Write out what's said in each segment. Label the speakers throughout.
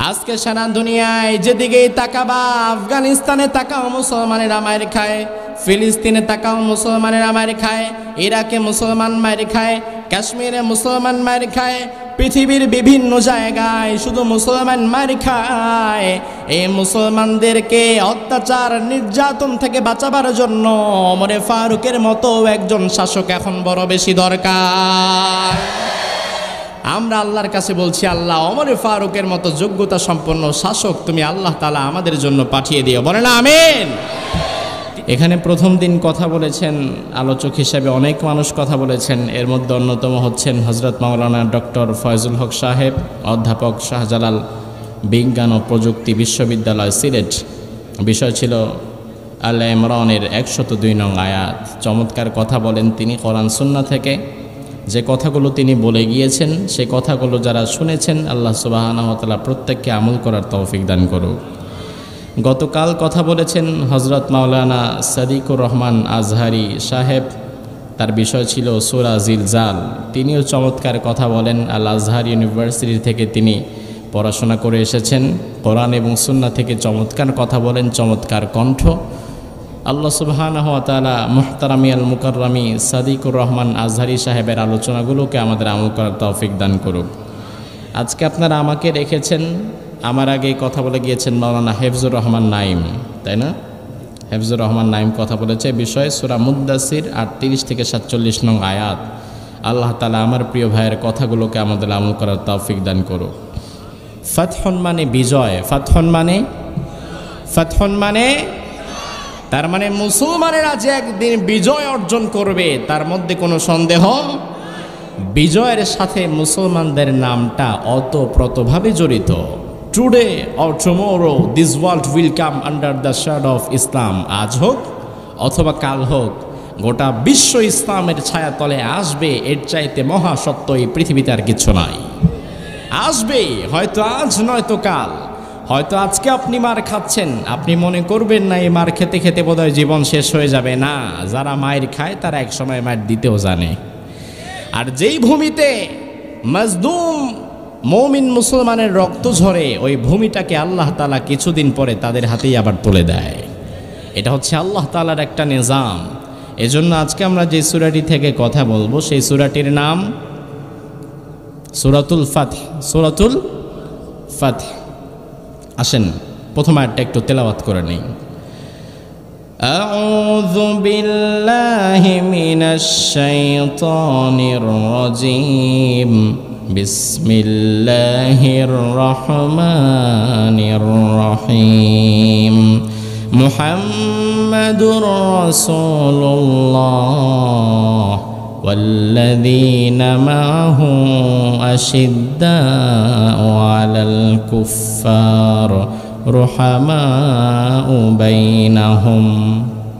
Speaker 1: আজকে সারা দুনিয়ায় যেদিকেই তাকাবা, আফগানিস্তানে তাকাও মুসলমানেরা মায়ের খায়, ফিলিস্তিনে তাকাও মুসলমানেরা মায়ের খায়, ইরাকে মুসলমান মায়ের খায়, কাশ্মীরে মুসলমান মায়ের খায়, পৃথিবীর বিভিন্ন জায়গায় শুধু মুসলমান মায়ের খায়। এই মুসলমানদেরকে অত্যাচার নির্যাতন থেকে বাঁচাবার জন্য ওমরে ফারুকের মতো একজন শাসক এখন বড় বেশি দরকার। আমরা আল্লাহর কাছে বলছি, আল্লাহ ওমরে ফারুকের মতো যোগ্যতা সম্পন্ন শাসক তুমি আল্লাহ তাআলা আমাদের জন্য পাঠিয়ে দিও, বলেন আমিন। এখানে প্রথম দিন কথা বলেছেন আলোচক হিসেবে অনেক মানুষ কথা বলেছেন। এর মধ্যে অন্যতম হচ্ছেন হযরত মাওলানা ডক্টর ফয়জুল হক সাহেব, অধ্যাপক শাহজালাল বিজ্ঞান ও প্রযুক্তি বিশ্ববিদ্যালয় সিলেট। বিষয় ছিল আল ইমরানের 102 নং আয়াত। চমৎকার কথা বলেন তিনি কোরআন সুন্নাহ থেকে। যে কথাগুলো তিনি বলে গিয়েছেন সেই কথাগুলো যারা শুনেছেন আল্লাহ সুবহানাহু ওয়া তাআলা প্রত্যেককে আমল করার তৌফিক দান করুক। গতকাল কথা বলেছেন হযরত মাওলানা সাদিকুর রহমান আজহারি সাহেব, তার বিষয় ছিল সূরা জিলজাল। তিনিও চমৎকার কথা বলেন। আল আজহার ইউনিভার্সিটি থেকে তিনি পড়াশোনা করে এসেছেন, কোরআন এবং সুন্নাহ থেকে চমৎকার কথা বলেন, চমৎকার কণ্ঠ। আল্লাহ সুবহানাহু ওয়া তাআলা মুহতারামি আল মুকাররামি সাদিকুর রহমান আজহারি সাহেবের আলোচনাগুলোকে আমাদের আমল করার তৌফিক দান করুক। আজকে আপনারা আমাকে রেখেছেন, আমার আগে কথা বলে গিয়েছেন মাওলানা হেফজুর রহমান নাইম, তাই না? হেফজুর রহমান নাইম কথা বলেছে বিষয় সূরা মুদ্দাসির 38 থেকে 47 নং আয়াত। আল্লাহ তাআলা আমার প্রিয় ভাইয়ের কথাগুলোকে আমাদের আমল করার তৌফিক দান করুক। ফাতহুন মানে বিজয়, ফাতহুন মানে তার মানে মুসলমানেরা যে একদিন বিজয় অর্জন করবে তার মধ্যে কোনো সন্দেহ। বিজয়ের সাথে মুসলমানদের নামটা অতপ্রতভাবে জড়িত। Today or tomorrow this world will come under the shadow of Islam. আজ হোক অথবা কাল হোক গোটা বিশ্ব ইসলামের ছায়াতলে আসবে। এর চাইতে মহাসত্য এই পৃথিবীতে আর কিছু নাই। আসবে, হয়তো আজ নয়তো কাল। হয়তো আজকে আপনি মার খাচ্ছেন, আপনি মনে করবেন না এই মার খেতে খেতে বোধহয় জীবন শেষ হয়ে যাবে। না, যারা মায়ের খায় তারা একসময় মায়ের দিতেও জানে। আর যেই ভূমিতে মাজলুম মুমিন মুসলমানের রক্ত ঝরে, ওই ভূমিটাকে আল্লাহ তাআলা কিছুদিন পরে তাদের হাতেই আবার তুলে দেয়। এটা হচ্ছে আল্লাহ তাআলার একটা নিজাম। এজন্য আজকে আমরা যে সূরাটি থেকে কথা বলবো সেই সূরাটির নাম সূরাতুল ফাতহ। সূরাতুল ফাতহ। আসেন প্রথম আয়াতটা একটু তেলাওয়াত করে নেই। আউযু বিল্লাহি মিনাশ শাইতানির রাজীম। বিসমিল্লাহির রহমানির রহিম। মুহাম্মাদুর রাসূলুল্লাহ ওয়াল্লাযীনা মা'আহু আশিদ্দাউ আলাল কুফফার রুহামাউ বাইনাহুম।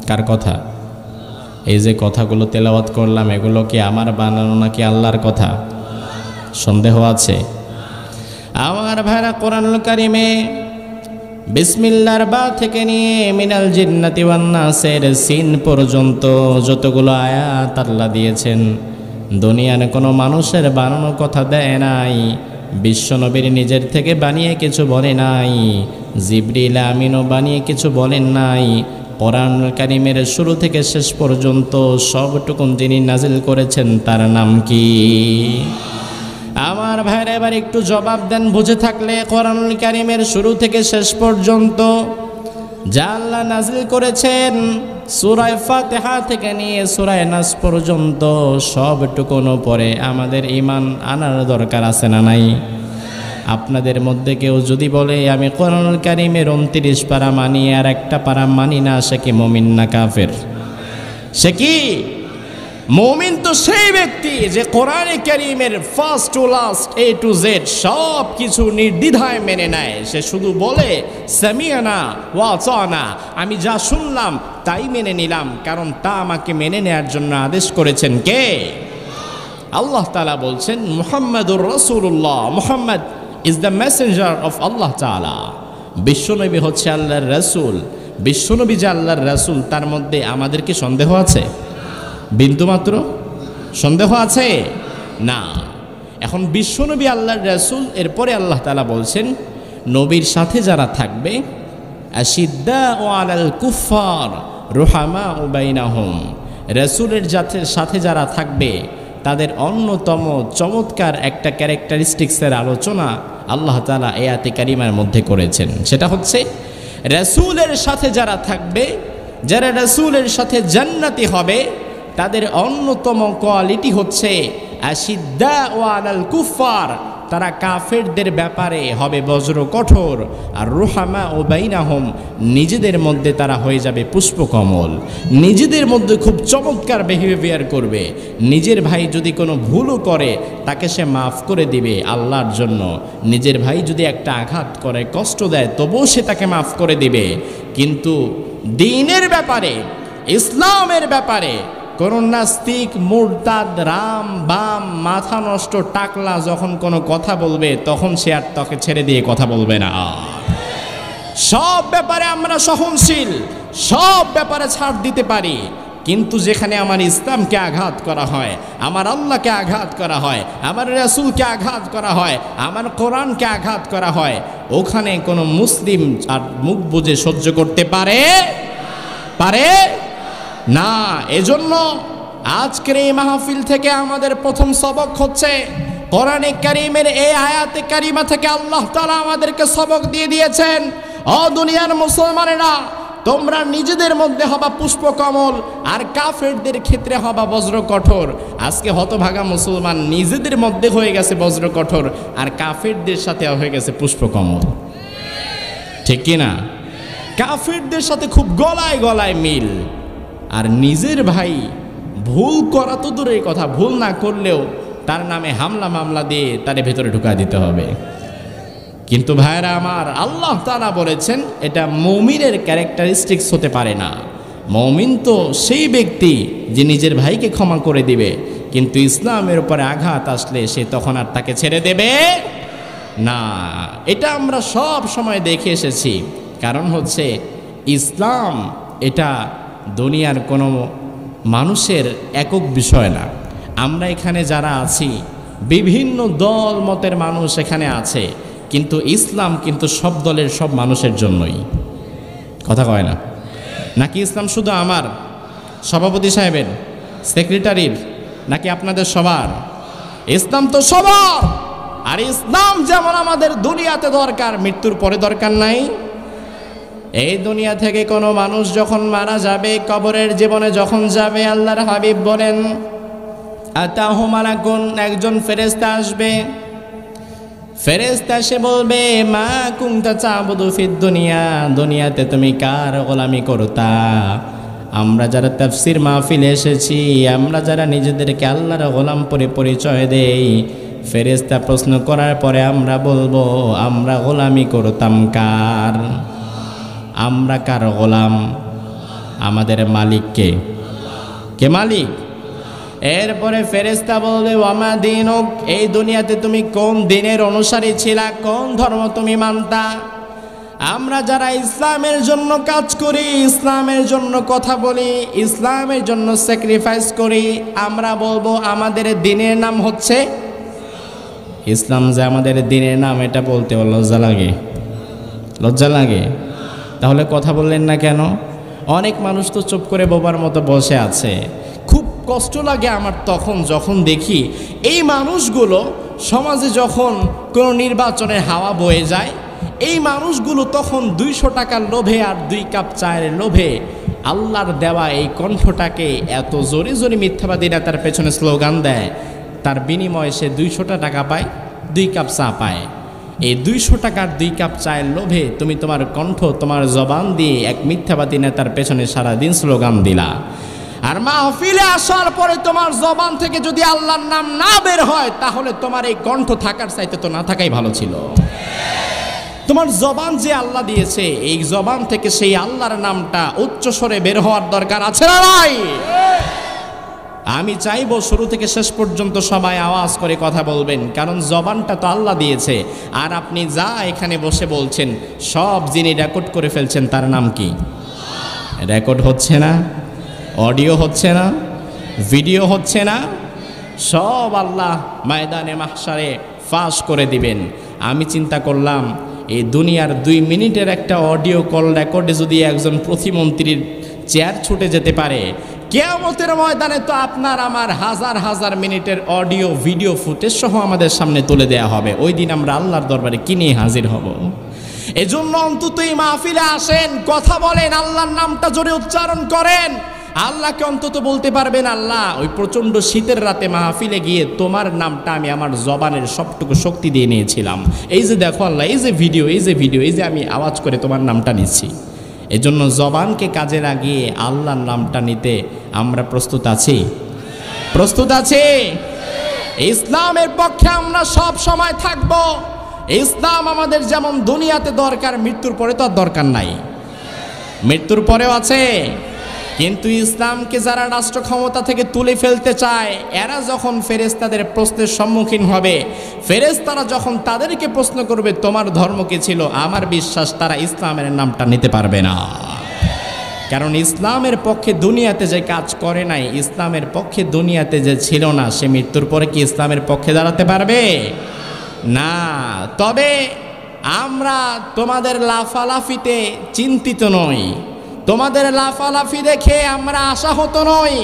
Speaker 1: কার কথা? এই যে কথাগুলো তেলাওয়াত করলাম এগুলো কি আমার বানানো নাকি আল্লাহর কথা? সন্দেহ আছে? আমার ভাইরা, কোরআনুল কারীমে বিসমিল্লাহর বা থেকে নিয়ে মিনাল জিন্নাতি ওয়ান নাসের সিন পর্যন্ত যতগুলো আয়াত আল্লাহ দিয়েছেন, দুনিয়ার কোনো মানুষের বানানো কথা দেয় নাই। বিশ্বনবীর নিজের থেকে বানিয়ে কিছু বলে নাই। জিবরিল আমিনও বানিয়ে কিছু বলেন নাই। কোরআনুল কারীমের শুরু থেকে শেষ পর্যন্ত সবটুকুন যিনি নাজিল করেছেন তার নাম কি? আমার ভাইরা, এবার একটু জবাব দেন বুঝে থাকলে। কোরআনুল কারীমের শুরু থেকে শেষ পর্যন্ত যা আল্লাহ নাজিল করেছেন, সূরা ফাতিহা থেকে নিয়ে সূরা নাস পর্যন্ত সবটুকুন পরে আমাদের ঈমান আনার দরকার আছে না নাই? আপনাদের মধ্যে কেউ যদি বলে আমি কোরআনুল কারীমের 29 পারা মানি আর একটা পারা মানি না, সে কি মুমিন না কাফের? সে কি মুমিন? তো সেই ব্যক্তি যে কোরআনে কারীমের first to last A to Z সব কিছু নির্দ্বিধায় মেনে নেয়। সে শুধু বলে সামিআনা ওয়া আতানা, আমি যা শুনলাম তাই মেনে নিলাম, কারণ তা আমাকে মেনে নেয়ার জন্য আদেশ করেছেন কে? আল্লাহ তাআলা বলছেন মুহাম্মাদুর রাসূলুল্লাহ, Muhammad is the messenger of Allah তাআলা। বিশ্বনবী হচ্ছে আল্লাহর রাসূল। বিশ্বনবী যে আল্লাহর রাসূল তার মধ্যে আমাদের কি সন্দেহ আছে? বিন্দুমাত্র সন্দেহ আছে না। এখন বিশ্বনবী আল্লাহর রাসূল, এরপরে আল্লাহ তাআলা বলছেন নবীর সাথে যারা থাকবে আশিদ্দাউ আলাল কুফার রুহামাউ বাইনাহুম, রাসূলের সাথে যারা থাকবে তাদের অন্যতম চমৎকার একটা ক্যারেক্টারিস্টিক্সের আলোচনা আল্লাহ তাআলা আয়াতে কারিমার মধ্যে করেছেন। সেটা হচ্ছে রাসূলের সাথে যারা থাকবে, যারা রাসূলের সাথে জান্নাতি হবে, তাদের অন্যতম কোয়ালিটি হচ্ছে আশিদ্দাউ আলাল কুফার, তারা কাফেরদের ব্যাপারে হবে বজ্র কঠোর, আর রুহামাউ বাইনাহুম, নিজেদের মধ্যে তারা হয়ে যাবে পুষ্পকমল, নিজেদের মধ্যে খুব চমৎকার বিহেভিয়ার করবে। নিজের ভাই যদি কোনো ভুলও করে তাকে সে মাফ করে দিবে আল্লাহর জন্য। নিজের ভাই যদি একটা আঘাত করে, কষ্ট দেয়, তবুও সে তাকে মাফ করে দিবে। কিন্তু দ্বীনের ব্যাপারে, ইসলামের ব্যাপারে কোন নাস্তিক, মুরতাদ, রাম বাম, মাথা নষ্ট টাকলা যখন কোনো কথা বলবে, তখন সে আর তাকে ছেড়ে দিয়ে কথা বলবে না। সব ব্যাপারে আমরা সহনশীল, সব ব্যাপারে ছাড় দিতে পারি, কিন্তু যেখানে আমার ইসলামকে আঘাত করা হয়, আমার আল্লাহকে আঘাত করা হয়, আমার রাসূলকে আঘাত করা হয়, আমার কোরআনকে আঘাত করা হয়, ওখানে কোনো মুসলিম আর মুখ বুজে সহ্য করতে পারে না। এজন্য আজকের এই মাহফিল থেকে আমাদের প্রথম সবক হচ্ছে কোরআনে কারীমের এই আয়াতে কারিমা থেকে আল্লাহ তাআলা আমাদেরকে সবক দিয়ে দিয়েছেন, ও দুনিয়ার মুসলমানেরা, তোমরা নিজেদের মধ্যে হবা পুষ্পকমল, আর কাফেরদের ক্ষেত্রে হবা বজ্র কঠোর। আজকে হতভাগা মুসলমান নিজেদের মধ্যে হয়ে গেছে বজ্র কঠোর, আর কাফেরদের সাথে হয়ে গেছে পুষ্পকমল। ঠিক কিনা? কাফেরদের সাথে খুব গলায় গলায় মিল, আর নিজের ভাই ভুল করা তো দূরের কথা, ভুল না করলেও তার নামে হামলা মামলা দিয়ে তার ভেতরে ঢুকা দিতে হবে। কিন্তু ভাইরা আমার, আল্লাহ তাআলা বলেছেন এটা মুমিনের ক্যারেক্টারিস্টিক্স হতে পারে না। মুমিন তো সেই ব্যক্তি যে নিজের ভাইকে ক্ষমা করে দিবে, কিন্তু ইসলামের উপরে আঘাত আসলে সে তখন আর তাকে ছেড়ে দেবে না। এটা আমরা সব সময় দেখে এসেছি। কারণ হচ্ছে ইসলাম এটা দুনিয়ার কোনো মানুষের একক বিষয় না। আমরা এখানে যারা আছি, বিভিন্ন দল মতের মানুষ এখানে আছে, কিন্তু ইসলাম কিন্তু সব দলের সব মানুষের জন্যই। কথা কয় না? নাকি ইসলাম শুধু আমার সভাপতি সাহেবের, সেক্রেটারির, নাকি আপনাদের সবার? ইসলাম তো সবার। আর ইসলাম যেমন আমাদের দুনিয়াতে দরকার, মৃত্যুর পরে দরকার নাই। এই দুনিয়া থেকে কোনো মানুষ যখন মারা যাবে, কবরের জীবনে যখন যাবে, আল্লাহর হাবিব বলেন আতাহু মালাকুন, একজন ফেরেশতা আসবে। ফেরেশতা এসে বলবে মা কুনতা তা'বুদু ফিদ দুনিয়া, দুনিয়াতে তুমি কার গোলামি করতা? আমরা যারা তাফসীর মাহফিলে এসেছি, আমরা যারা নিজেদেরকে আল্লাহর গোলাম করে পরিচয় দেই, ফেরেশতা প্রশ্ন করার পরে আমরা বলবো আমরা গোলামি করতাম কার? আমরা কার গোলাম? আমাদের মালিককে। কে মালিক? এরপরে ফেরেশতা বলবে ওয়ামা দীনুক, এই দুনিয়াতে তুমি কোন দিনের অনুসারী ছিলা, কোন ধর্ম তুমি মানতা? আমরা যারা ইসলামের জন্য কাজ করি, ইসলামের জন্য কথা বলি, ইসলামের জন্য স্যাক্রিফাইস করি, আমরা বলবো আমাদের দিনের নাম হচ্ছে ইসলাম। যে আমাদের দিনের নাম, এটা বলতে লজ্জা লাগে? লজ্জা লাগে? তাহলে কথা বললেন না কেন? অনেক মানুষ তো চুপ করে বোবার মতো বসে আছে। খুব কষ্ট লাগে আমার তখন যখন দেখি এই মানুষগুলো সমাজে যখন কোনো নির্বাচনের হাওয়া বয়ে যায়, এই মানুষগুলো তখন 200 টাকার লোভে আর 2 কাপ চায়ের লোভে আল্লাহর দেওয়া এই কণ্ঠটাকে এত জোরে জোরে মিথ্যাবাদীরা তার পেছনে স্লোগান দেয়, তার বিনিময়ে সে 200 টাকা পায়, 2 কাপ চা পায়। এই 200 টাকার 2 কাপ চায়ের লোভে তুমি তোমার কণ্ঠ, তোমার জবান দিয়ে এক মিথ্যাবাদী নেতার পেছনে সারাদিন স্লোগান দিলা। আর মাহফিলে আসার পরে তোমার জবান থেকে যদি আল্লাহর নাম না বের হয়, তাহলে তোমার এই কণ্ঠ থাকার চাইতে তো না থাকাই ভালো ছিল। তোমার জবান যে আল্লাহ দিয়েছে, এই জবান থেকে সেই আল্লাহর নামটা উচ্চ স্বরে বের হওয়ার দরকার আছে না নাই? আমি চাইবো শুরু থেকে শেষ পর্যন্ত সবাই আওয়াজ করে কথা বলবেন, কারণ জবানটা তো আল্লাহ দিয়েছে। আর আপনি যা এখানে বসে বলছেন, সব যিনি রেকর্ড করে ফেলছেন তার নাম কি? রেকর্ড হচ্ছে না, অডিও হচ্ছে না, ভিডিও হচ্ছে না, সব আল্লাহ ময়দানে মাহশারে ফাঁস করে দিবেন। আমি চিন্তা করলাম এই দুনিয়ার 2 মিনিটের একটা অডিও কল রেকর্ডে যদি একজন প্রতিমন্ত্রীর চেয়ার ছুটে যেতে পারে, কিয়ামতের ময়দানে তো আপনার আমার হাজার হাজার মিনিটের অডিও ভিডিও ফুটেজ সহ আমাদের সামনে তুলে দেয়া হবে। ওই দিন আমরা আল্লাহর দরবারে কি নিয়ে হাজির হব? এজন্য অন্তত এই মাহফিলে আসেন, কথা বলেন, আল্লাহর নামটা জোরে উচ্চারণ করেন। আল্লাহকে অন্তত বলতে পারবেন, আল্লাহ ওই প্রচণ্ড শীতের রাতে মাহফিলে গিয়ে তোমার নামটা আমি আমার জবানের সবটুকু শক্তি দিয়ে নিয়েছিলাম। এই যে দেখো আল্লাহ, এই যে ভিডিও, এই যে আমি আওয়াজ করে তোমার নামটা নিচ্ছি। এজন্য জবানকে কাজে লাগিয়ে আল্লাহর নামটা নিতে আমরা প্রস্তুত আছি? প্রস্তুত আছি? ইসলামের পক্ষে আমরা সব সময় থাকব। ইসলাম আমাদের যেমন দুনিয়াতে দরকার, মৃত্যুর পরে তো আর দরকার নাই। মৃত্যুর পরেও আছে, কিন্তু ইসলামকে যারা রাষ্ট্র ক্ষমতা থেকে তুলে ফেলতে চায়, এরা যখন ফেরেশতাদের প্রশ্নের সম্মুখীন হবে, ফেরেশতারা যখন তাদেরকে প্রশ্ন করবে তোমার ধর্ম কি ছিল, আমার বিশ্বাস তারা ইসলামের নামটা নিতে পারবে না। কারণ ইসলামের পক্ষে দুনিয়াতে যে কাজ করে নাই, ইসলামের পক্ষে দুনিয়াতে যে ছিল না, সে মৃত্যুর পরে কি ইসলামের পক্ষে দাঁড়াতে পারবে না। তবে আমরা তোমাদের লাফালাফিতে চিন্তিত নই, তোমাদের লাফালাফি দেখে আমরা আশাহত নই।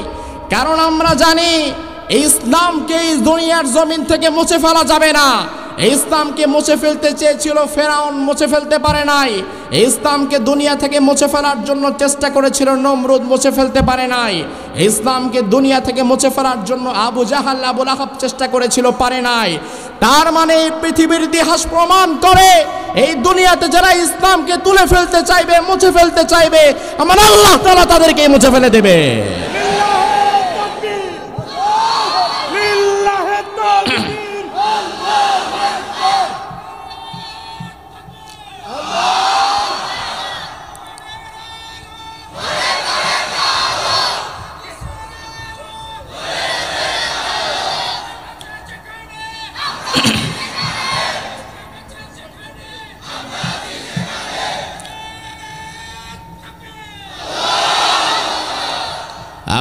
Speaker 1: কারণ আমরা জানি এই ইসলামকে এই দুনিয়ার জমিন থেকে মুছে ফেলা যাবে না। এই ইসলামকে মুছে ফেলতে চেয়েছিল ফেরাউন, মুছে ফেলতে পারে নাই। এই ইসলামকে দুনিয়া থেকে মুছে ফেলার জন্য চেষ্টা করেছিল নমরুদ, মুছে ফেলতে পারে নাই। এই ইসলামকে দুনিয়া থেকে মুছে ফেলার জন্য আবু জাহাল, আবু লাহাব চেষ্টা করেছিল, পারে নাই। তার মানে এই পৃথিবীর ইতিহাস প্রমাণ করে এই দুনিয়াতে যারা ইসলামকে তুলে ফেলতে চাইবে, মুছে ফেলতে চাইবে, আমার আল্লাহ তাআলা তাদেরকে মুছে ফেলে দেবে।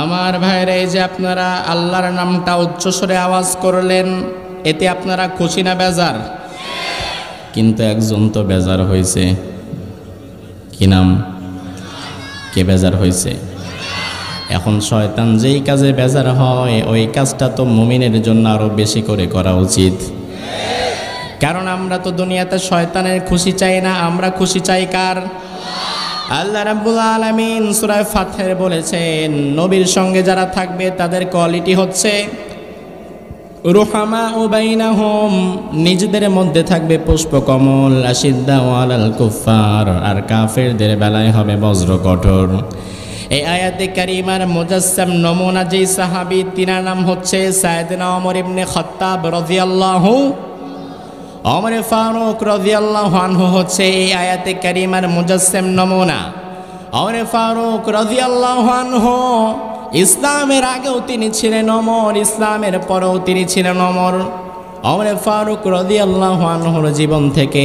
Speaker 1: আমার ভাইরা, এই যে আপনারা আল্লাহর নামটা উচ্চস্বরে আওয়াজ করলেন, এতে আপনারা খুশি না বেজার? কিন্তু একজন তো বেজার হয়েছে। কি নাম? কে বেজার হয়েছে? এখন শয়তান যেই কাজে বেজার হয়, ওই কাজটা তো মুমিনের জন্য আরো বেশি করে করা উচিত। কারণ আমরা তো দুনিয়াতে শয়তানের খুশি চাই না, আমরা খুশি চাই কার? আল্লাহ রাব্বুল আলামিন সূরা ফাতহের বলেছেন, নবীর সঙ্গে যারা থাকবে তাদের কোয়ালিটি হচ্ছে রুহামা ও বাইনাহুম, নিজেদের মধ্যে থাকবে পুষ্পকমল, আশিদ্দা আলাল কুফার, আর কাফেরদের বেলায় হবে বজ্র কঠোর। এই আয়াতে কারিমার মুজাসসাম নমুনা যেই সাহাবী, তিনার নাম হচ্ছে সাইয়েদনা ওমর ইবনে খাত্তাব রাদিয়াল্লাহু, ওমর ফারুক রাদিয়াল্লাহু আনহু হচ্ছে এই আয়াতে কারিমার মুজাসসাম নমুনা। ওমর ফারুক রাদিয়াল্লাহু আনহু ইসলামের আগেও তিনি ছিলেন ওমর, ইসলামের পরেও তিনি ছিলেন ওমর। ওমর ফারুক রাদিয়াল্লাহু আনহুর জীবন থেকে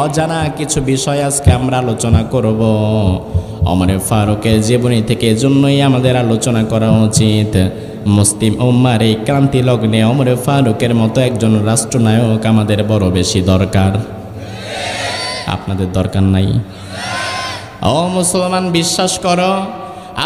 Speaker 1: অজানা কিছু বিষয় আজকে আমরা আলোচনা করব। ওমর ফারুকের জীবনী থেকে, এজন্যই আমাদের আলোচনা করা উচিত। মুসলিম উম্মার এই ক্রান্তি লগ্নে ওমর ফারুকের মতো একজন রাষ্ট্রনায়ক আমাদের বড় বেশি দরকার। আপনাদের দরকার নাই? ও মুসলমান, বিশ্বাস করো,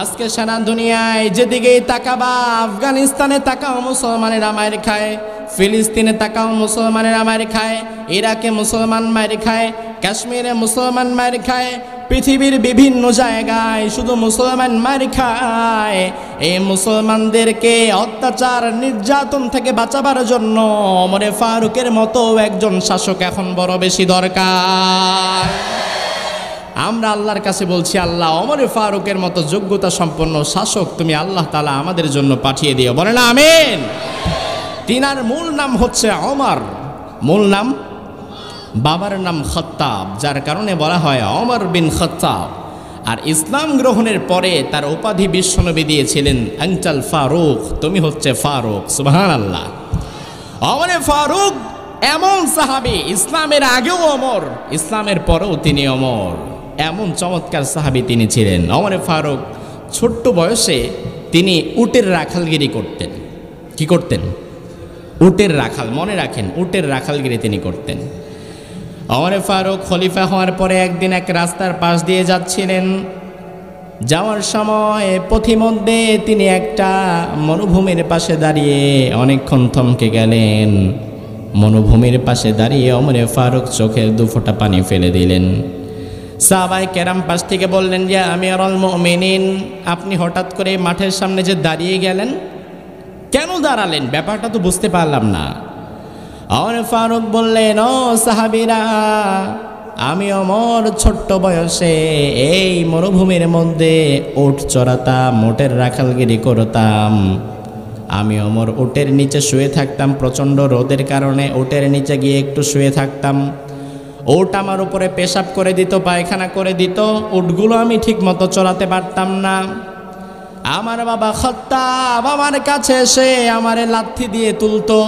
Speaker 1: আজকে সারা দুনিয়ায় যেদিকেই তাকাবা, আফগানিস্তানে তাকাও মুসলমানেরা মায়ের খায়, ফিলিস্তিনে তাকাও মুসলমানেরা মায়ের খায়, ইরাকে মুসলমান মায়ের খায়, কাশ্মীরে মুসলমান মায়ের খায়, পৃথিবীর বিভিন্ন জায়গায় শুধু মুসলমান মায়ের খায়। এই মুসলমানদেরকে অত্যাচার নির্যাতন থেকে বাঁচাবার জন্য ওমর ফারুকের মতো একজন শাসক এখন বড় বেশি দরকার। আমরা আল্লাহর কাছে বলছি, আল্লাহ ওমর ফারুকের মতো যোগ্যতা সম্পন্ন শাসক তুমি আল্লাহ তাআলা আমাদের জন্য পাঠিয়ে দিও। বলেন আমিন। তিনার মূল নাম হচ্ছে ওমর, মূল নাম, বাবার নাম খাত্তাব, যার কারণে বলা হয় ওমর বিন খাত্তাব। আর ইসলাম গ্রহণের পরে তার উপাধি বিশ্বনবী দিয়েছিলেন আনতাল ফারুক, তুমি হচ্ছে ফারুক। সুবহানাল্লাহ। ওমর ফারুক এমন সাহাবী, ইসলামের আগেও ওমর, ইসলামের পরেও তিনি ওমর, এমন চমৎকার সাহাবী তিনি ছিলেন। ওমর ফারুক ছোট্ট বয়সে তিনি উটের রাখালগিরি করতেন। কি করতেন? উটের রাখাল, মনে রাখেন, উটের রাখালগিরি তিনি করতেন। ওমর ফারুক খলিফা হওয়ার পরে একদিন এক রাস্তার পাশ দিয়ে যাচ্ছিলেন। যাওয়ার সময় পথিমধ্যে তিনি একটা মরুভূমির পাশে দাঁড়িয়ে অনেকক্ষণ থমকে গেলেন। মরুভূমির পাশে দাঁড়িয়ে ওমর ফারুক চোখের দুফোঁটা পানি ফেলে দিলেন। সাহাবায়ে কেরাম পাশ থেকে বললেন যে আমিরুল মুমিনিন, আপনি হঠাৎ করে মাঠের সামনে যে দাঁড়িয়ে গেলেন, কেন দাঁড়ালেন? ব্যাপারটা তো বুঝতে পারলাম না। ওমর ফারুক বললেন, ও সাহাবীরা, আমি ওমর ছোট্ট বয়সে এই মরুভূমির মধ্যে উট চড়াতাম, উটের রাখালগিরি করতাম। আমি ওমর উটের নিচে শুয়ে থাকতাম, প্রচণ্ড রোদের কারণে উটের নিচে গিয়ে একটু শুয়ে থাকতাম। উট আমার উপরে পেশাব করে দিত, পায়খানা করে দিত, উটগুলো আমি ঠিক মতো চড়াতে পারতাম না। আমার বাবা খাত্তাব আমার কাছে এসে আমারে লাথি দিয়ে তুলতো।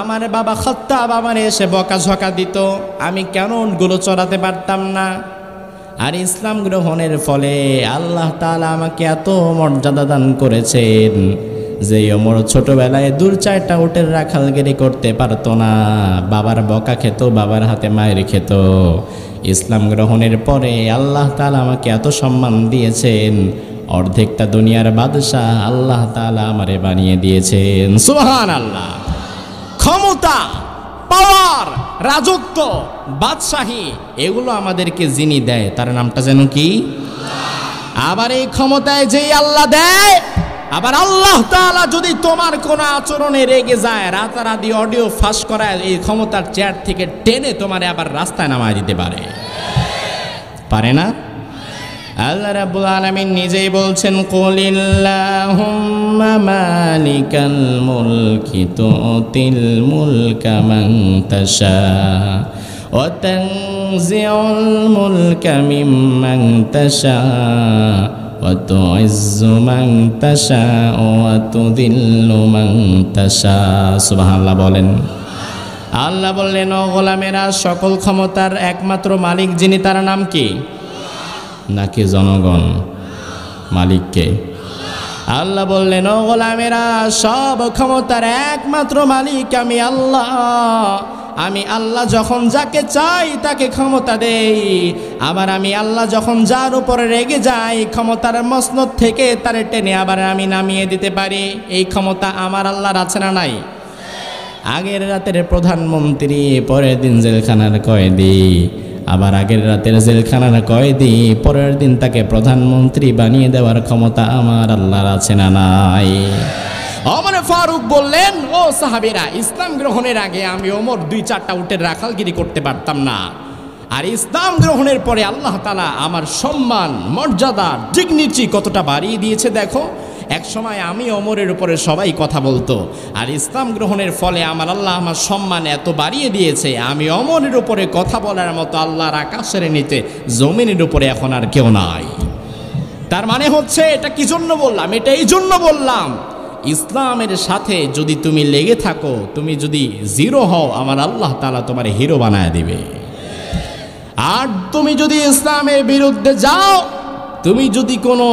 Speaker 1: আমার বাবা খাত্তাব আমারে এসে বকাঝকা দিত, আমি কেন উটগুলো চড়াতে পারতাম না। আর ইসলাম গ্রহণের ফলে আল্লাহ তাআলা আমাকে এত মর্যাদা দান করেছেন যে ওমর ছোটবেলায় 2-4টা উটের রাখালগিরি করতে পারতো না, বাবার বকা খেত, বাবার হাতে মায়ের খেত। ইসলাম গ্রহণের পরে আল্লাহ তাআলা আমাকে এত সম্মান দিয়েছেন, অর্ধেকটা দুনিয়ার বাদশাহ আল্লাহ তাআলা আমারে বানিয়ে দিয়েছেন। সুবহানাল্লাহ। ক্ষমতা, পাওয়ার, রাজত্ব, বাদশাহী, এগুলো আমাদেরকে যিনি দেয় তার নামটা যেন কি? আবার এই ক্ষমতায় যেই আল্লাহ দেয়, আবার আল্লাহ তাআলা যদি তোমার কোন আচরণে রেগে যায়, রাতারাতি অডিও ফাঁস করায় এই ক্ষমতার চেয়ার থেকে টেনে তোমারে আবার রাস্তায় নামায় দিতে পারে। পারে না? আল্লাহ রাব্বুল আলামিন নিজেই বলছেন, কুলিল্লাহুম্মা মালিকাল মুলকি তুতিল মুলকা মান তাশা ওয়া তানজিউল মুলকা মিম্মান তাশা ওয়া তুইজ্জু মান তাশা ওয়া তুযিল্লু মান তাশা। সুবহানাল্লাহ বলেন। আল্লাহ বললেন, ও গোলামেরা, সকল ক্ষমতার একমাত্র মালিক যিনি, তার নাম কি? নাকি জনগণ? মালিককে। আল্লাহ বললেন, ও গোলামেরা, সব ক্ষমতার একমাত্র মালিক আমি আল্লাহ। আমি আল্লাহ যখন যাকে চাই তাকে ক্ষমতা দেই, আবার আমি আল্লাহ যখন যার উপরে রেগে যাই ক্ষমতার মসনদ থেকে তারে টেনে আবার আমি নামিয়ে দিতে পারি। এই ক্ষমতা আমার আল্লাহর আছে না নাই? আগের রাতের প্রধানমন্ত্রী পরের দিন জেলখানার কয়েদি, আবার আগের রাতের জেলখানার কয়েদি পরের দিন তাকে প্রধানমন্ত্রী বানিয়ে দেওয়ার ক্ষমতা আমার আল্লাহর আছে না নাই? ওমর ফারুক বললেন, ও সাহাবীরা, ইসলাম গ্রহণের আগে আমি ওমর 2-4টা উটের রাখালগিরি করতে পারতাম না, আর ইসলাম গ্রহণের পরে আল্লাহ তাআলা আমার সম্মান, মর্যাদা, ডিগনিটি কতটা বাড়িয়ে দিয়েছে দেখো। এক সময় আমি ওমরের উপরে সবাই কথা বলতো, আর ইসলাম গ্রহণের ফলে আমার আল্লাহ আমার সম্মান এত বাড়িয়ে দিয়েছে, আমি ওমরের উপরে কথা বলার মতো আল্লাহর আকাশের নিচে জমিনের উপরে এখন আর কেউ নাই। তার মানে হচ্ছে, এটা কি জন্য বললাম? এটা এই জন্য বললাম, ইসলামের সাথে যদি তুমি লেগে থাকো, তুমি যদি জিরো হও, আমার আল্লাহ তাআলা তোমার হিরো বানায় দিবে। আর তুমি যদি ইসলামের বিরুদ্ধে যাও, তুমি যদি কোনো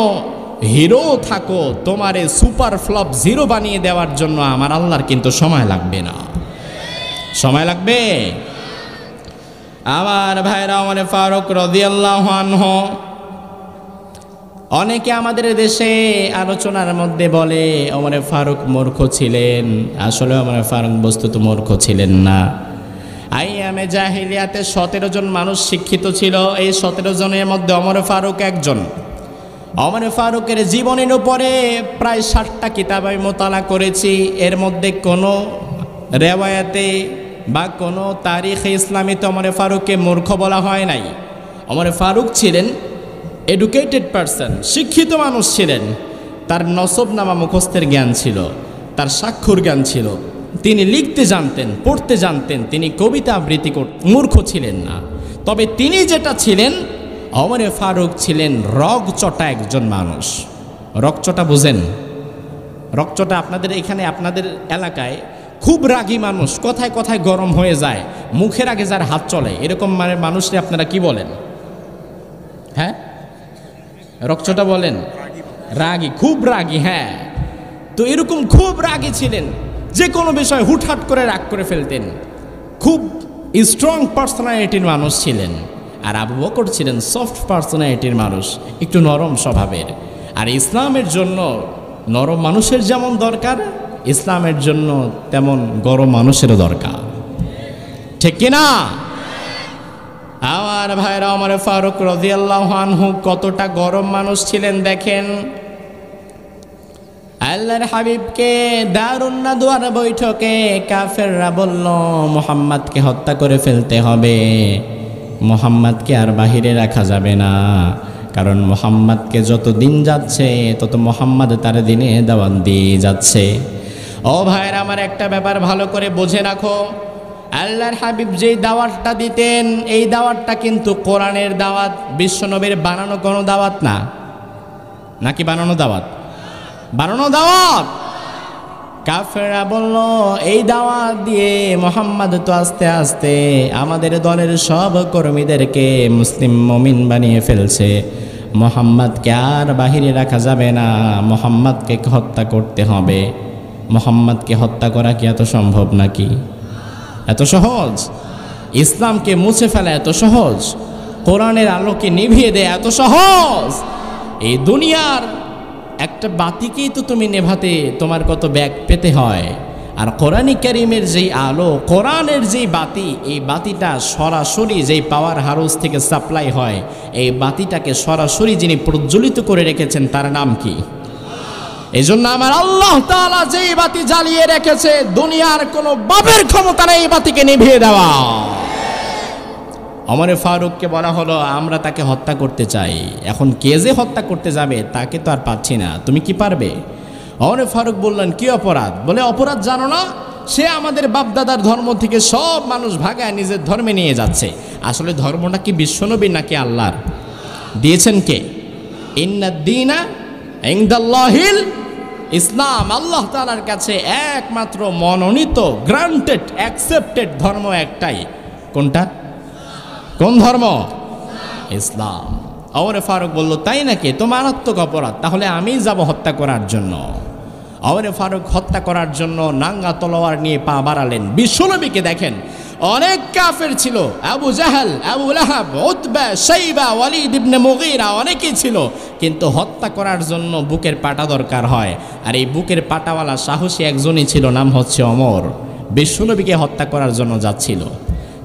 Speaker 1: হিরো থাকো, তোমারে সুপার ফ্লপ জিরো বানিয়ে দেওয়ার জন্য আমার আল্লাহর কিন্তু সময় লাগবে না। সময় লাগবে? আমার ভাইরা, ওমর ফারুক রাদিয়াল্লাহু আনহু, অনেকে আমাদের দেশে আলোচনার মধ্যে বলে ওমর ফারুক মূর্খ ছিলেন। আসলে ওমর ফারুক বস্তুত মূর্খ ছিলেন না। আইয়ামে জাহিলিয়াতে 17 জন মানুষ শিক্ষিত ছিল, এই 17 জনের মধ্যে ওমর ফারুক একজন। ওমর ফারুকের জীবনের উপরে প্রায় 60টা কিতাব আমি মোতালা করেছি। এর মধ্যে কোনো রেওয়ায়াতে বা কোনো তারিখে ইসলামীতে ওমর ফারুককে মূর্খ বলা হয় নাই। ওমর ফারুক ছিলেন এডুকেটেড পারসন, শিক্ষিত মানুষ ছিলেন। তার নসবনামা মুখস্থের জ্ঞান ছিল, তার স্বাক্ষর জ্ঞান ছিল, তিনি লিখতে জানতেন, পড়তে জানতেন, তিনি কবিতা আবৃত্তি করতেন। মূর্খ ছিলেন না। তবে তিনি যেটা ছিলেন, ওমর ফারুক ছিলেন রগচটা একজন মানুষ। রগচটা বুঝেন? রগচটা আপনাদের এখানে, আপনাদের এলাকায় খুব রাগী মানুষ, কথায় কথায় গরম হয়ে যায়, মুখের আগে যার হাত চলে, এরকম মানে মানুষকে আপনারা কি বলেন? হ্যাঁ, রগচটা বলেন? রাগী, খুব রাগী। হ্যাঁ, তো এরকম খুব রাগী ছিলেন, যে কোনো বিষয় হুটহাট করে রাগ করে ফেলতেন, খুব স্ট্রং পার্সোনালিটির মানুষ ছিলেন, আর আবু বকর ছিলেন সফট পার্সোনালিটির মানুষ, একটু নরম স্বভাবের। আর ইসলামের জন্য নরম মানুষের যেমন দরকার, ইসলামের জন্য তেমন গরম মানুষেরও দরকার, ঠিক কিনা? আমার ভাইরা, ওমর ফারুক রাদিয়াল্লাহু আনহু কতটা গরম মানুষ ছিলেন দেখেন। আল্লাহর হাবিবকে দারুন নাদওয়ার বৈঠকে কাফেররা বলল মুহাম্মদকে হত্যা করে ফেলতে হবে, মুহাম্মদকে আর বাহিরে রাখা যাবে না, কারণ মুহাম্মদকে যত দিন যাচ্ছে তত মুহাম্মদ তার দিনে দাওয়াত দিয়ে যাচ্ছে। ও ভাইরা আমার, একটা ব্যাপার ভালো করে বুঝে রাখো, আল্লাহর হাবিব যেই দাওয়াতটা দিতেন এই দাওয়াতটা কিন্তু কোরআনের দাওয়াত, বিশ্বনবীর বানানো কোনো দাওয়াত না। নাকি বানানো দাওয়াত? বানানো দাওয়াত। কাফেররা বলল এই দাওয়াত দিয়ে মুহাম্মদ তো আস্তে আস্তে আমাদের দলের সব কর্মীদেরকে মুসলিম মুমিন বানিয়ে ফেলছে, মুহাম্মদকে আর বাহিরে রাখা যাবে না, মুহাম্মদকে হত্যা করতে হবে। মুহাম্মদকে হত্যা করা কি এত সম্ভব নাকি? এত সহজ? ইসলামকে মুছে ফেলা এত সহজ? কোরআনের আলোকে নিভিয়ে দেয়া এত সহজ? এই দুনিয়ার একটা বাতিকেই তো তুমি নেভাতে তোমার কত ব্যাগ পেতে হয়, আর কোরআন কারীমের যেই আলো, কোরআনের যেই বাতি, এই বাতিটা সরাসরি যেই পাওয়ার হাউস থেকে সাপ্লাই হয়, এই বাতিটাকে সরাসরি যিনি প্রজ্বলিত করে রেখেছেন তার নাম কি? এই জন্য আমার আল্লাহ তাআলা যেই বাতি জ্বালিয়ে রেখেছে, দুনিয়ার কোনো বাপের ক্ষমতা নেই এই বাতিকে নিভিয়ে দেওয়া। ওমর ফারুককে বলা হলো আমরা তাকে হত্যা করতে চাই, এখন কে যে হত্যা করতে যাবে তাকে তো আর পাচ্ছি না, তুমি কি পারবে? ওমর ফারুক বললেন কি অপরাধ? বলে অপরাধ জানো না, সে আমাদের বাপদাদার ধর্ম থেকে সব মানুষ ভাগায় নিজের ধর্মে নিয়ে যাচ্ছে। আসলে ধর্মটা কি বিশ্বনবী নাকি আল্লাহর? দিয়েছেন কে? ইন্নাদ-দীনা ইনদাল্লাহিল ইসলাম, আল্লাহ তাআলার কাছে একমাত্র মনোনীত, গ্রান্টেড, অ্যাকসেপ্টেড ধর্ম একটাই। কোনটা? কোন ধর্ম? ইসলাম। ওমর ফারুক বলল তাই নাকি, তো মারাত্মক অপরাধ, তাহলে আমি যাব হত্যা করার জন্য। ওমর ফারুক হত্যা করার জন্য নাঙ্গা তলোয়ার নিয়ে পা বাড়ালেন। বিশ্বনবীকে দেখেন, অনেক কাফের ছিল, আবু জাহাল, আবু লাহাব, উতবা, শাইবা, ওয়ালিদ ইবনে মুগীরা, অনেকেই ছিল, কিন্তু হত্যা করার জন্য বুকের পাটা দরকার হয়, আর এই বুকের পাটাওয়ালা সাহসী একজনই ছিল, নাম হচ্ছে ওমর। বিশ্বনবীকে হত্যা করার জন্য যাচ্ছিল,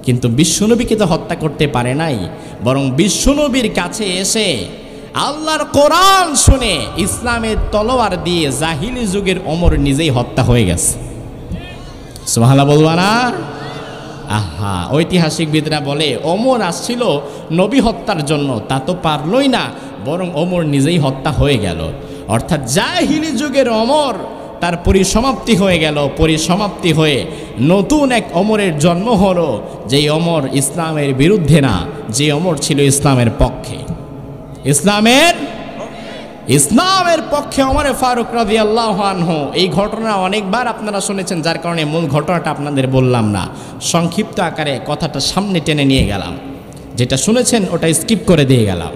Speaker 1: কিন্তু বিশ্বনবীকে তো হত্যা করতে পারে নাই, বরং বিশ্বনবীর কাছে এসে আল্লাহর কোরআন শুনে ইসলামের তলোয়ার দিয়ে জাহিলি যুগের ওমর নিজেই হত্যা হয়ে গেছে। সুবহানাল্লাহ বলবা না? আহা, ঐতিহাসিকবিদরা বলে ওমর আসছিল নবী হত্যার জন্য, তা তো পারলই না, বরং ওমর নিজেই হত্যা হয়ে গেল। অর্থাৎ জাহিলি যুগের ওমর তার পরিসমাপ্তি হয়ে গেল, পরিসমাপ্তি হয়ে নতুন এক ওমরের জন্ম হলো, যেই ওমর ইসলামের বিরুদ্ধে না, যে ওমর ছিল ইসলামের পক্ষে। ইসলামের পক্ষে ওমর ফারুক রাদিয়াল্লাহু আনহু। এই ঘটনা অনেকবার আপনারা শুনেছেন, যার কারণে মূল ঘটনাটা আপনাদের বললাম না, সংক্ষিপ্ত আকারে কথাটা সামনে টেনে নিয়ে গেলাম, যেটা শুনেছেন ওটা স্কিপ করে দিয়ে গেলাম।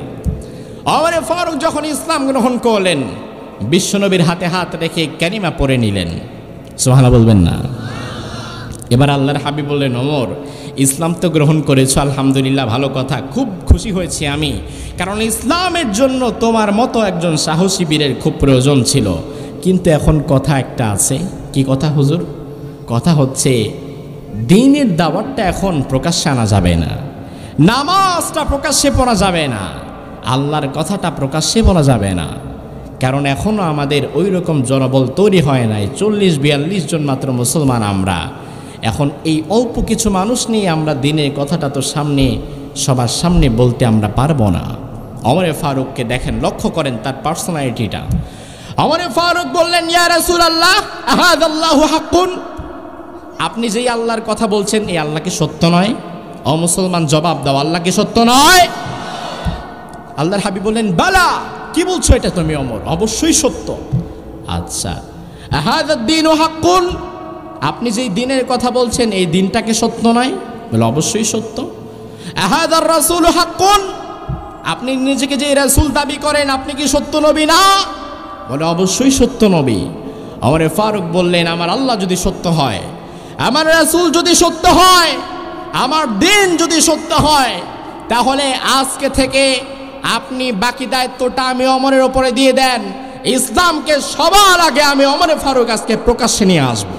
Speaker 1: ওমর ফারুক যখন ইসলাম গ্রহণ করলেন, বিশ্বনবীর হাতে হাত রেখে কালিমা পড়ে নিলেন। সুবহানাল্লাহ বলবেন না? এবার আল্লাহর হাবিব বললেন, ওমর ইসলাম তো গ্রহণ করেছো, আলহামদুলিল্লাহ, ভালো কথা, খুব খুশি হয়েছি আমি, কারণ ইসলামের জন্য তোমার মতো একজন সাহসী বীরের খুব প্রয়োজন ছিল। কিন্তু এখন কথা একটা আছে। কি কথা হুজুর? কথা হচ্ছে দ্বীনের দাওয়াতটা এখন প্রকাশ্যে আনা যাবে না, নামাজটা প্রকাশ্যে পড়া যাবে না, আল্লাহর কথাটা প্রকাশ্যে বলা যাবে না, কারণ এখনও আমাদের ওই রকম জনবল তৈরি হয় নাই। 40-42 জন মাত্র মুসলমান আমরা। এখন এই অল্প কিছু মানুষ নিয়ে আমরা দ্বীনের কথাটা তো সামনে, সবার সামনে বলতে আমরা পারবো না। ওমর ফারুককে দেখেন, লক্ষ্য করেন তার পার্সোনালিটিটা। ওমর ফারুক বললেন, ইয়া রাসূলুল্লাহ, আহাদাল্লাহু হাক্কুন, আপনি যেই আল্লাহর কথা বলছেন এই আল্লাহ কি সত্য নয়? ও মুসলমান জবাব দাও, আল্লাহ কি সত্য নয়? আল্লাহর হাবিব বললেন, বালা, কি বলছো এটা তুমি ওমর? অবশ্যই সত্য। আচ্ছা, আহাদাদ-দীনু হাক্কুন, আপনি যেই দিনের কথা বলছেন এই দিনটাকে সত্য নয়? বলে অবশ্যই সত্য। আহাদার রাসূলু হাক্কুন, আপনি নিজেকে যে রাসূল দাবি করেন আপনি কি সত্য নবী না? বলে অবশ্যই সত্য নবী। ওমর ফারুক বললেন, আমার আল্লাহ যদি সত্য হয়, আমার রাসূল যদি সত্য হয়, আমার দিন যদি সত্য হয়, তাহলে আজকে থেকে আপনি বাকি দায়িত্বটা আমি ওমরের উপরে দিয়ে দেন। ইসলামকে সবার আগে আমি ওমরে ফারুক আজকে প্রকাশ্যে নিয়ে আসব।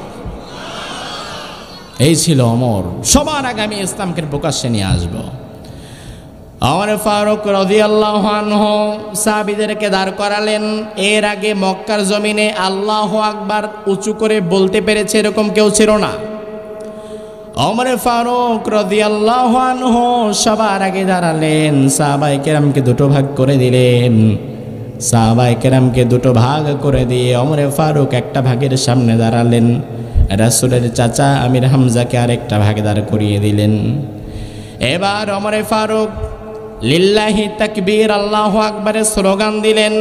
Speaker 1: এই ছিল ওমর, সবার আগে আমি ইসলামকে প্রকাশ্যে নিয়ে আসব। ওমর ফারুক রাদিয়াল্লাহু আনহু সাহাবীদেরকে দাঁড় করালেন। এর আগে মক্কার জমিনে আল্লাহু আকবার উঁচু করে বলতে পেরেছে এরকম কেউ ছিল না। ওমর ফারুক রাদিয়াল্লাহু আনহু সবার আগে দাঁড়ালেন, সাহাবায়ে কেরামকে দুটো ভাগ করে দিলেন। সাহাবায়ে কেরামকে দুটো ভাগ করে দিয়ে ওমর ফারুক একটা ভাগের সামনে দাঁড়ালেন, রাসূলের চাচা আমির হামজাকে আরেকটা ভাগে দাঁড় করিয়ে দিলেন। এবার ওমর ফারুক লিল্লাহি তাকবীর আল্লাহু আকবারের স্লোগান দিলেন।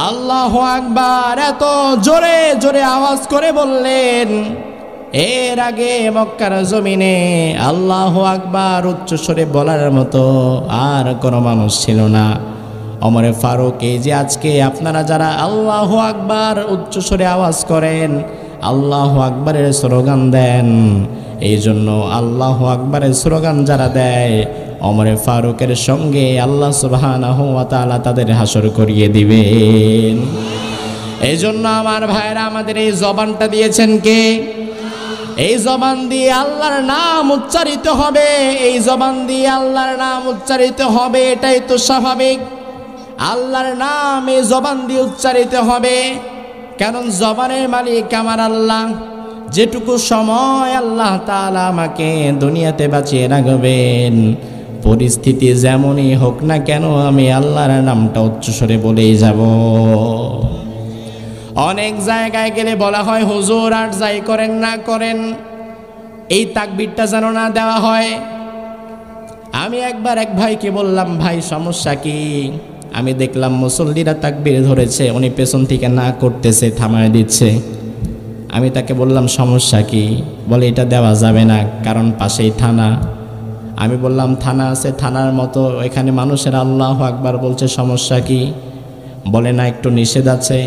Speaker 1: আল্লাহু আকবার এত জোরে জোরে আওয়াজ করে বললেন, এর আগে মক্কার জমিনে আল্লাহু আকবার উচ্চস্বরে বলার মতো আর কোনো মানুষ ছিল না। ওমর ফারুক এই যে আজকে আপনারা যারা আল্লাহু আকবার উচ্চস্বরে আওয়াজ করেন, আল্লাহু আকবারের স্লোগান দেন, এই জন্য আল্লাহু আকবারের স্লোগান যারা দেয় ওমর ফারুকের সঙ্গে আল্লাহ সুবহানাহু ওয়া তাআলা তাদের হাসর করিয়ে দিবেন। এই জন্য আমার ভাইরা আমাদের এই জবানটা দিয়েছেন কে? এই জবান দিয়ে আল্লাহর নাম উচ্চারিত হবে, এই জবান দিয়ে আল্লাহর নাম উচ্চারিত হবে, এটাই তো স্বাভাবিক। আল্লাহর নাম এই জবান দিয়ে উচ্চারিত হবে, কারণ জবানের মালিক আমার আল্লাহ। যেটুকু সময় আল্লাহ তাআলা আমাকে দুনিয়াতে বাঁচিয়ে রাখবেন, পরিস্থিতি যেমনই হোক না কেন আমি আল্লাহর নামটা উচ্চস্বরে বলেই যাব। অনেক জায়গায় গেলে বলা হয় হুজুর আর যাই করেন না করেন এই তাকবীরটা যেন না দেওয়া হয়। আমি একবার এক ভাইকে বললাম, ভাই সমস্যা কি? আমি দেখলাম মুসল্লিরা তাকবীর ধরেছে, উনি পেছন থেকে না করতেছে, থামায় দিচ্ছে। আমি তাকে বললাম সমস্যা কি? বলে এটা দেওয়া যাবে না, কারণ পাশেই থানা। আমি বললাম থানা আছে, থানার মতো এখানে মানুষের আল্লাহু আকবার বলছে, সমস্যা কি? বলে না, একটু নিষেধ আছে।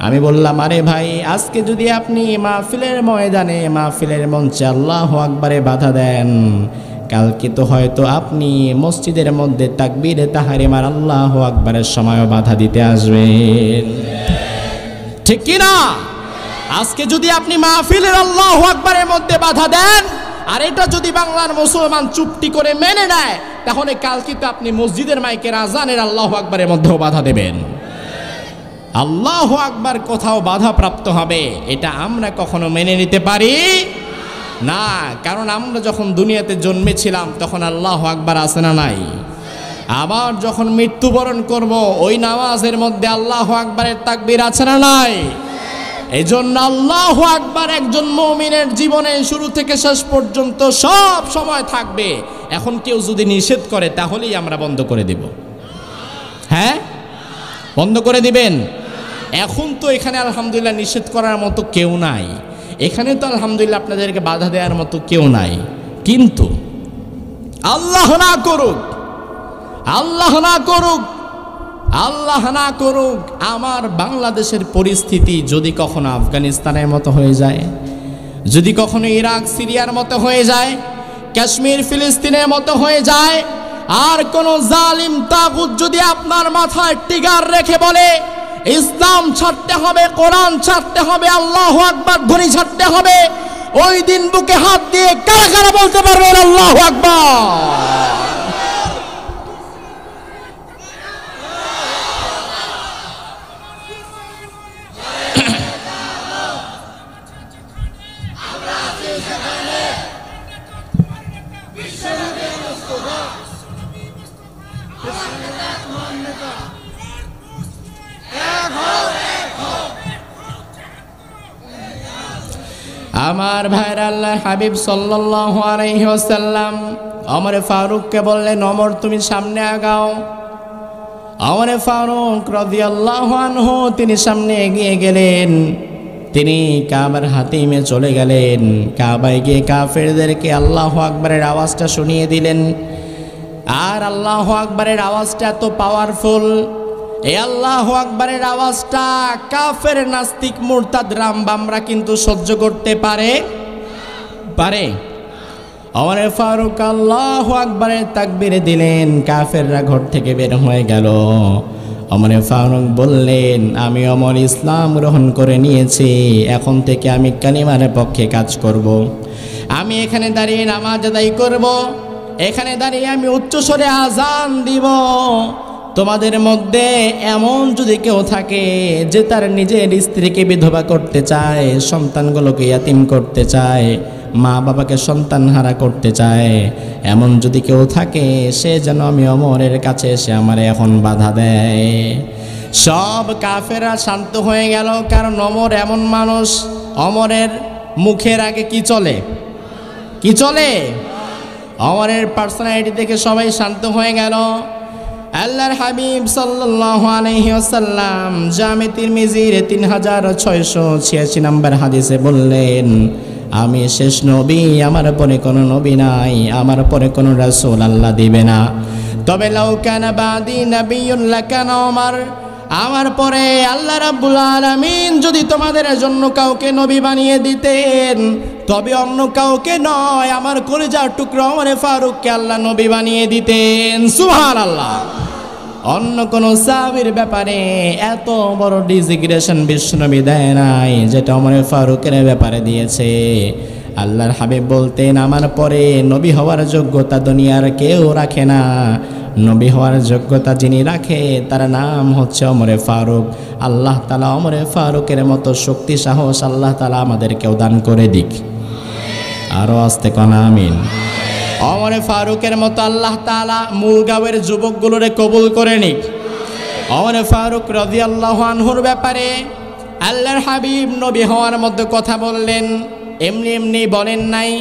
Speaker 1: আমি বললাম আরে ভাই, আজকে যদি আপনি মাহফিলের ময়দানে মাহফিলের মঞ্চে আল্লাহু আকবারে বাধা দেন, কালকে তো হয়তো আপনি মসজিদের মধ্যে তাকবীরে তাহরিমার আল্লাহু আকবারের সময়ও বাধা দিতে আসবেন, ঠিক কি না? আজকে যদি আপনি মাহফিলের আল্লাহু আকবারের মধ্যে বাধা দেন, আর এটা যদি বাংলার মুসলমান চুপটি করে মেনে নেয়, তাহলে কালকে তো আপনি মসজিদের মাইকের আজানের আল্লাহু আকবারের মধ্যেও বাধা দেবেন। আল্লাহু আকবার কোথাও বাধা প্রাপ্ত হবে, এটা আমরা কখনো মেনে নিতে পারি না। কারণ আমরা যখন দুনিয়াতে জন্মেছিলাম তখন আল্লাহু আকবার আছে না নাই? আবার যখন মৃত্যুবরণ করব ওই নামাজের মধ্যে আল্লাহু আকবারের তাকবীর আছে না নাই? এই জন্য আল্লাহু আকবার একজন মুমিনের জীবনে শুরু থেকে শেষ পর্যন্ত সব সময় থাকবে। এখন কেউ যদি নিষেধ করে তাহলেই আমরা বন্ধ করে দেব। হ্যাঁ, বন্ধ করে দিবেন? এখন তো এখানে আলহামদুলিল্লাহ নিষেধ করার মতো কেউ নাই, এখানে তো আলহামদুলিল্লাহ আপনাদেরকে বাধা দেওয়ার মতো কেউ নাই। কিন্তু আল্লাহ না করুক, আল্লাহ না করুক, আল্লাহ না করুক আমার বাংলাদেশের পরিস্থিতি যদি কখনো আফগানিস্তানের মতো হয়ে যায়, যদি কখনো ইরাক সিরিয়ার মতো হয়ে যায়, কাশ্মীর ফিলিস্তিনের মতো হয়ে যায়, আর কোন জালিম তাগুত যদি আপনার মাথায় টিগার রেখে বলে ইসলাম ছাড়তে হবে, কোরআন ছাড়তে হবে, আল্লাহু আকবার ধ্বনি ছাড়তে হবে, ওই দিন বুকে হাত দিয়ে কারা কারা বলতে পারবেন আল্লাহু আকবার? আমার ভাইরা, আল্লাহর হাবিব সাল্লাল্লাহু আলাইহি ওয়াসাল্লাম ওমর ফারুককে বললেন, ওমর তুমি সামনে আগাও। ওমর ফারুক রাদিয়াল্লাহু আনহু তিনি সামনে এগিয়ে গেলেন, তিনি কাবার হাতিমে চলে গেলেন, কাবায় গিয়ে কাফেরদেরকে আল্লাহু আকবারের আওয়াজটা শুনিয়ে দিলেন। আর আল্লাহু আকবারের আওয়াজটা এত পাওয়ারফুল, এই আল্লাহু আকবারের আওয়াজটা কাফের নাস্তিক মুরতাদ রামবামরা কিন্তু সহ্য করতে পারে। ওমরে ফারুক আল্লাহু আকবারের তাকবীর দিলেন, কাফেররা ঘর থেকে বের হয়ে গেল। ওমরে ফারুক বললেন, আমি ওমর ইসলাম গ্রহণ করে নিয়েছি, এখন থেকে আমি কালিমার পক্ষে কাজ করব। আমি এখানে দাঁড়িয়ে নামাজ আদায় করব, এখানে দাঁড়িয়ে আমি উচ্চস্বরে আজান দিব। তোমাদের মধ্যে এমন যদি কেউ থাকে যে তার নিজের স্ত্রীকে বিধবা করতে চায়, সন্তানগুলোকে ইয়াতিম করতে চায়, মা বাবাকে সন্তানহারা করতে চায়, এমন যদি কেউ থাকে সে যেন আমি ওমরের কাছে এসে আমার এখন বাধা দেয়। সব কাফেররা শান্ত হয়ে গেল, কারণ ওমর এমন মানুষ, ওমরের মুখের আগে কি চলে? কি চলে? ওমরের পার্সোনালিটি দেখে সবাই শান্ত হয়ে গেল। আল্লাহর হাবিব সাল্লাল্লাহু আলাইহি ওয়াসাল্লাম জামে তিরমিজির 3686 নম্বর হাদিসে বললেন, আমি শেষ নবী, আমার পরে কোনো নবী নাই, আমার পরে কোনো রাসূল আল্লাহ দিবে না। তবে লাউ কানা বাদি নাবিয়্যুন লাকানা ওমর, আমার পরে আল্লাহ রাব্বুল আলামিন যদি তোমাদের জন্য কাউকে নবী বানিয়ে দিতেন, তবে অন্য কাউকে নয়, আমার কলিজার টুকরা ওমরে ফারুককে আল্লাহ নবী বানিয়ে দিতেন। সুবহানাল্লাহ। অন্য কোন সাহাবীর ব্যাপারে এত বড় ডিজিগ্রেশন বিশ্বনবী দেয় নাই যেটা ওমরে ফারুকের ব্যাপারে দিয়েছে। আল্লাহর হাবিব বলতেন, আমার পরে নবী হওয়ার যোগ্যতা দুনিয়ার কেউ রাখে না, নবী হওয়ার যোগ্যতা যিনি রাখে তার নাম হচ্ছে ওমরে ফারুক। আল্লাহ তাআলা ওমরে ফারুকের মতো শক্তি সাহস আল্লাহ তাআলা আমাদেরকেও দান করে দিক। আরো আস্তে কোন আমিন। ওমরে ফারুকের মতো আল্লাহ তাআলা মুলগাঁওয়ের যুবকগুলোরে কবুল করে নিক। ওমরে ফারুক রাদিয়াল্লাহু আনহুর ব্যাপারে আল্লাহর হাবিব নবী হওয়ার মধ্যে কথা বললেন, এমনি এমনি বলেন নাই।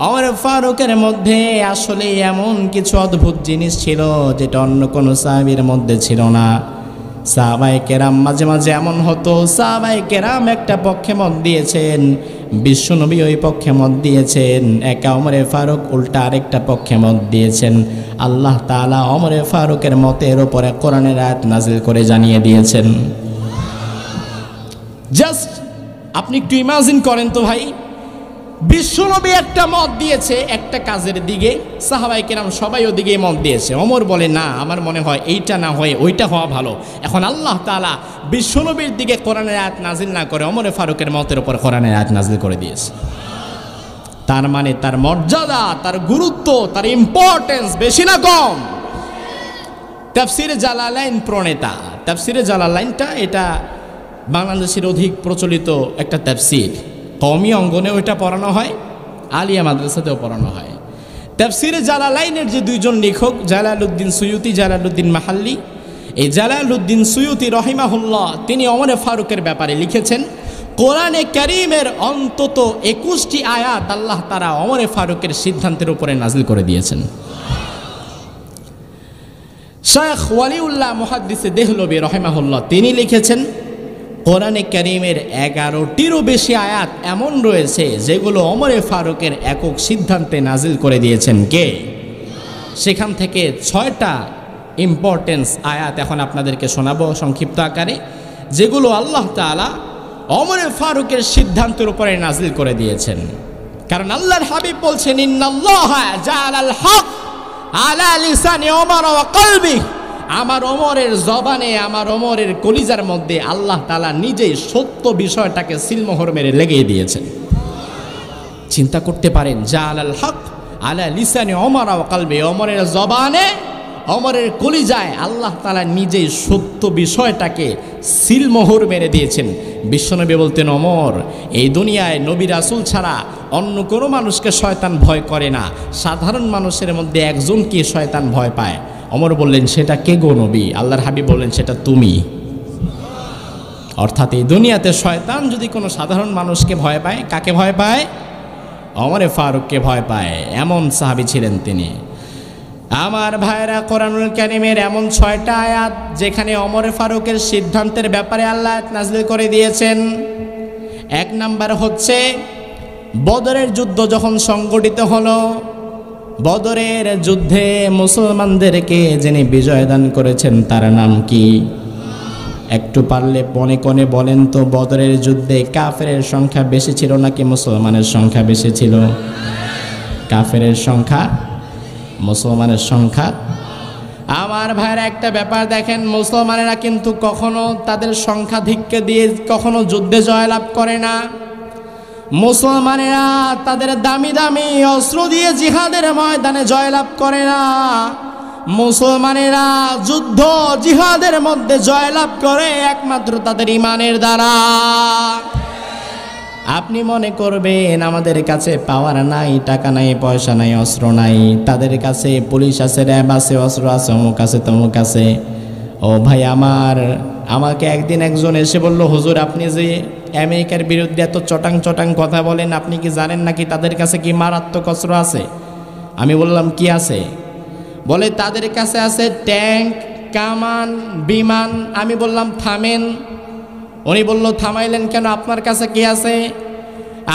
Speaker 1: ওমর ফারুকের মধ্যে আসলে এমন কিছু অদ্ভুত জিনিস ছিল যেটা অন্য কোনো সাহাবীর মধ্যে ছিল না। সাহাবায়ে কেরাম মাঝে মাঝে এমন হতো, সাহাবায়ে কেরাম একটা পক্ষে মত দিয়েছেন, বিশ্বনবী ওই পক্ষে মত দিয়েছেন, একা ওমরে ফারুক উল্টা আরেকটা পক্ষে মত দিয়েছেন। আল্লাহ তাআলা ওমরে ফারুকের মতের উপরে কোরআনের আয়াত নাজিল করে জানিয়ে দিয়েছেন। জাস্ট আপনি একটু ইমাজিন করেন তো ভাই, বিশ্বনবী একটা মত দিয়েছে একটা কাজের দিকে, সাহাবায়ে কেরাম সবাই ওদিকে মত দিয়েছে। ওমর বলে, না, আমার মনে হয় এইটা না হয়ে ওইটা হওয়া ভালো। এখন আল্লাহ তাআলা বিশ্বনবীর দিকে কোরআনের আয়াত নাজিল না করে ওমরে ফারুকের মতের উপর কোরআনের আয়াত নাজিল করে দিয়েছে। তার মানে তার মর্যাদা, তার গুরুত্ব, তার ইম্পর্টেন্স বেশি না কম? তাফসিরে জালালাইন প্রণেতা, তাফসিরে জালালাইনটা এটা বাংলাদেশের অধিক প্রচলিত একটা তাফসির। কওমি অঙ্গনে ওইটা পড়ানো হয়, আলিয়া মাদ্রাসাতেও পড়ানো হয়। তাফসিরে জালালাইনের যে দুইজন লেখক, জালালউদ্দিন সুয়ুতি, জালালউদ্দিন মাহাল্লি, এই জালালউদ্দিন সুয়ুতি রহিমাহুল্লাহ তিনি ওমরে ফারুকের ব্যাপারে লিখেছেন, কোরআনে কারীমের অন্তত 21টি আয়াত আল্লাহ তাআলা ওমরে ফারুকের সিদ্ধান্তের উপরে নাজিল করে দিয়েছেন। শায়খ ওয়ালিউল্লাহ মুহাদ্দিসে দেহলভী রহিমাহুল্লাহ তিনি লিখেছেন, কোরআনে কারীমের 11টিরও বেশি আয়াত এমন রয়েছে যেগুলো ওমরে ফারুকের একক সিদ্ধান্তে নাজিল করে দিয়েছেন কে? সেখান থেকে 6টা ইম্পর্টেন্স আয়াত এখন আপনাদেরকে শোনাবো সংক্ষিপ্ত আকারে, যেগুলো আল্লাহ তাআলা ওমরে ফারুকের সিদ্ধান্তের উপরে নাজিল করে দিয়েছেন। কারণ আল্লাহর হাবিব বলছেন, ইন্নাল্লাহা জাআলাল হক আলা লিসানি ওমর ওয়া কলবি, আমার ওমরের জবানে, আমার ওমরের কলিজার মধ্যে আল্লাহ তাআলা নিজেই সত্য বিষয়টাকে সিলমোহর মেরে লেগিয়ে দিয়েছেন। চিন্তা করতে পারেন, জাআলাল হক আলা লিসানি ওমর ওয়া কলবি, ওমরের জবানে, ওমরের কলিজায় আল্লাহ তাআলা নিজেই সত্য বিষয়টাকে সিলমোহর মেরে দিয়েছেন। বিশ্বনবী বলতেন, ওমর, এই দুনিয়ায় নবী রাসূল ছাড়া অন্য কোনো মানুষকে শয়তান ভয় করে না, সাধারণ মানুষের মধ্যে একজনকে শয়তান ভয় পায়। ওমর বললেন, সেটা কে গো নবী? আল্লাহর হাবিব বললেন, সেটা তুমি। অর্থাৎ এই দুনিয়াতে শয়তান যদি কোনো সাধারণ মানুষকে ভয় পায়, কাকে ভয় পায়? ওমরে ফারুককে ভয় পায়। এমন সাহাবী ছিলেন তিনি। আমার ভাইরা, কোরআনুল কারীমের এমন 6টা আয়াত যেখানে ওমরে ফারুকের সিদ্ধান্তের ব্যাপারে আল্লাহ নাজিল করে দিয়েছেন। 1 নাম্বার হচ্ছে, বদরের যুদ্ধ যখন সংগঠিত হলো, বদরের যুদ্ধে মুসলমানদেরকে যিনি বিজয় দান করেছেন তার নাম কি? একটু পারলে মনে কোণে বলেন তো, বদরের যুদ্ধে কাফেরের সংখ্যা বেশি ছিল নাকি মুসলমানের সংখ্যা বেশি ছিল? কাফেরের সংখ্যা, মুসলমানের সংখ্যা। আমার ভাইয়ের একটা ব্যাপার দেখেন, মুসলমানেরা কিন্তু কখনো তাদের সংখ্যাধিক্য দিয়ে কখনো যুদ্ধে জয়লাভ করে না। মুসলমানেরা তাদের দামি দামি অস্ত্র দিয়ে জিহাদের ময়দানে জয়লাভ করে না। মুসলমানেরা যুদ্ধ জিহাদের মধ্যে জয়লাভ করে একমাত্র তাদের ইমানের দ্বারা। আপনি মনে করবেন আমাদের কাছে পাওয়ার নাই, টাকা নাই, পয়সা নাই, অস্ত্র নাই, তাদের কাছে পুলিশ আছে, র্যাব আছে, অস্ত্র আছে, অমুক আছে, তমুক আছে। ও ভাই আমার, আমাকে একদিন একজন এসে বলল, হুজুর আপনি যে আমেরিকার বিরুদ্ধে এত চটাং চটাং কথা বলেন, আপনি কি জানেন নাকি তাদের কাছে কি মারাত্মক অস্ত্র আছে? আমি বললাম কি আছে? বলে তাদের কাছে আছে ট্যাঙ্ক, কামান, বিমান। আমি বললাম থামেন। উনি বলল থামাইলেন কেন, আপনার কাছে কি আছে?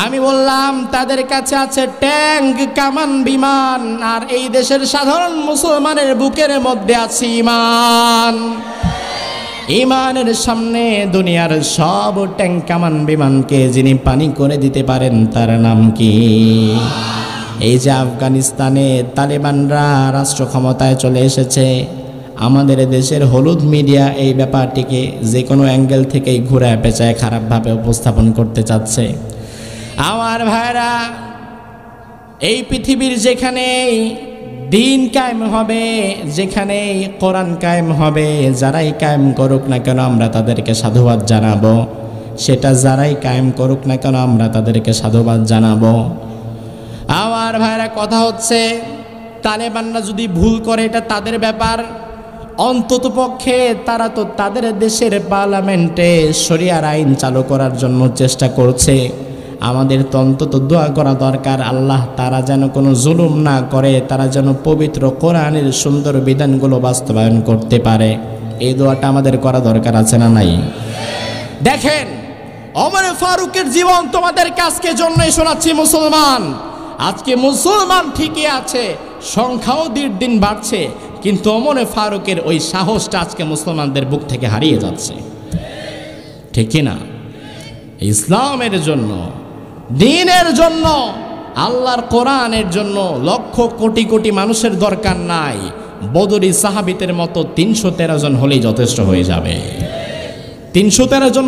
Speaker 1: আমি বললাম তাদের কাছে আছে ট্যাঙ্ক, কামান, বিমান, আর এই দেশের সাধারণ মুসলমানের বুকের মধ্যে আছে ইমান। ইমানের সামনে দুনিয়ার সব ট্যাঙ্ক, কামান, বিমানকে যিনি পানি করে দিতে পারেন তার নাম কি? এই যে আফগানিস্তানে তালেবানরা রাষ্ট্র ক্ষমতায় চলে এসেছে, আমাদের দেশের হলুদ মিডিয়া এই ব্যাপারটিকে যে কোনো অ্যাঙ্গেল থেকেই ঘুরায় পেঁচায় খারাপভাবে উপস্থাপন করতে চাচ্ছে। আমার ভাইরা, এই পৃথিবীর যেখানেই দিন কায়েম হবে, যেখানেই কোরআন কায়েম হবে, যারাই কায়েম করুক না কেন আমরা তাদেরকে সাধুবাদ জানাবো। সেটা যারাই কায়েম করুক না কেন আমরা তাদেরকে সাধুবাদ জানাবো। আমার ভাইরা, কথা হচ্ছে তালেবানরা যদি ভুল করে এটা তাদের ব্যাপার। অন্তত পক্ষে তারা তো তাদের দেশের পার্লামেন্টে শরিয়ার আইন চালু করার জন্য চেষ্টা করছে। আমাদের তো অন্তত দোয়া করা দরকার, আল্লাহ তারা যেন কোনো জুলুম না করে, তারা যেন পবিত্র কোরআনের সুন্দর বিধানগুলো বাস্তবায়ন করতে পারে। এই দোয়াটা আমাদের করা দরকার আছে না নাই? দেখেন, ওমর ফারুকের জীবন তোমাদের কাছকে জন্যই শোনাচ্ছি মুসলমান। আজকে মুসলমান ঠিকই আছে, সংখ্যাও দিন দিন বাড়ছে, কিন্তু ওমর ফারুকের ওই সাহসটা আজকে মুসলমানদের বুক থেকে হারিয়ে যাচ্ছে, ঠিক কি না? ইসলামের জন্য, দ্বীনের জন্য, আল্লাহর কোরআনের জন্য লক্ষ কোটি কোটি মানুষের দরকার নাই। বদরি সাহাবীদের মতো 313 জন হলেই যথেষ্ট হয়ে যাবে। 313 জন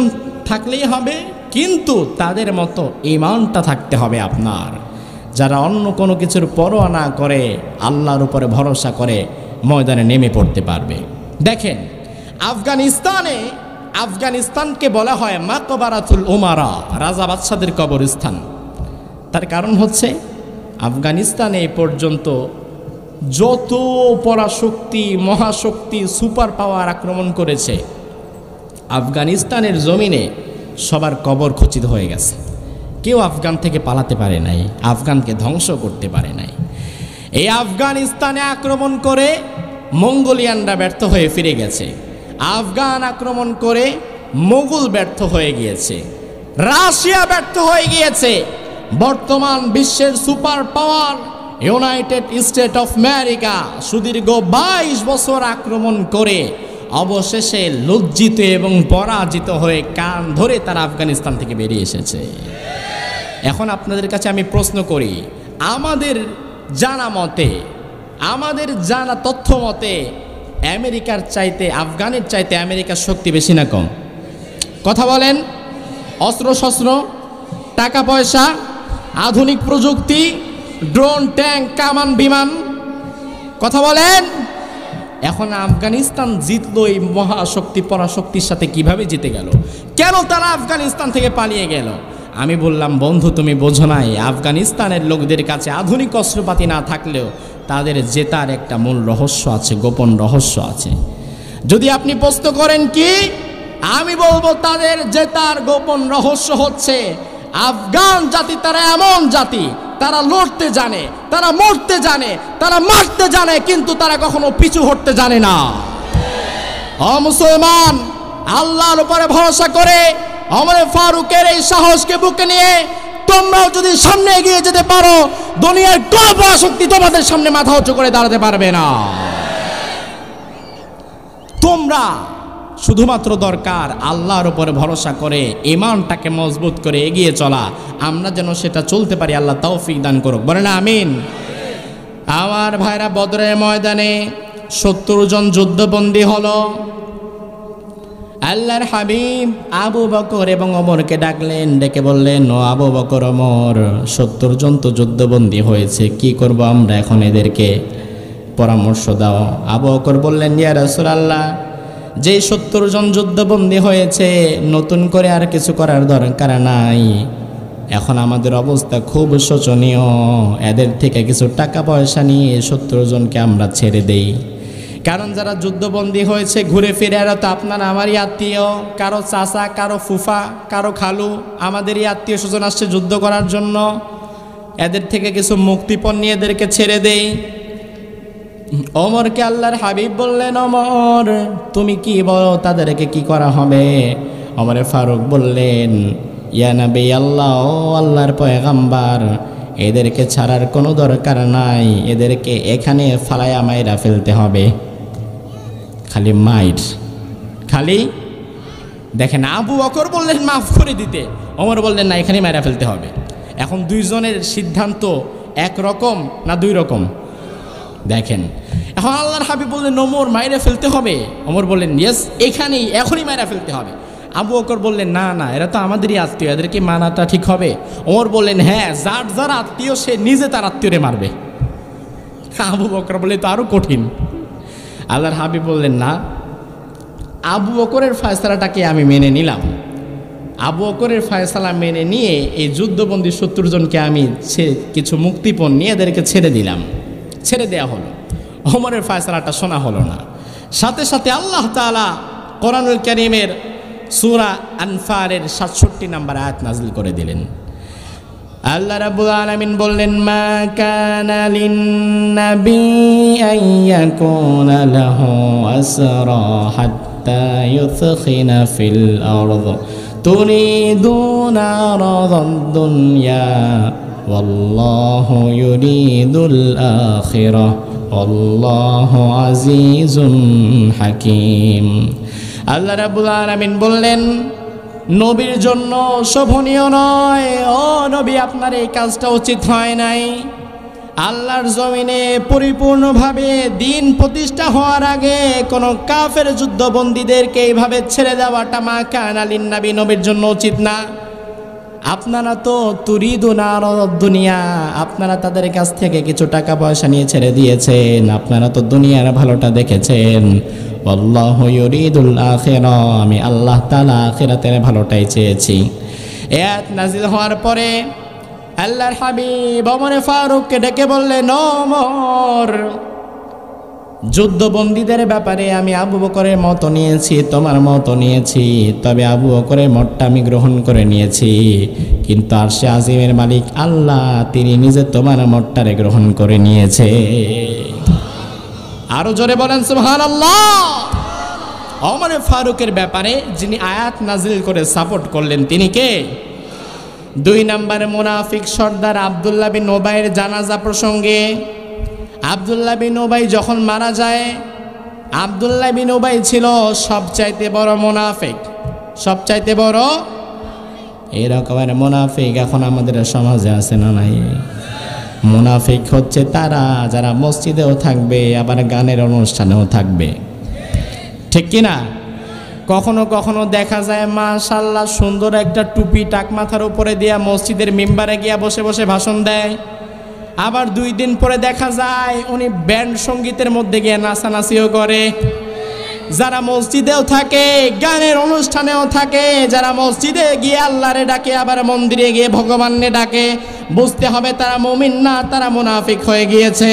Speaker 1: থাকলেই হবে, কিন্তু তাদের মতো ঈমানটা থাকতে হবে আপনার, যারা অন্য কোনো কিছুর পরোয়া না করে আল্লাহর উপরে ভরসা করে ময়দানে নেমে পড়তে পারবে। দেখেন, আফগানিস্তানকে বলা হয় মাকবারাতুল উমারা, রাজা বাদশাদের কবরস্থান। তার কারণ হচ্ছে আফগানিস্তানে এ পর্যন্ত যত পরাশক্তি, মহাশক্তি, সুপার পাওয়ার আক্রমণ করেছে, আফগানিস্তানের জমিনে সবার কবর খচিত হয়ে গেছে। কেউ আফগান থেকে পালাতে পারে নাই, আফগানকে ধ্বংস করতে পারে নাই। এই আফগানিস্তানে আক্রমণ করে মঙ্গোলিয়ানরা ব্যর্থ হয়ে ফিরে গেছে, আফগান আক্রমণ করে মোগল ব্যর্থ হয়ে গিয়েছে, রাশিয়া ব্যর্থ হয়ে গিয়েছে। বর্তমান বিশ্বের super power United state of America সুদীর্ঘ 22 বছর আক্রমণ করে অবশেষে লজ্জিত এবং পরাজিত হয়ে কান ধরে তারা আফগানিস্তান থেকে বেরিয়ে এসেছে। এখন আপনাদের কাছে আমি প্রশ্ন করি, আমাদের জানা মতে, আমাদের জানা তথ্য মতে আমেরিকার চাইতে, আফগানের চাইতে আমেরিকার শক্তি বেশি না কম? কথা বলেন। অস্ত্র শস্ত্র, টাকা পয়সা, আধুনিক প্রযুক্তি, ড্রোন, ট্যাঙ্ক, কামান, বিমান, কথা বলেন। এখন আফগানিস্তান জিতলো এই মহাশক্তি পরাশক্তির সাথে, কিভাবে জিতে গেল? কেন তারা আফগানিস্তান থেকে পালিয়ে গেল? আমি বললাম, বন্ধু তুমি বোঝো নাই, আফগানিস্তানের লোকদের কাছে আধুনিক অস্ত্রপাতি না থাকলেও তাদের জেতার একটা মূল রহস্য আছে, গোপন রহস্য আছে। যদি আপনি প্রশ্ন করেন কি, আমি বলবো তাদের জেতার গোপন রহস্য হচ্ছে আফগান জাতি তারা এমন জাতি, তারা লড়তে জানে, তারা মরতে জানে, তারা মারতে জানে, কিন্তু তারা কখনো পিছু হটতে জানে না। ও মুসলমান, আল্লাহর উপরে ভরসা করে ওমর ফারুকের এই সাহসকে বুকে নিয়ে তোমরাও যদি সামনে এগিয়ে যেতে পারো, দুনিয়ার কোনো পরাশক্তি তোমাদের সামনে মাথা উঁচু করে দাঁড়াতে পারবে না। তোমরা শুধুমাত্র দরকার আল্লাহর উপরে ভরসা করে ঈমানটাকে মজবুত করে এগিয়ে চলা। আমরা যেন সেটা চলতে পারি, আল্লাহ তৌফিক দান করুক, বলেন আমিন। আমার ভাইরা, বদরের ময়দানে 70 জন যুদ্ধবন্দী হলো। আল্লাহর হাবিব আবু বকর এবং ওমরকে ডাকলেন, ডেকে বললেন, ও আবু বকর, ওমর, 70 জন তো যুদ্ধবন্দী হয়েছে, কি করব আমরা এখন, এদেরকে পরামর্শ দাও। আবু বকর বললেন, ইয়া রাসূলুল্লাহ, যে 70 জন যুদ্ধবন্দী হয়েছে, নতুন করে আর কিছু করার দরকার নাই, এখন আমাদের অবস্থা খুব শোচনীয়, এদের থেকে কিছু টাকা পয়সা নিয়ে 70 জনকে আমরা ছেড়ে দেই। কারণ যারা যুদ্ধবন্দী হয়েছে ঘুরে ফিরে এরা তো আপনার আমারই আত্মীয়, কারো চাচা, কারো ফুফা, কারো খালু, আমাদেরই আত্মীয় স্বজন আসছে যুদ্ধ করার জন্য, এদের থেকে কিছু মুক্তিপণ নিয়ে এদেরকে ছেড়ে দেই। ওমরকে আল্লাহর হাবিব বললেন, ওমর, তুমি কি বলো, তাদেরকে কি করা হবে? ওমরে ফারুক বললেন, ইয়া নবী আল্লাহ, ও আল্লাহর পয়গম্বর, এদেরকে ছাড়ার কোনো দরকার নাই, এদেরকে এখানে ফালায়া মাইরা ফেলতে হবে। খালি মাইর, খালি দেখেন, আবু বকর বললেন মাফ করে দিতে, ওমর বললেন না, এখানে মাইরা ফেলতে হবে। এখন দুইজনের সিদ্ধান্ত একরকম না দুই রকম? দেখেন, এখন আল্লাহর হাবিব বললেন, ওমর মাইরা ফেলতে হবে, ওমর বললেন ইয়েস, এখানেই এখনই মাইরা ফেলতে হবে। আবু বকর বললেন, না না, এরা তো আমাদেরই আত্মীয়, এদেরকে মানাটা ঠিক হবে। ওমর বললেন, হ্যাঁ, যার যার আত্মীয় সে নিজে তার আত্মীয়রে মারবে। আবু বকর বলে তো আরো কঠিন। আল্লাহর হাবিব বললেন, না, আবু বকরের ফয়সালাটাকে আমি মেনে নিলাম। আবু বকরের ফয়সালা মেনে নিয়ে এই যুদ্ধবন্দী 70 জনকে আমি কিছু মুক্তিপণ নিয়ে এদেরকে ছেড়ে দিলাম, ছেড়ে দেয়া হলো। ওমরের ফয়সালাটা শোনা হলো না। সাথে সাথে আল্লাহ তাআলা কোরআনুল কারীমের সূরা আনফালের 67 নম্বর আয়াত নাযিল করে দিলেন। আল্লাহ রাব্বুল আলামিন বললেন, মা কানা লিন-নাবী আইয়াকুনা লাহু আসরা হাত্তা ইউথখিনা ফিল আরদ তুরিদুনা আরাদাদ দুনিয়া ওয়াল্লাহু ইউরিদুল আখিরাহ ওয়াল্লাহু আজিজুন হাকীম। আল্লাহ রাব্বুল আলামিন বললেন, নবীর জন্য শোভনীয় নয়, ও নবী, আপনার এই কাজটা উচিত হয় নাই। আল্লাহর জমিনে পরিপূর্ণভাবে দিন প্রতিষ্ঠা হওয়ার আগে কোন কাফের যুদ্ধবন্দীদেরকে এইভাবে ছেড়ে দেওয়াটা মা কানা লিন-নাবী, নবীর জন্য উচিত না। আপনারা তো তুরিদুনা আরাদাদ দুনিয়া, আপনারা তাদের কাছ থেকে কিছু টাকা পয়সা নিয়ে ছেড়ে দিয়েছেন, আপনারা তো দুনিয়ার ভালোটা দেখেছেন। আল্লাহু ইউরিদুল আখিরা, আমি আল্লাহ তাআলা আখিরাতের ভালোটাই চেয়েছি। এই আয়াত নাযিল হওয়ার পরে আল্লাহর হাবিব ওমর ফারুককে ডেকে বললেন, ওমর, যুদ্ধবন্দীদের ব্যাপারে আমি আবু বকরের মত নিয়েছি, তোমার মত নিয়েছি, তবে আবু বকরের মতটা আমি গ্রহণ করে নিয়েছি, কিন্তু আরশে আজিমের মালিক আল্লাহ তিনি নিজে তোমার মতটারে গ্রহণ করে নিয়েছে। আরো জোরে বলেন সুবহানাল্লাহ। ওমর ফারুকের ব্যাপারে যিনি আয়াত নাজিল করে সাপোর্ট করলেন তিনি কে? 2 নম্বরে মুনাফিক সর্দার আব্দুল্লাহ বিন উবাইয়ের জানাজা প্রসঙ্গে, আব্দুল্লাহ বিন উবাই যখন মারা যায়, আব্দুল্লাহ বিন উবাই ছিল সবচাইতে বড় মুনাফিক, সবচাইতে বড়। এরকমের মুনাফিক এখন আমাদের সমাজে আছে না নাই? মুনাফিক হচ্ছে তারা যারা মসজিদেও থাকবে আবার গানের অনুষ্ঠানেও থাকবে, ঠিক কিনা? কখনো কখনো দেখা যায় মাশাআল্লাহ সুন্দর একটা টুপি টাক মাথার উপরে দিয়া মসজিদের মিম্বারে গিয়া বসে বসে ভাষণ দেয়, আবার 2 দিন পরে দেখা যায় উনি ব্যান্ড সঙ্গীতের মধ্যে গিয়ে নাচানাচিও করে। যারা মসজিদেও থাকে গানের অনুষ্ঠানেও থাকে, যারা মসজিদে গিয়ে আল্লাহরে ডাকে আবার মন্দিরে গিয়ে ভগবানকে ডাকে, বুঝতে হবে তারা মুমিন না, তারা মুনাফিক হয়ে গিয়েছে।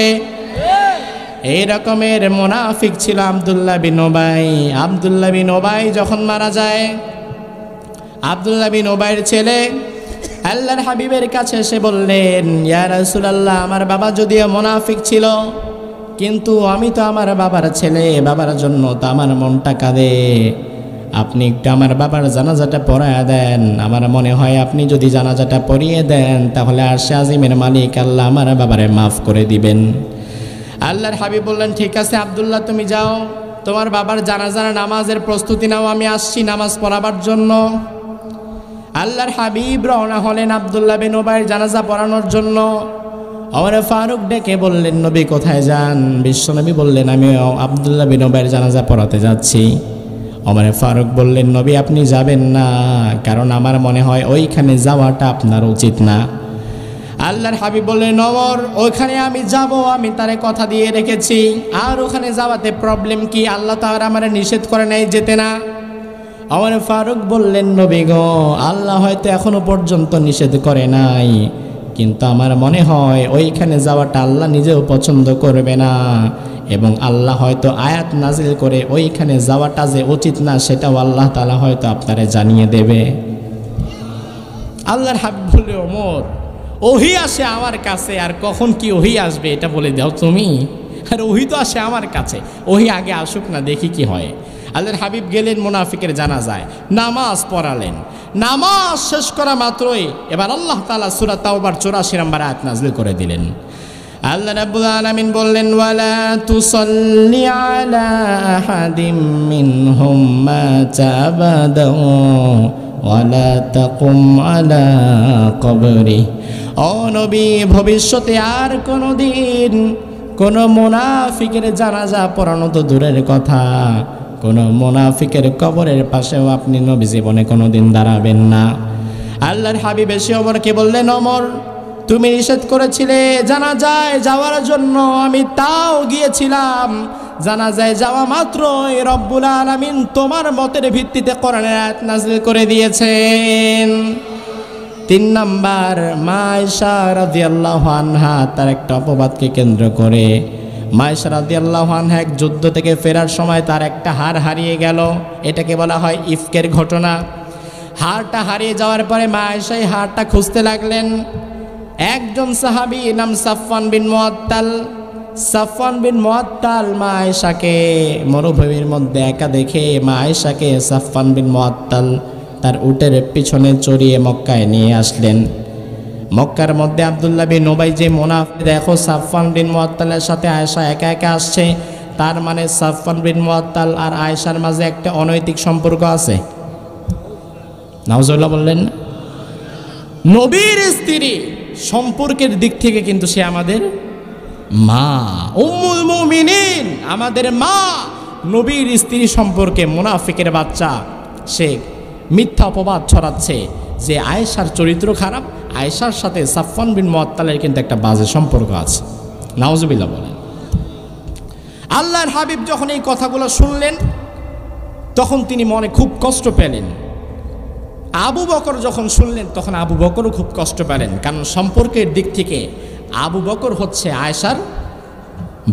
Speaker 1: এই রকমের মুনাফিক ছিল আব্দুল্লাহ বিন উবাই। আব্দুল্লাহ বিন উবাই যখন মারা যায়, আব্দুল্লাহ বিন উবাইয়ের ছেলে আল্লাহর হাবিবের কাছে এসে বললেন, ইয়া রাসূলুল্লাহ, আমার বাবা যদিও মুনাফিক ছিল, কিন্তু আমি তো আমার বাবার ছেলে, বাবার জন্য তো আমার মনটা কাঁদে, আপনি একটু আমার বাবার জানাজাটা পড়ায়া দেন। আমার মনে হয় আপনি যদি জানাজাটা পড়িয়ে দেন তাহলে আরশে আজিমের মালিক আল্লাহ আমার বাবারে মাফ করে দিবেন। আল্লাহর হাবিব বললেন, ঠিক আছে আব্দুল্লাহ, তুমি যাও, তোমার বাবার জানাজার নামাজের প্রস্তুতি নাও, আমি আসছি নামাজ পড়াবার জন্য। আল্লাহর হাবিব রওনা হলেন আব্দুল্লাহ বিন উবাইর জানাজা পড়ানোর জন্য। ওমরে ফারুক ডেকে বললেন, নবী কোথায় যান? বিশ্বনবী বললেন, আমি আব্দুল্লাহ বিন উবাইর জানাজা পড়াতে যাচ্ছি। ওমরে ফারুক বললেন, নবী আপনি যাবেন না, কারণ আমার মনে হয় ওইখানে যাওয়াটা আপনার উচিত না। আল্লাহর হাবিব বললেন, ওমর ওইখানে আমি যাব, আমি তারে কথা দিয়ে রেখেছি, আর ওখানে যাওয়াতে প্রবলেম কি? আল্লাহ তাআলা আমারে নিষেধ করে নাই যেতে না। ওমর ফারুক বললেন, নবী গো, আল্লাহ হয়তো এখনো পর্যন্ত নিষেধ করে নাই, কিন্তু আমার মনে হয় ওইখানে যাওয়াটা আল্লাহ নিজেও পছন্দ করবে না, এবং আল্লাহ হয়তো আয়াত নাজিল করে ওইখানে যাওয়াটা যে উচিত না সেটাও আল্লাহ তাআলা হয়তো আপনারে জানিয়ে দেবে। আল্লাহর হাবিব বললে, ওমর ওহী আসে আমার কাছে, আর কখন কি ওহী আসবে এটা বলে দাও তুমি। আর ওহী তো আসে আমার কাছে, ওহী আগে আসুক না, দেখি কি হয়। আল্লাহর হাবিব গেলেন মুনাফিকের জানাজায়, নামাজ পড়ালেন। নামাজ শেষ করা মাত্রই এবার আল্লাহ তাআলা সূরা তাওবার 84 নম্বর আয়াত নাযিল করে দিলেন। আল্লাহ রাব্বুল আলামিন বললেন, ওয়ালা তুসাল্লি আলা আহাদিম মিনহুম মাতা আবাদা ওয়ালা তাকুম আলা কবরি। ও নবী, ভবিষ্যতে আর কোনোদিন কোনো মুনাফিকের জানাজা পড়ানো তো দূরের কথা, কোনো মুনাফিকের কবরের পাশেও আপনি নবী জীবনে কোনোদিন দাঁড়াবেন না। আল্লাহর হাবিব এসে ওমরকে বললেন, ওমর তুমি নিষেধ করেছিলে জানাজায় যাওয়ার জন্য, আমি তাও গিয়েছিলাম। জানাজায় যাওয়া মাত্রই রব্বুল আলামিন তোমার মতের ভিত্তিতে কোরআনের আয়াত নাযিল করে দিয়েছেন। 3 নাম্বার, মা আয়েশা রাদিয়াল্লাহু আনহা তার একটা অপবাদকে কেন্দ্র করে। মা আয়েশা রাদিয়াল্লাহু আনহা এক যুদ্ধ থেকে ফেরার সময় তার একটা হাড় হারিয়ে গেল, এটাকে বলা হয় ইফকের ঘটনা। হাড়টা হারিয়ে যাওয়ার পরে মা আয়েশা এই হাড়টা খুঁজতে লাগলেন। একজন সাহাবী নাম সাফওয়ান বিন মুআত্তাল। সাফওয়ান বিন মুআত্তাল মা আয়েশাকে মরুভূমির মধ্যে একা দেখে মা আয়েশাকে সাফওয়ান বিন মুআত্তাল তার উটের পিছনে চড়িয়ে মক্কায় নিয়ে আসলেন। মক্কার মধ্যে আব্দুল্লাহ বিন উবাই যে মুনাফিক, দেখো সাফওয়ান বিন মুআত্তালের সাথে আয়েশা একা একা আসছে, তার মানে সাফওয়ান বিন মুআত্তাল আর আয়েশার মাঝে একটা অনৈতিক সম্পর্ক আছে। নাউজুবিল্লাহ বললেন। নবীর স্ত্রী সম্পর্কের দিক থেকে কিন্তু সে আমাদের মা, উম্মুল মুমিনিন, আমাদের মা। নবীর স্ত্রী সম্পর্কে মুনাফিকের বাচ্চা সে মিথ্যা অপবাদ ছড়াচ্ছে যে আয়েশার চরিত্র খারাপ, আয়েশার সাথে সাফওয়ান বিন মুআত্তালের কিন্তু একটা বাজে সম্পর্ক আছে। নাউজুবিল্লাহ বলেন। আল্লাহর হাবিব যখন এই কথাগুলো শুনলেন তখন তিনি মনে খুব কষ্ট পেলেন। আবু বকর যখন শুনলেন তখন আবু বকরও খুব কষ্ট পেলেন, কারণ সম্পর্কের দিক থেকে আবু বকর হচ্ছে আয়েশার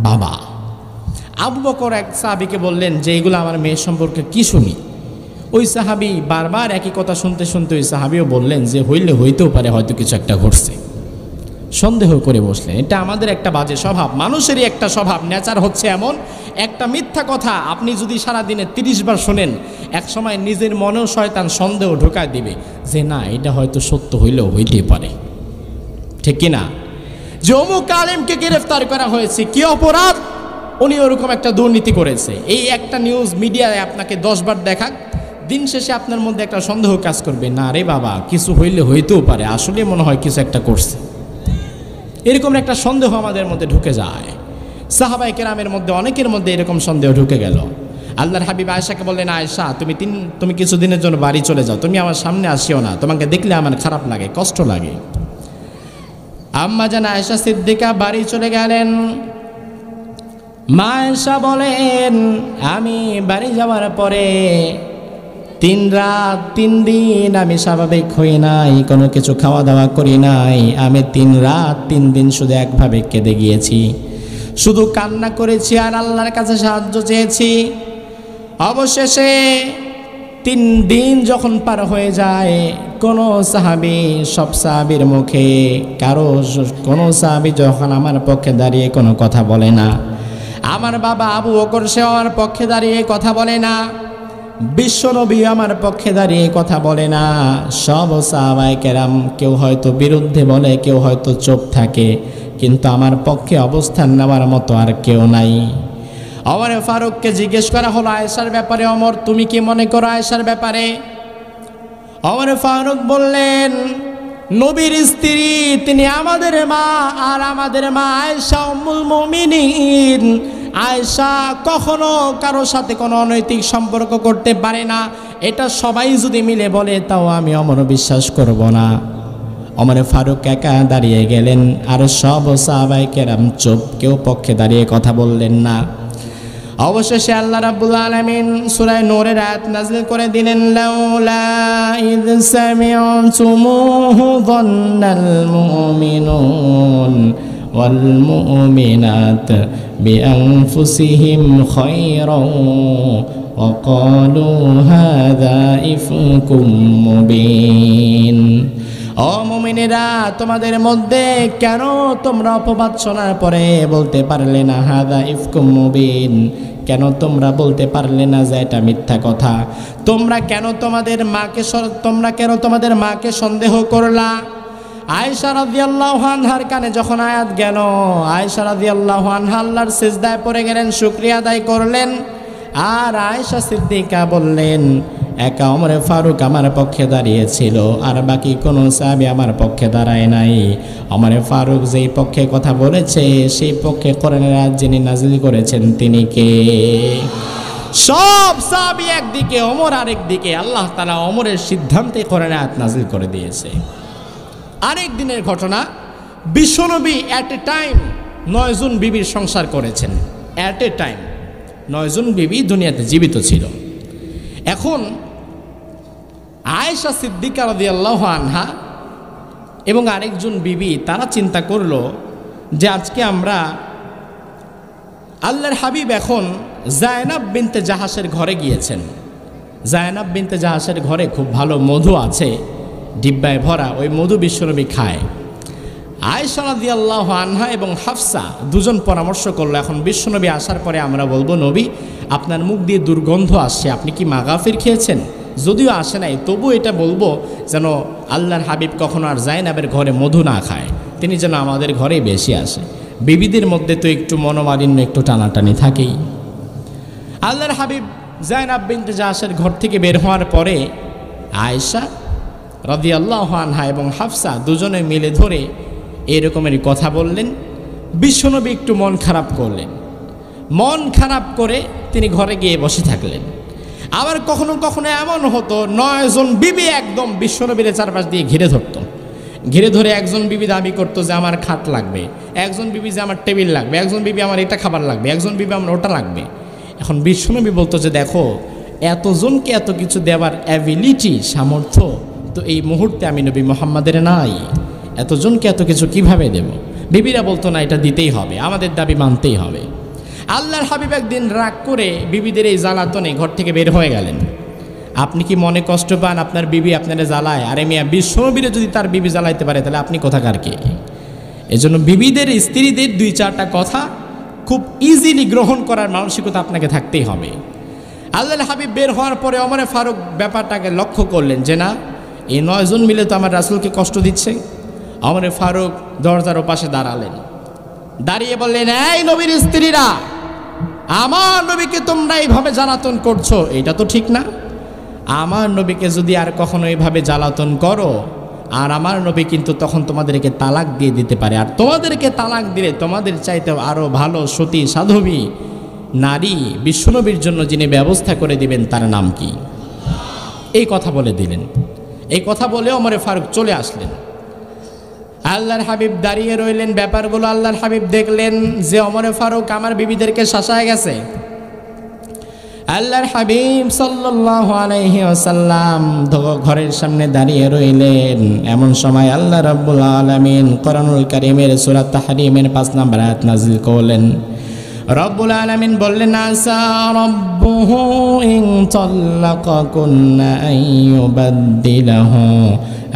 Speaker 1: বাবা। আবু বকর এক সাহাবীকে বললেন যে এগুলো আমার মেয়ের সম্পর্কে কি শুনি। ওই সাহাবী বারবার একই কথা শুনতে শুনতে ওই সাহাবীও বললেন যে হইলে হইতেও পারে, হয়তো কিছু একটা ঘটছে। সন্দেহ করে বসলেন। এটা আমাদের একটা বাজে স্বভাব, মানুষেরই একটা স্বভাব, নেচার হচ্ছে এমন। একটা মিথ্যা কথা আপনি যদি সারাদিনে 30 বার শোনেন, এক সময় নিজের মনেও শয়তান সন্দেহ ঢোকায় দিবে যে না, এটা হয়তো সত্য হইলেও হইতেই পারে, ঠিক কিনা? যে অমুক আলেমকে গ্রেফতার করা হয়েছে, কি অপরাধ? উনি ওরকম একটা দুর্নীতি করেছে। এই একটা নিউজ মিডিয়ায় আপনাকে 10 বার দেখাক, দিন শেষে আপনার মধ্যে একটা সন্দেহ কাজ করবে, না রে বাবা, কিছু হইলে হইতেও পারে, আসলে মনে হয় কিছু একটা করছে। এরকম একটা সন্দেহ আমাদের মধ্যে ঢুকে যায়। সাহাবায়ে কেরামের মধ্যে অনেকের মধ্যে এরকম সন্দেহ ঢুকে গেল। আল্লাহর হাবিব আয়েশাকে বললেন, আয়েশা তুমি কিছুদিনের জন্য বাড়ি চলে যাও, তুমি আমার সামনে আসিও না, তোমাকে দেখলে আমার খারাপ লাগে, কষ্ট লাগে। আম্মা জান আয়েশা সিদ্দিকা বাড়ি চলে গেলেন। মা আয়েশা বলেন, আমি বাড়ি যাওয়ার পরে 3 রাত 3 দিন আমি স্বাভাবিক হই নাই, কোনো কিছু খাওয়া দাওয়া করি নাই। আমি 3 রাত 3 দিন শুধু একভাবে কেঁদে গিয়েছি, শুধু কান্না করেছি আর আল্লাহর কাছে সাহায্য চেয়েছি। অবশেষে 3 দিন যখন পার হয়ে যায়, কোনো সাহাবী, সব সাহাবীর মুখে কোনো সাহাবী যখন আমার পক্ষে দাঁড়িয়ে কোনো কথা বলে না, আমার বাবা আবু বকর সে আমার পক্ষে দাঁড়িয়ে কথা বলে না, বিশ্বনবী আমার পক্ষে দাঁড়িয়ে কথা বলে না, সব সাহাবায়ে কেরাম কেউ হয়তো বিরুদ্ধে বলে, কেউ হয়তো চুপ থাকে, কিন্তু আমার পক্ষে অবস্থান নেওয়ার মতো আর কেউ নাই। ওমর ফারুককে জিজ্ঞেস করা হলো আয়েশার ব্যাপারে, ওমর তুমি কি মনে করো আয়েশার ব্যাপারে? ওমর ফারুক বললেন, নবীর স্ত্রী তিনি আমাদের মা, আর আমাদের মা আয়েশা উম্মুল মুমিনিন। আয়েশা কখনো কারো সাথে কোনো অনৈতিক সম্পর্ক করতে পারে না, এটা সবাই যদি মিলে বলে তাও আমি ওমর বিশ্বাস করব না। ওমর ফারুক একা দাঁড়িয়ে গেলেন, আর সব সাহাবায়ে কেরাম চুপ, কেউ পক্ষে দাঁড়িয়ে কথা বললেন না। অবশেষে আল্লাহ রাব্বুল আলামিন সূরা নূরের আয়াত নাযিল করে দিলেন, লাউলা ইয সামি'তুমূহু যান্নাল মুমিনুন ওয়াল মুমিনাত বিআনফুসিহিম খায়রান ওয়া ক্বালু হাযা ইফকুম মুবিন। ও মুমিনেরা, তোমাদের মধ্যে কেন তোমরা অপবাদ শোনার পরে বলতে পারলে না হাদা ইফকুম মুবিন? কেন তোমরা বলতে পারলে না যে এটা মিথ্যা কথা? তোমরা কেন তোমাদের মাকে সন্দেহ করলা? আয়েশা রাদিয়াল্লাহু আনহার কানে যখন আয়াত গেল, আয়েশা রাদিয়াল্লাহু আনহা আল্লাহর সিজদায় পড়ে গেলেন, শুকরিয়া আদায় করলেন। আর আয়েশা সিদ্দিকা বললেন, একা ওমরে ফারুক আমার পক্ষে দাঁড়িয়েছিল, আর বাকি কোনো সাহাবী আমার পক্ষে দাঁড়ায় নাই। ওমরে ফারুক যেই পক্ষে কথা বলেছে সেই পক্ষে কোরআনের আয়াত যিনি নাযিল করেছেন তিনি কে? সব সাহাবী একদিকে, ওমর আরেক দিকে। আল্লাহ তাআলা ওমরের সিদ্ধান্তে কোরআনের আয়াত নাযিল করে দিয়েছে। আরেক দিনের ঘটনা, বিশ্বনবী অ্যাট এ টাইম 9 জন বিবির সংসার করেছেন। অ্যাট এ টাইম 9 জন বিবি দুনিয়াতে জীবিত ছিল। এখন আয়েশা সিদ্দিকা রাদিয়াল্লাহু আনহা এবং আরেকজন বিবি তারা চিন্তা করলো যে আজকে আমরা আল্লাহর হাবিব এখন জায়নাব বিনতে জাহাসের ঘরে গিয়েছেন। জায়নাব বিনতে জাহাসের ঘরে খুব ভালো মধু আছে, ডিব্বায় ভরা, ওই মধু বিশ্বনবী খায়। আয়েশা রাদিয়াল্লাহু আনহা এবং হাফসা দুজন পরামর্শ করলো, এখন বিশ্বনবী আসার পরে আমরা বলবো, নবী আপনার মুখ দিয়ে দুর্গন্ধ আসছে, আপনি কি মাগাফির খেয়েছেন? যদিও আসে নাই, তবু এটা বলবো যেন আল্লাহর হাবিব কখনো আর জায়নাবের ঘরে মধু না খায়, তিনি যেন আমাদের ঘরেই বেশি আসে। বিবিদের মধ্যে তো একটু মনোমালিন্য, একটু টানাটানি থাকেই। আল্লাহর হাবিব জায়নাব বিনতে জাহাসের ঘর থেকে বের হওয়ার পরে আয়েশা রাদিয়াল্লাহু আনহা এবং হাফসা দুজনে মিলে ধরে এরকমেরই কথা বললেন। বিশ্বনবী একটু মন খারাপ করলেন। মন খারাপ করে তিনি ঘরে গিয়ে বসে থাকলেন। আবার কখনো কখনো এমন হতো 9 জন বিবি একদম বিশ্বনবীর চারপাশ দিয়ে ঘিরে ধরতো। ঘিরে ধরে একজন বিবি দাবি করতো যে আমার খাট লাগবে, একজন বিবি যে আমার টেবিল লাগবে, একজন বিবি আমার এটা খাবার লাগবে, একজন বিবি আমার ওটা লাগবে। এখন বিশ্বনবী বলতো যে দেখো, এতজনকে এত কিছু দেওয়ার অ্যাবিলিটি, সামর্থ্য তো এই মুহূর্তে আমি নবী মুহাম্মাদের নাই, এতজনকে এত কিছু কিভাবে দেব? বিবিরা বলতো না, এটা দিতেই হবে, আমাদের দাবি মানতেই হবে। আল্লাহর হাবিব একদিন রাগ করে বিবিদের এই জ্বালাতনে ঘর থেকে বের হয়ে গেলেন। আপনি কি মনে কষ্ট পান আপনার বিবি আপনারা জ্বালায়? আরে মিয়া, বিশ্বনবীরে যদি তার বিবি জ্বালাইতে পারে তাহলে আপনি কোথাকার কে? এজন্য বিবিদের, স্ত্রীদের 2-4টা কথা খুব ইজিলি গ্রহণ করার মানসিকতা আপনাকে থাকতেই হবে। আল্লাহর হাবিব বের হওয়ার পরে ওমরে ফারুক ব্যাপারটাকে লক্ষ্য করলেন যে না, এই 9 জন মিলে তো আমার রাসূলকে কষ্ট দিচ্ছে। ওমরে ফারুক দরজার ওপাশে দাঁড়ালেন, দাঁড়িয়ে বললেন, এই নবীর স্ত্রীরা, আমার নবীকে তোমরা এইভাবে জ্বালাতন করছো, এটা তো ঠিক না। আমার নবীকে যদি আর কখনো এইভাবে জ্বালাতন করো, আর আমার নবী কিন্তু তখন তোমাদেরকে তালাক দিয়ে দিতে পারে, আর তোমাদেরকে তালাক দিলে তোমাদের চাইতেও আরও ভালো সতী সাধবী নারী বিশ্বনবীর জন্য যিনি ব্যবস্থা করে দিবেন তার নাম কি? এই কথা বলে দিলেন। এই কথা বলে ওমরে ফারুক চলে আসলেন। আল্লাহর হাবিব দাঁড়িয়ে রইলেন। ব্যাপারগুলো আল্লাহর হাবিব দেখলেন যে ওমরে ফারুক আমার বিবিদেরকে শাসায় গেছে। আল্লাহর হাবিব সাল্লাল্লাহু আলাইহি ওয়াসাল্লাম ঘরের সামনে দাঁড়িয়ে রইলেন। এমন সময় আল্লাহ রাব্বুল আলামিন কোরআনুল কারীমের সূরা তাহরীমের 5 নম্বর আয়াত নাযিল করলেন। রব্বুল আলামিন বললেন, আসা রাব্বুহু ইন তাল্লাকাকুন্না আইয়ুবাদদিলাহু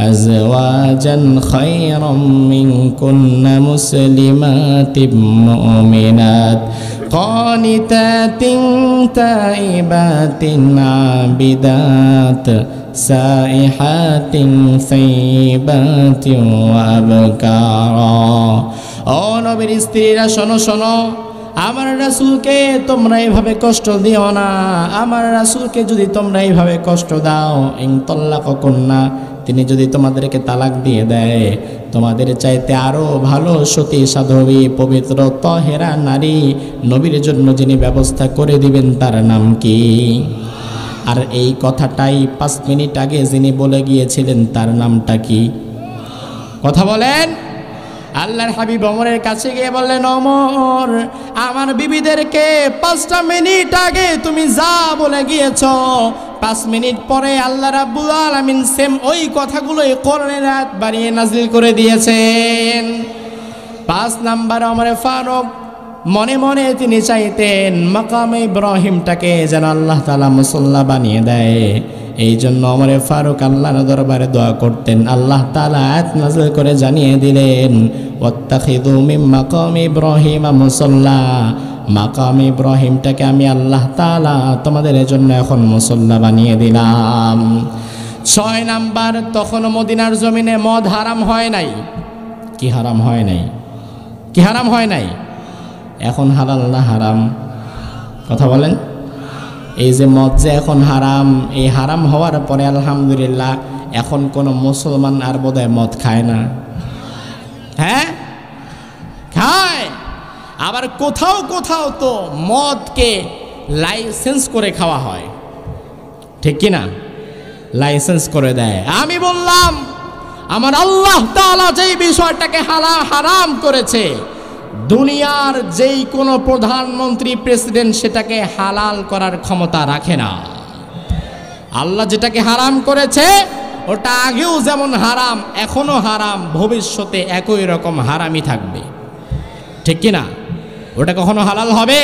Speaker 1: আজওয়াজান খায়রাম মিনকুন্না মুসলিমাতিন মুমিনাত কানিতাতিন তাইবাতিন আবিদাত সাইহাতিন সাইবাতিন ওয়া আবকারা। ও নবীর স্ত্রীরা শোনো শোনো, আমার রাসূলকে তোমরা এইভাবে কষ্ট দিও না। আমার রাসূলকে যদি তোমরা এইভাবে কষ্ট দাও, ইন তাল্লাকুন্না, তিনি যদি তোমাদেরকে তালাক দিয়ে দেয়, তোমাদের চাইতে আরো ভালো সতী সাধবী পবিত্র তাহেরা নারী নবীর জন্য যিনি ব্যবস্থা করে দিবেন তার নাম কি? আর এই কথাটাই 5 মিনিট আগে যিনি বলে গিয়েছিলেন তার নামটা কি? কথা বলেন। আল্লাহর হাবিব ওমরের কাছে গিয়ে বললেন, ওমর, আমার বিবিদেরকে 5টা মিনিট আগে তুমি যা বলে গিয়েছো, 5 মিনিট পরে আল্লাহ রাব্বুল আলামিন সেম ওই কথাগুলোই কোরআনের আয়াত বাড়িয়ে নাজিল করে দিয়েছেন। 5 নাম্বার ওমর ফারুক মনে মনে তিনি চাইতেন মাকামে ইব্রাহিমটাকে যেন আল্লাহ তাআলা মুসল্লা বানিয়ে দেয়। এই জন্য ওমর ফারুক আল্লাহর দরবারে দোয়া করতেন। আল্লাহ তাআলা আয়াত নাযিল করে জানিয়ে দিলেন, ওয়াত্তাখিযু মিন মাকামি ইব্রাহিম মুসল্লা, মাকাম ইব্রাহিমটাকে আমি আল্লাহ তাআলা তোমাদের জন্য এখন মুসল্লা বানিয়ে দিলাম। 6 নাম্বার, তখন মদিনার জমিনে মদ হারাম হয় নাই। কি হারাম হয় নাই? কি হারাম হয় নাই? এখন হালাল না হারাম? কথা বলেন। এই যে মদ যে এখন হারাম, এই হারাম হওয়ার পরে আলহামদুলিল্লাহ এখন কোনো মুসলমান আর বোধহয় মদ খায় না। হ্যাঁ, খায়। আবার কোথাও কোথাও তো মদকে লাইসেন্স করে খাওয়া হয়, ঠিক কি না? লাইসেন্স করে দেয়। আমি বললাম, আমার আল্লাহ তাআলা যেই বিষয়টাকে হারাম করেছে, দুনিয়ার যেই কোনো প্রধানমন্ত্রী প্রেসিডেন্ট সেটাকে হালাল করার ক্ষমতা রাখে না। আল্লাহ যেটাকে হারাম করেছে ওটা আগেও যেমন হারাম, এখনো হারাম, ভবিষ্যতে একই রকম হারামই থাকবে, ঠিক কি না? ওটা কখনো হালাল হবে?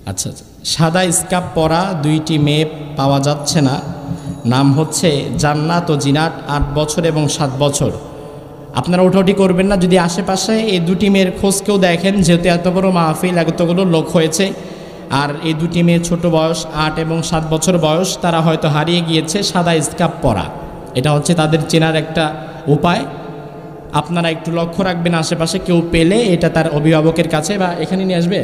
Speaker 1: আচ্ছা, সাদা স্কার্ফ পরা 2টি মেয়ে পাওয়া যাচ্ছে না, নাম হচ্ছে জান্নাত ও জিনাত, 8 বছর এবং 7 বছর। আপনারা ওঠাউঠি করবেন না যদি আশেপাশে এই 2টি মেয়ের খোঁজ কেউ দেখেন, যেহেতু এত বড় মাহফিল, এতগুলো লোক হয়েছে, আর এই 2টি মেয়ে ছোট বয়স 8 এবং 7 বছর বয়স, তারা হয়তো হারিয়ে গিয়েছে। সাদা স্কার্ফ পরা, এটা হচ্ছে তাদের চেনার একটা উপায়। আপনারা একটু লক্ষ্য রাখবেন, আশেপাশে কেউ পেলে এটা তার অভিভাবকের কাছে বা এখানে নিয়ে আসবে,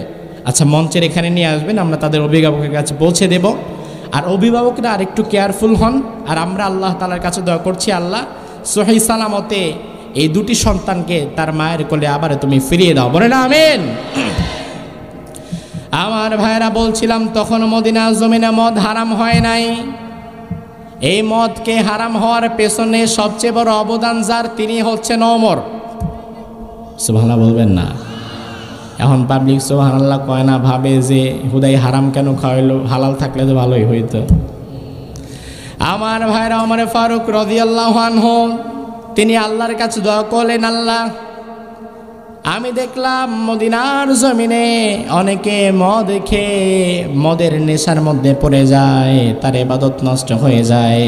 Speaker 1: আচ্ছা মঞ্চের এখানে নিয়ে আসবেন, আমরা তাদের অভিভাবকের কাছে পৌঁছে দেব। আর অভিভাবকরা আর একটু কেয়ারফুল হন। আর আমরা আল্লাহ তাআলার কাছে দোয়া করছি, আল্লাহ সহি সালামতে এই 2টি সন্তানকে তার মায়ের কোলে আবার তুমি ফিরিয়ে দাও, বলেন আমিন। আমার ভাইরা বলছিলাম, তখন মদিনা জমিনে মদ হারাম হয় নাই। এই মদকে হারাম হওয়ার পেছনে সবচেয়ে বড় অবদান যার, তিনি হচ্ছেন ওমর। সুবহানাল্লাহ বলবেন না? এখন পাবলিক সুবহানাল্লাহ কয় না, ভাবে যে হুদাই হারাম কেন খাওয়াইলো, হালাল থাকলে তো ভালোই হইতো। আমার ভাইরা, ওমর ফারুক রাদিয়াল্লাহু আনহু তিনি আল্লাহর কাছে দোয়া করলেন, আল্লাহ আমি দেখলাম মদিনার জমিনে অনেকে মদ খেয়ে মদের নেশার মধ্যে পড়ে যায়, তার ইবাদত নষ্ট হয়ে যায়।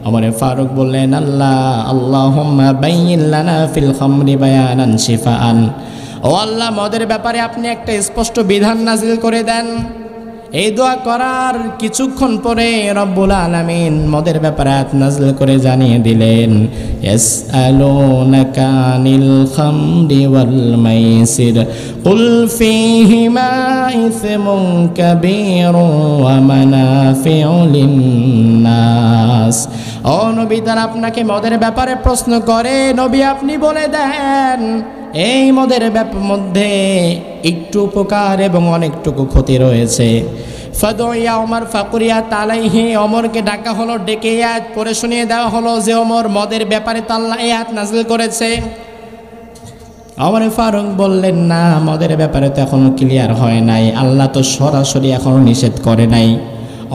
Speaker 1: ওমর ফারুক বললেন, আল্লাহ আল্লাহুম্মা বাইয়িন লানা ফিল খামরি বায়ানান শিফাআন, ও আল্লাহ মদের ব্যাপারে আপনি একটা স্পষ্ট বিধান নাজিল করে দেন। এই দোয়া করার কিছুক্ষণ পরে রব্বুল আলামিন মদের ব্যাপারে আয়াত নাজিল করে জানিয়ে দিলেন, ইয়াসআলুনাকা আনিল খামরি ওয়াল মাইসির কুল ফীহিমা ইসমুন কাবীরুন ওয়া মানাফিউ লিন্নাস। ও নবী, তারা আপনাকে মদের ব্যাপারে প্রশ্ন করে, নবী আপনি বলে দেন এই মদের মধ্যে একটু উপকার এবং অনেকটুকু ক্ষতি রয়েছে। ফাদুইয়া ওমর ফাকুরিয়াত আলাইহি, ওমরকে ডাকা হলো, ডেকে আয়াত পড়ে শুনিয়ে দেওয়া হলো যে ওমর মদের ব্যাপারে তো আল্লাহ আয়াত নাযিল করেছে। ওমর ফারুক বললেন, না, মদের ব্যাপারে তো এখনো ক্লিয়ার হয় নাই, আল্লাহ তো সরাসরি এখনো নিষেধ করে নাই।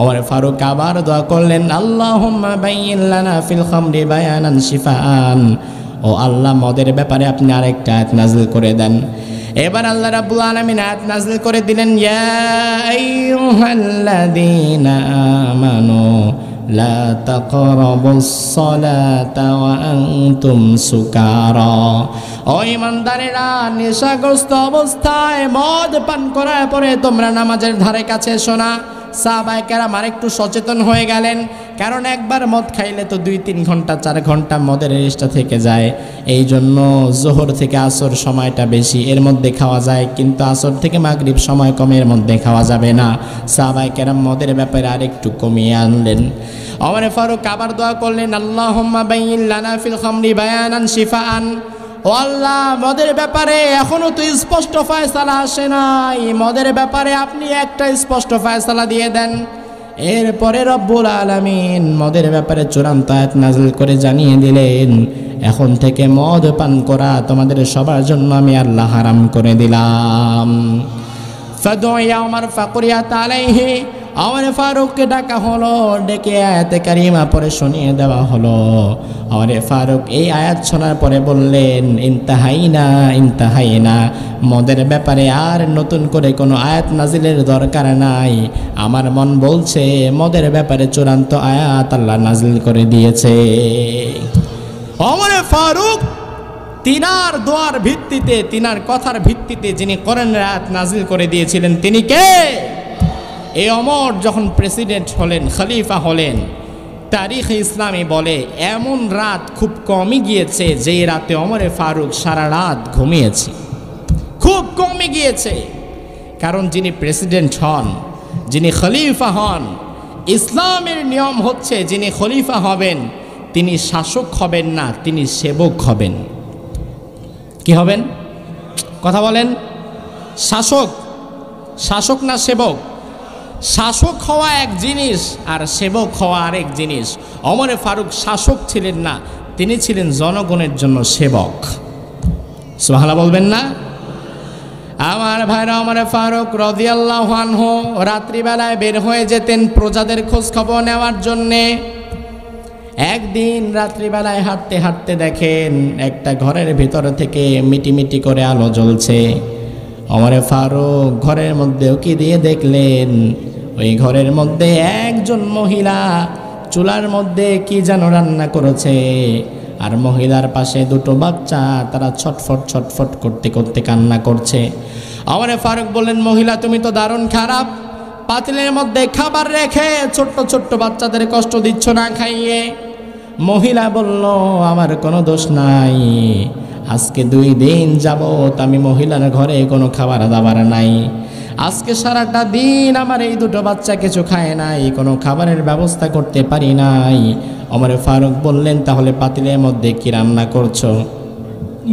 Speaker 1: ওমর ফারুক আবার দোয়া করলেন, আল্লাহুম্মা বাইয়িন লানা ফিল খামরি বায়ানান শিফাআন, ও আল্লাহ মদের ব্যাপারে আপনি আরেকটা আয়াত নাযিল করে দেন। এবার আল্লাহ রাব্বুল আলামিন আয়াত নাযিল করে দিলেন, ইয়া আইয়ুহাল্লাযীনা আমানু লা তাকরাবুস সালাতা ওয়া আনতুম সুকারা, ও ঈমানদারেরা নেশাগ্রস্ত অবস্থায় মদ পান করার পরে তোমরা নামাজের ধারে কাছে এসো না। সাহাবায়ে কেরাম আরেকটু সচেতন হয়ে গেলেন, কারণ একবার মদ খাইলে তো 2-3 ঘন্টা 4 ঘন্টা মদের রেস্টটা থেকে যায়। এই জন্য জোহর থেকে আসর সময়টা বেশি, এর মধ্যে খাওয়া যায়, কিন্তু আসর থেকে মাগরিব সময় কম, এর মধ্যে খাওয়া যাবে না। সাহাবায়ে কেরাম মদের ব্যাপারে আরেকটু কমিয়ে আনলেন। ওমর ফারুক আবার দোয়া করলেন, আল্লাহুম্মা বাইয়িন লানা ফিল খামরি বায়ানান শিফাআন। ও আল্লাহ, মদের ব্যাপারে এখনো তো স্পষ্ট ফয়সালা আসে নাই, মদের ব্যাপারে আপনি একটা স্পষ্ট ফয়সালা দিয়ে দেন। এরপরে রব্বুল আলামিন মদের ব্যাপারে চূড়ান্ত আয়াত নাযিল করে জানিয়ে দিলেন, এখন থেকে মদ পান করা তোমাদের সবার জন্য আমি আল্লাহ হারাম করে দিলাম। ফাদুইয়া ওমর ফাকুরিয়াত আলাইহি, ওমর ফারুককে ডাকা হলো, ডেকে আয়াতে কারিমা পরে শুনিয়ে দেওয়া হলো। ওমর ফারুক এই আয়াত শোনার পরে বললেন, ইনতাহাইনা ইনতাহাইনা, মদের ব্যাপারে আর নতুন করে কোনো আয়াত নাজিলের দরকার নাই। আমার মন বলছে মদের ব্যাপারে চূড়ান্ত আয়াত আল্লাহ নাজিল করে দিয়েছে। ওমর ফারুক তিনার দোয়ার ভিত্তিতে, তিনার কথার ভিত্তিতে যিনি কোরআনের আয়াত নাজিল করে দিয়েছিলেন তিনি কে? এই ওমর যখন প্রেসিডেন্ট হলেন, খলিফা হলেন, তারিখে ইসলামী বলে এমন রাত খুব কমই গিয়েছে যে রাতে ওমর ফারুক সারা রাত ঘুমিয়েছে, খুব কমই গিয়েছে। কারণ যিনি প্রেসিডেন্ট হন, যিনি খলিফা হন, ইসলামের নিয়ম হচ্ছে যিনি খলিফা হবেন তিনি শাসক হবেন না, তিনি সেবক হবেন। কি হবেন? কথা বলেন। শাসক, শাসক না সেবক? শাসক হওয়া এক জিনিস আর সেবক হওয়া আরেক জিনিস। ওমর ফারুক শাসক ছিলেন না, তিনি ছিলেন জনগণের জন্য সেবক। সুবহানাল্লাহ বলবেন না? আমার ভাইরা, ওমর ফারুক রাদিয়াল্লাহু আনহু রাত্রিবেলায় বের হয়ে যেতেন প্রজাদের খোঁজ খবর নেওয়ার জন্যে। একদিন রাত্রিবেলায় হাঁটতে হাঁটতে দেখেন একটা ঘরের ভিতর থেকে মিটিমিটি করে আলো জ্বলছে। ওমর ফারুক ঘরের মধ্যে উকি দিয়ে দেখলেন ওই ঘরের মধ্যে একজন মহিলা চুলার মধ্যে কি যেন রান্না করেছে, আর মহিলার পাশে দুটো বাচ্চা, তারা ছটফট ছটফট করতে করতে কান্না করছে। ওমর ফারুক বললেন, মহিলা তুমি তো দারুণ খারাপ, পাতিলের মধ্যে খাবার রেখে ছোট্ট ছোট্ট বাচ্চাদের কষ্ট দিচ্ছ না খাইয়ে। মহিলা বলল, আমার কোনো দোষ নাই, আজকে 2 দিন যাবত আমি মহিলার ঘরে কোনো খাবার দাবার নাই, আজকে সারাটা দিন আমার এই দুটো বাচ্চা কিছু খায় নাই, কোনো খাবারের ব্যবস্থা করতে পারি নাই। ওমর ফারুক বললেন, তাহলে পাতিলের মধ্যে কি রান্না করছো?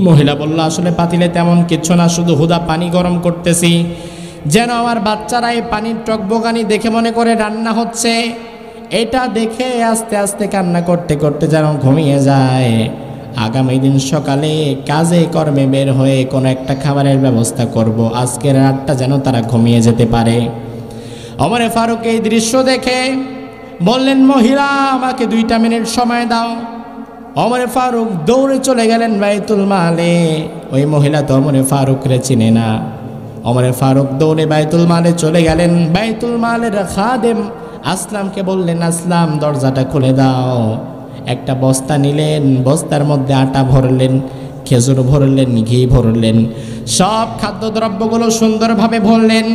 Speaker 1: মহিলা বলল, আসলে পাতিলে তেমন কিছু না, শুধু হুদা পানি গরম করতেছি, যেন আমার বাচ্চারা এই পানির টকবগানি দেখে মনে করে রান্না হচ্ছে। এটা দেখে আস্তে আস্তে কান্না করতে করতে যেন ঘুমিয়ে যায়। আগামী দিন সকালে কাজে কর্মে বের হয়ে কোনো একটা খাবারের ব্যবস্থা করব, আজকের রাতটা যেন তারা ঘুমিয়ে যেতে পারে। ওমর ফারুক এই দৃশ্য দেখে বললেন, মহিলা আমাকে 2টা মিনিট সময় দাও। ওমর ফারুক দৌড়ে চলে গেলেন বাইতুল মালে। ওই মহিলা তো ওমর ফারুকরে চিনে না। ওমর ফারুক দৌড়ে বাইতুল মালে চলে গেলেন। বাইতুল মালের খাদেম আসলামকে বললেন, আসলাম দরজাটা খুলে দাও। একটা বস্তা নিলেন, বস্তার মধ্যে আটা ভরলেন, খেজুর ভরলেন, ঘি ভরলেন, সব খাদ্যদ্রব্যগুলো সুন্দরভাবে ভরলেন।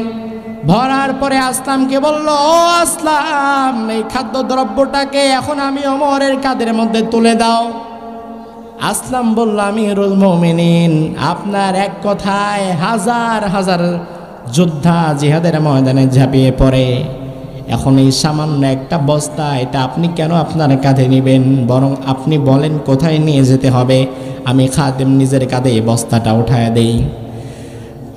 Speaker 1: ভরার পরে আসলামকে বলল, ও আসলাম, এই খাদ্যদ্রব্যটাকে এখন আমি ওমরের কাঁধের মধ্যে তুলে দাও। আসলাম বলল, আমিরুল মুমিনিন, আপনার এক কথায় হাজার হাজার যোদ্ধা জিহাদের ময়দানে ঝাঁপিয়ে পড়ে, এখন এই সামান্য একটা বস্তা এটা আপনি কেন আপনার কাঁধে নেবেন? বরং আপনি বলেন কোথায় নিয়ে যেতে হবে, আমি খাদেম নিজের কাঁধে এই বস্তাটা উঠায় দেই।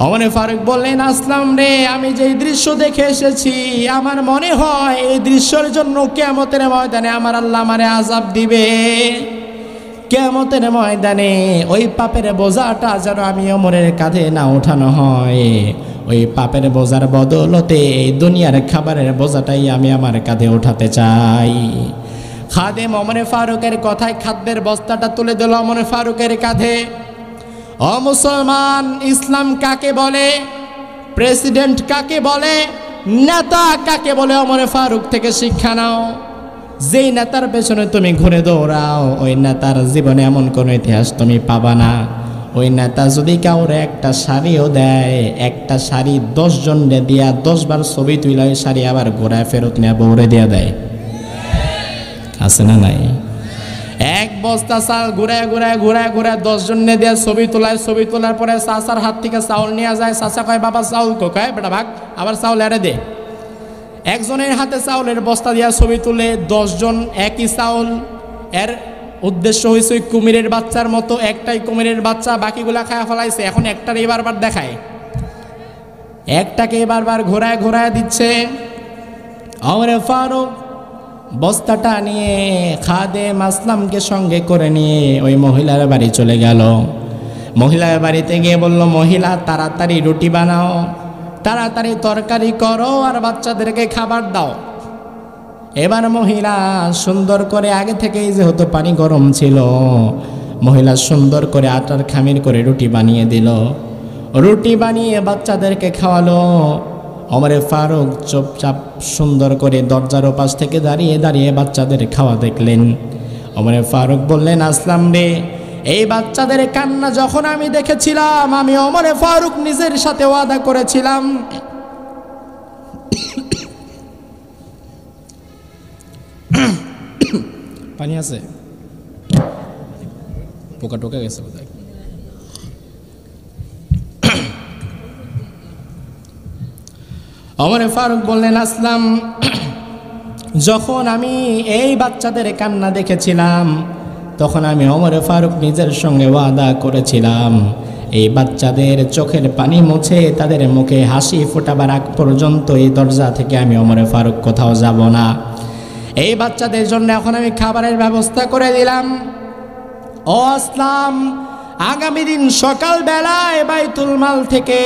Speaker 1: ওমর ফারুক বললেন, আসলাম রে, আমি যে দৃশ্য দেখে এসেছি আমার মনে হয় এই দৃশ্যের জন্য কিয়ামতের ময়দানে আমার আল্লাহ আমারে আযাব দিবে। কিয়ামতের ময়দানে ওই পাপের বোঝাটা যেন আমি ওমরের কাঁধে না ওঠানো হয়, ওই পাপের বোঝার বদলতে এই দুনিয়ার খাবারের বোঝাটাই আমি আমার কাঁধে উঠাতে চাই। খাদেম ওমর ফারুকের কথায় খাদ্যের বস্তাটা তুলে দিল ওমর ফারুকের কাঁধে। ও মুসলমান, ইসলাম কাকে বলে? প্রেসিডেন্ট কাকে বলে? নেতা কাকে বলে? ওমর ফারুক থেকে শিক্ষা নাও। যেই নেতার পেছনে তুমি ঘুরে দৌড়াও ওই নেতার জীবনে এমন কোনো ইতিহাস তুমি পাবা না। ওই নেতা যদি কাউরে একটা শাড়িও দেয়, একটা শাড়ি 10 জনরে দিয়া 10 বার ছবি তুইলা ওই শাড়ি আবার ঘোরায় ফেরত নিয়ে বউরে দিয়া দেয়। আছে না নাই? এক বস্তা চাল ঘুরায় ঘুরায় ঘুরায় ঘুরায় 10 জনে দিয়া ছবি তোলায়, ছবি তোলার পরে চাচার হাত থেকে চাউল নিয়ে যায়। চাচা কয় বাবা চাউল কয় বেটা ভাগ, আবার চাউল এড়ে দে। একজনের হাতে চাউলের বস্তা দিয়া ছবি তুলে 10 জন একই চাউল। এর উদ্দেশ্য হয়েছে ওই কুমিরের বাচ্চার মতো, একটাই কুমিরের বাচ্চা, বাকিগুলা খায়া ফেলাইছে। এখন একটার এবারবার দেখায়, একটাকে এবারবার ঘোরায় ঘোরায় দিচ্ছে। ওমরে ফারুক বস্তাটা নিয়ে খাদেম আসলামকে সঙ্গে করে নিয়ে ওই মহিলার বাড়ি চলে গেল। মহিলার বাড়িতে গিয়ে বলল, মহিলা তাড়াতাড়ি রুটি বানাও, তাড়াতাড়ি তরকারি করো আর বাচ্চাদেরকে খাবার দাও। এবার মহিলা সুন্দর করে, আগে থেকেই যেহেতু পানি গরম ছিল, মহিলা সুন্দর করে আটার খামির করে রুটি বানিয়ে দিল। রুটি বানিয়ে বাচ্চাদেরকে খাওয়ালো। ওমরে ফারুক চুপচাপ সুন্দর করে দরজার ওপাশ থেকে দাঁড়িয়ে দাঁড়িয়ে বাচ্চাদের খাওয়া দেখলেন। ওমরে ফারুক বললেন, আসলাম রে, এই বাচ্চাদের কান্না যখন আমি দেখেছিলাম, আমি ওমরে ফারুক নিজের সাথে ওয়াদা করেছিলাম পানি আছে, পোকা টোকা গেছে বোধহয়। ওমরে ফারুক বললেন, আসলাম, যখন আমি এই বাচ্চাদের কান্না দেখেছিলাম, তখন আমি ওমরে ফারুক নিজের সঙ্গে ওয়াদা করেছিলাম, এই বাচ্চাদের চোখের পানি মুছে তাদের মুখে হাসি ফোটাবার আগ পর্যন্ত এই দরজা থেকে আমি ওমরে ফারুক কোথাও যাব না। এই বাচ্চাদের জন্য এখন আমি খাবারের ব্যবস্থা করে দিলাম। ও আসলাম, আগামী দিন সকালবেলায় বাইতুল মাল থেকে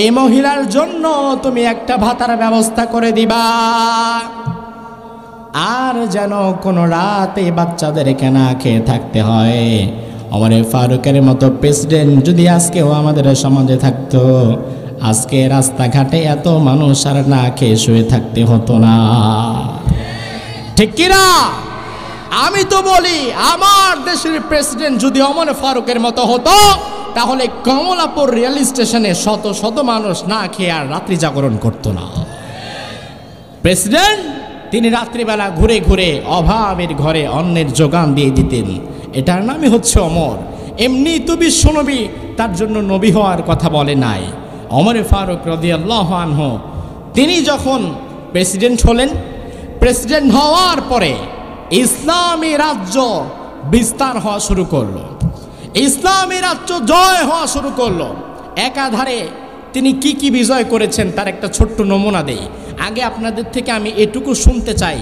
Speaker 1: এই মহিলার জন্য তুমি একটা ভাতার ব্যবস্থা করে দিবা, আর যেন কোনো রাত এই বাচ্চাদেরকে না খেয়ে থাকতে হয়। ওমরে ফারুকের মতো প্রেসিডেন্ট যদি আজকেও আমাদের সমাজে থাকতো, আজকে রাস্তাঘাটে এত মানুষ আর না খেয়ে শুয়ে থাকতে হতো না। ঠিক কিনা? আমি তো বলি, আমার দেশের প্রেসিডেন্ট যদি ওমরে ফারুকের মতো হতো, তাহলে কমলাপুর রেল স্টেশনে শত শত মানুষ না খেয়ে আর রাত্রি জাগরণ করতো না। প্রেসিডেন্ট তিনি রাত্রিবেলা ঘুরে ঘুরে অভাবের ঘরে অন্নের যোগান দিয়ে দিতেন। এটার নামই হচ্ছে অমর। এমনি তো বিশ্বনবী তার জন্য নবী হওয়ার কথা বলে নাই। ওমরে ফারুক রাদিয়াল্লাহু আনহু তিনি যখন প্রেসিডেন্ট হলেন, প্রেসিডেন্ট হওয়ার পরে ইসলামী রাজ্য বিস্তার হওয়া শুরু করলো, ইসলামী রাজ্য জয় হওয়া শুরু করলো। একাধারে তিনি কি কি বিজয় করেছেন তার একটা ছোট্ট নমুনা দেই। আগে আপনাদের থেকে আমি এটুকু শুনতে চাই,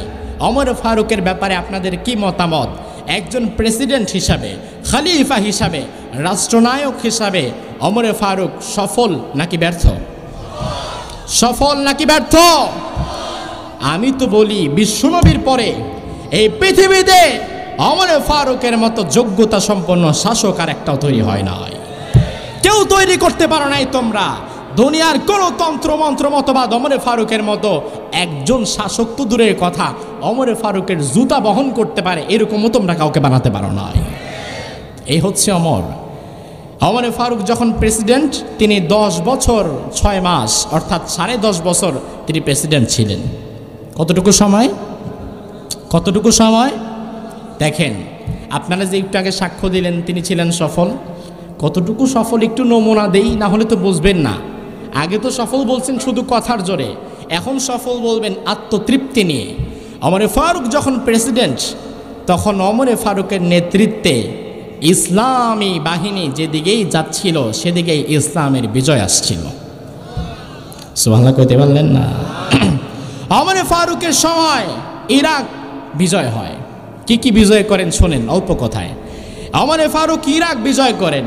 Speaker 1: ওমরে ফারুকের ব্যাপারে আপনাদের কি মতামত? একজন প্রেসিডেন্ট হিসাবে, খলিফা হিসাবে, রাষ্ট্রনায়ক হিসাবে ওমরে ফারুক সফল নাকি ব্যর্থ? সফল নাকি ব্যর্থ? আমি তো বলি, বিশ্বনবীর পরে এই পৃথিবীতে ওমরে ফারুকের মতো যোগ্যতা সম্পন্ন শাসক আর একটাও তৈরি হয় নাই। কেউ তৈরি করতে পারো নাই তোমরা। দুনিয়ার কোন তন্ত্র মন্ত্র মতবাদ ওমরে ফারুকের মতো একজন শাসক তো দূরের কথা, ওমরে ফারুকের জুতা বহন করতে পারে এরকমও তোমরা কাউকে বানাতে পারো নাই। এই হচ্ছে ওমর। ওমরে ফারুক যখন প্রেসিডেন্ট, তিনি 10 বছর 6 মাস অর্থাৎ 10.5 বছর তিনি প্রেসিডেন্ট ছিলেন। কতটুকু সময়? কতটুকু সময়? দেখেন, আপনারা যে একটু আগে সাক্ষ্য দিলেন তিনি ছিলেন সফল, কতটুকু সফল একটু নমুনা দেই, না হলে তো বুঝবেন না। আগে তো সফল বলছেন শুধু কথার জোরে, এখন সফল বলবেন আত্মতৃপ্তি নিয়ে। ওমরে ফারুক যখন প্রেসিডেন্ট, তখন ওমরে ফারুকের নেতৃত্বে ইসলামী বাহিনী যেদিকেই যাচ্ছিল সেদিকেই ইসলামের বিজয় আসছিল। সুবহানাল্লাহ কইতে পারলেন না? ওমরে ফারুকের সময় ইরাক বিজয় হয়। কি কি বিজয় করেন শোনেন অল্প কথায়। ওমরে ফারুক ইরাক বিজয় করেন,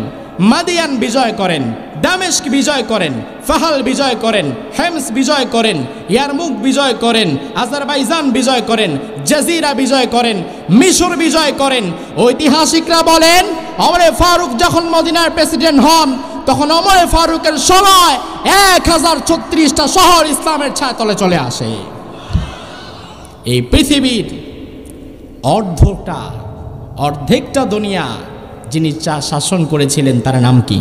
Speaker 1: মাদিয়ান বিজয় করেন, দামেস্ক বিজয় করেন, ফাহাল বিজয় করেন, হেমস বিজয় করেন, ইয়ারমুক বিজয় করেন, আজারবাইজান বিজয় করেন, জাজিরা বিজয় করেন, মিশর বিজয় করেন। ঐতিহাসিকরা বলেন ওমরে ফারুক যখন মদিনার প্রেসিডেন্ট হন, তখন ওমরে ফারুকের সময় 1036টা শহর ইসলামের ছায়াতলে চলে আসে। এই পৃথিবীর অর্ধেকটা দুনিয়া যিনি শাসন করেছিলেন তার নাম কি?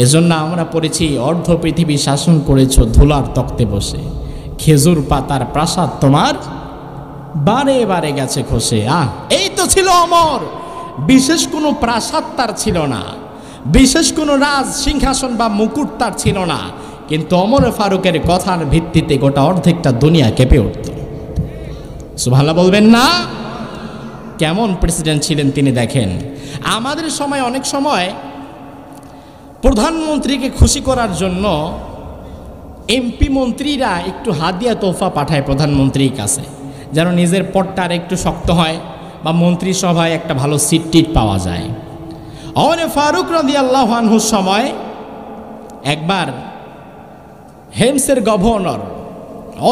Speaker 1: এজন্য আমরা পড়েছি অর্ধ পৃথিবী শাসন করেছ ধুলার তক্তে বসে, খেজুর পাতার প্রাসাদ তোমার বারে বারে গেছে খসে। এই তো ছিল অমর। বিশেষ কোনো প্রাসাদ তার ছিল না, বিশেষ কোনো রাজ সিংহাসন বা মুকুট তার ছিল না, কিন্তু ওমর ফারুকের কথার ভিত্তিতে গোটা অর্ধেকটা দুনিয়া কেঁপে উঠত। সুবহানাল্লাহ বলবেন না? কেমন প্রেসিডেন্ট ছিলেন তিনি দেখেন। আমাদের সময় অনেক সময় প্রধানমন্ত্রীকে খুশি করার জন্য এমপি মন্ত্রীরা একটু হাদিয়া তোহফা পাঠায় প্রধানমন্ত্রীর কাছে, যেন নিজের পটটা আর একটু শক্ত হয় বা মন্ত্রিসভায় একটা ভালো সিট টিট পাওয়া যায়। ওমর ফারুক রাদিয়াল্লাহু আনহুর সময় একবার হেমসের গভর্নর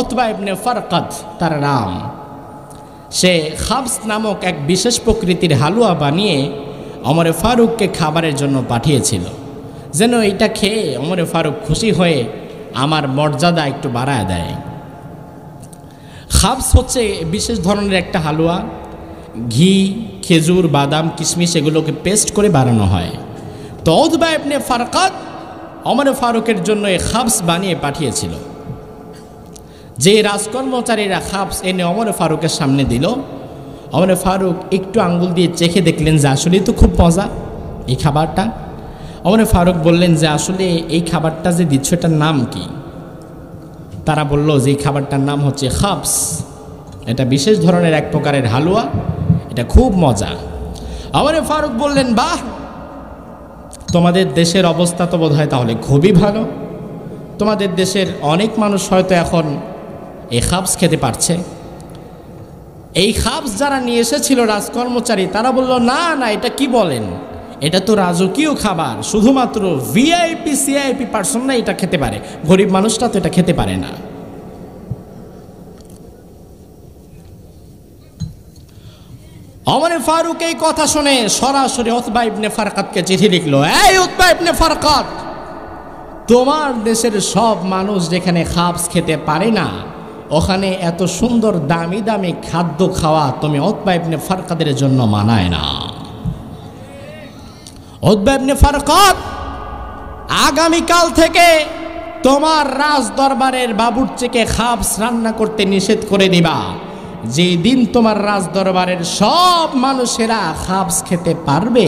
Speaker 1: উতবা ইবনে ফারকাদ তার নাম, সে খাবস নামক এক বিশেষ প্রকৃতির হালুয়া বানিয়ে ওমর ফারুককে খাবারের জন্য পাঠিয়েছিল, যেন এটা খেয়ে ওমর ফারুক খুশি হয়ে আমার মর্যাদা একটু বাড়ায় দেয়। খাবস হচ্ছে বিশেষ ধরনের একটা হালুয়া, ঘি, খেজুর, বাদাম, কিশমিশ এগুলোকে পেস্ট করে বানানো হয়। তো উতবা ইবনে ফারকাদ ওমর ফারুকের জন্য এই খাবস বানিয়ে পাঠিয়েছিল। যে রাজকর্মচারীরা খাবস এনে ওমর ফারুকের সামনে দিল, ওমর ফারুক একটু আঙ্গুল দিয়ে চেখে দেখলেন যে আসলেই তো খুব মজা এই খাবারটা। ওমর ফারুক বললেন যে আসলে এই খাবারটা যে দিচ্ছ এটার নাম কি? তারা বলল যে এই খাবারটার নাম হচ্ছে খাবস, এটা বিশেষ ধরনের এক প্রকারের হালুয়া, এটা খুব মজা। ওমর ফারুক বললেন, বাহ, তোমাদের দেশের অবস্থা তো বোধহয় তাহলে খুবই ভালো, তোমাদের দেশের অনেক মানুষ হয়তো এখন এই খাবস খেতে পারছে। এই খাবস যারা নিয়ে এসেছিল রাজকর্মচারী, তারা বলল, না না, এটা কি বলেন, এটা তো রাজকীয় খাবার, শুধুমাত্র ভিআইপি সিআইপি পার্সনরা এটা খেতে পারে, গরিব মানুষটা তো এটা খেতে পারে না। ওমর ফারুক এই কথা শুনে সরাসরি উতবা ইবনে ফারকাদকে চিঠি লিখলো, এই উতবা ইবনে ফারকাদ, তোমার দেশের সব মানুষ যেখানে খাবস খেতে পারে না, ওখানে এত সুন্দর দামি দামি খাদ্য খাওয়া তুমি উতবা ইবনে ফারকাদের জন্য মানায় না। উতবা ইবনে ফারকাদ, আগামীকাল থেকে তোমার রাজ দরবারের বাবুর্চিকে খাবস রান্না করতে নিষেধ করে দিবা। যে দিন তোমার রাজ দরবারের সব মানুষেরা খাবস খেতে পারবে,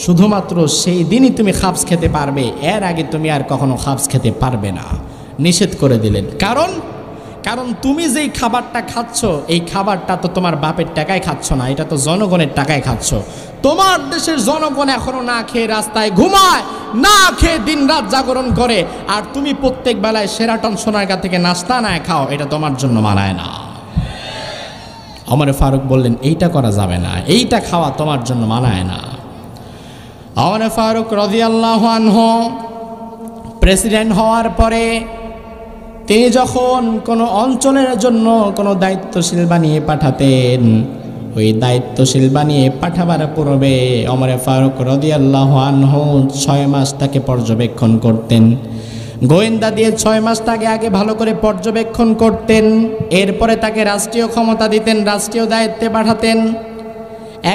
Speaker 1: শুধুমাত্র সেই দিনই তুমি খাবস খেতে পারবে, এর আগে তুমি আর কখনো খাবস খেতে পারবে না, নিষেধ করে দিলেন। কারণ তুমি যেই খাবারটা খাচ্ছ, এই খাবারটা তো তোমার বাপের টাকায় খাচ্ছ না, এটা তো জনগণের টাকায় খাচ্ছ। তোমার দেশের জনগণ এখনো না খেয়ে রাস্তায় ঘুমায়, না খেয়ে দিন রাত জাগরণ করে, আর তুমি প্রত্যেক বেলায় সেরাটন সোনারগাঁ থেকে নাস্তা না খাও, এটা তোমার জন্য মানায় না। ওমর ফারুক বললেন, এইটা করা যাবে না, এইটা খাওয়া তোমার জন্য মানায় না। ওমর ফারুক রাদিয়াল্লাহু আনহু প্রেসিডেন্ট হওয়ার পরে তিনি যখন কোনো অঞ্চলের জন্য কোনো দায়িত্বশীল বানিয়ে পাঠাতেন, ওই দায়িত্বশীল বানিয়ে পাঠাবার পূর্বে ওমর ফারুক রাদিয়াল্লাহু আনহু 6 মাস তাকে পর্যবেক্ষণ করতেন। গোয়েন্দা দিয়ে 6 মাস তাকে আগে ভালো করে পর্যবেক্ষণ করতেন, এরপরে তাকে রাষ্ট্রীয় ক্ষমতা দিতেন, রাষ্ট্রীয় দায়িত্বে পাঠাতেন।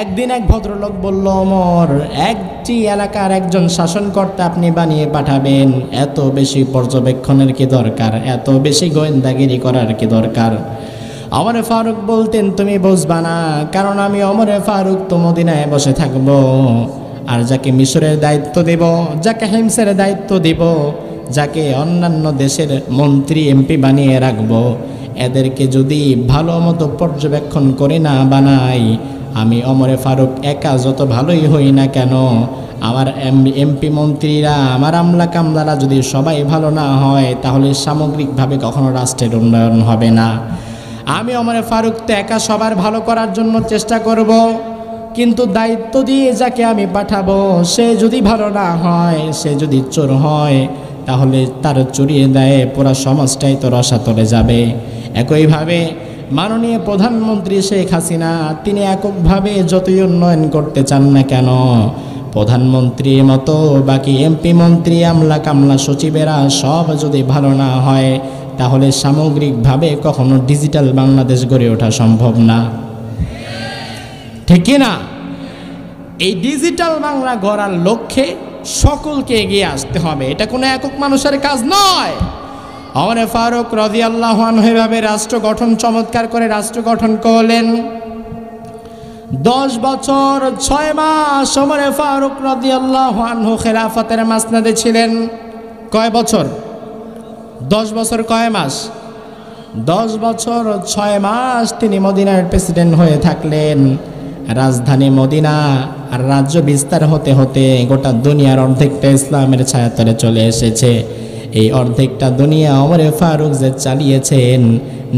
Speaker 1: একদিন এক ভদ্রলোক বলল, ওমর, একটি এলাকার একজন শাসনকর্তা আপনি বানিয়ে পাঠাবেন, এত বেশি পর্যবেক্ষণের কি দরকার, এত বেশি গোয়েন্দাগিরি করার কি দরকার? ওমর ফারুক বলতেন, তুমি বুঝবা না, কারণ আমি ওমর ফারুক তো মদিনায় বসে থাকব, আর যাকে মিশরের দায়িত্ব দেব, যাকে হিমসের দায়িত্ব দেব, যাকে অন্যান্য দেশের মন্ত্রী এমপি বানিয়ে রাখবো, এদেরকে যদি ভালো মতো পর্যবেক্ষণ করে না বানাই, আমি ওমর ফারুক একা যত ভালোই হই না কেন, আমার এমপি মন্ত্রীরা, আমার আমলা কামলারা যদি সবাই ভালো না হয়, তাহলে সামগ্রিকভাবে কখনো রাষ্ট্রের উন্নয়ন হবে না। আমি ওমর ফারুক তো একা সবার ভালো করার জন্য চেষ্টা করব, কিন্তু দায়িত্ব দিয়ে যাকে আমি পাঠাবো, সে যদি ভালো না হয়, সে যদি চোর হয়, তাহলে তার চড়িয়ে দেয় পুরা সমাজটাই তো রসাতলে যাবে। একইভাবে মাননীয় প্রধানমন্ত্রী শেখ হাসিনা, তিনি এককভাবে যতই উন্নয়ন করতে চান না কেন, প্রধানমন্ত্রীর মতো বাকি এমপি মন্ত্রী, আমলা কামলা, সচিবেরা সব যদি ভালো না হয়, তাহলে সামগ্রিকভাবে কখনো ডিজিটাল বাংলাদেশ গড়ে ওঠা সম্ভব না, ঠিক কি না? এই ডিজিটাল বাংলা গড়ার লক্ষ্যে সকলকে এগিয়ে আসতে হবে। এটা কোনো একক মানুষের কাজ নয়। ওমর ফারুক রাদিয়াল্লাহু আনহু এভাবে রাষ্ট্র গঠন চমৎকার করে রাষ্ট্র গঠন করলেন। 10 বছর 6 মাস ওমর ফারুক রাদিয়াল্লাহু আনহু খেলাফতের মাসনাদে ছিলেন। কয় বছর? 10 বছর কয় মাস? 10 বছর 6 মাস তিনি মদিনার প্রেসিডেন্ট হয়ে থাকলেন। রাজধানী মদিনা আর রাজ্য বিস্তার হতে হতে গোটা দুনিয়ার অর্ধেকটা ইসলামের ছায়াতলে চলে এসেছে। এই অর্ধেকটা দুনিয়া ওমর ফারুক যে চালিয়েছেন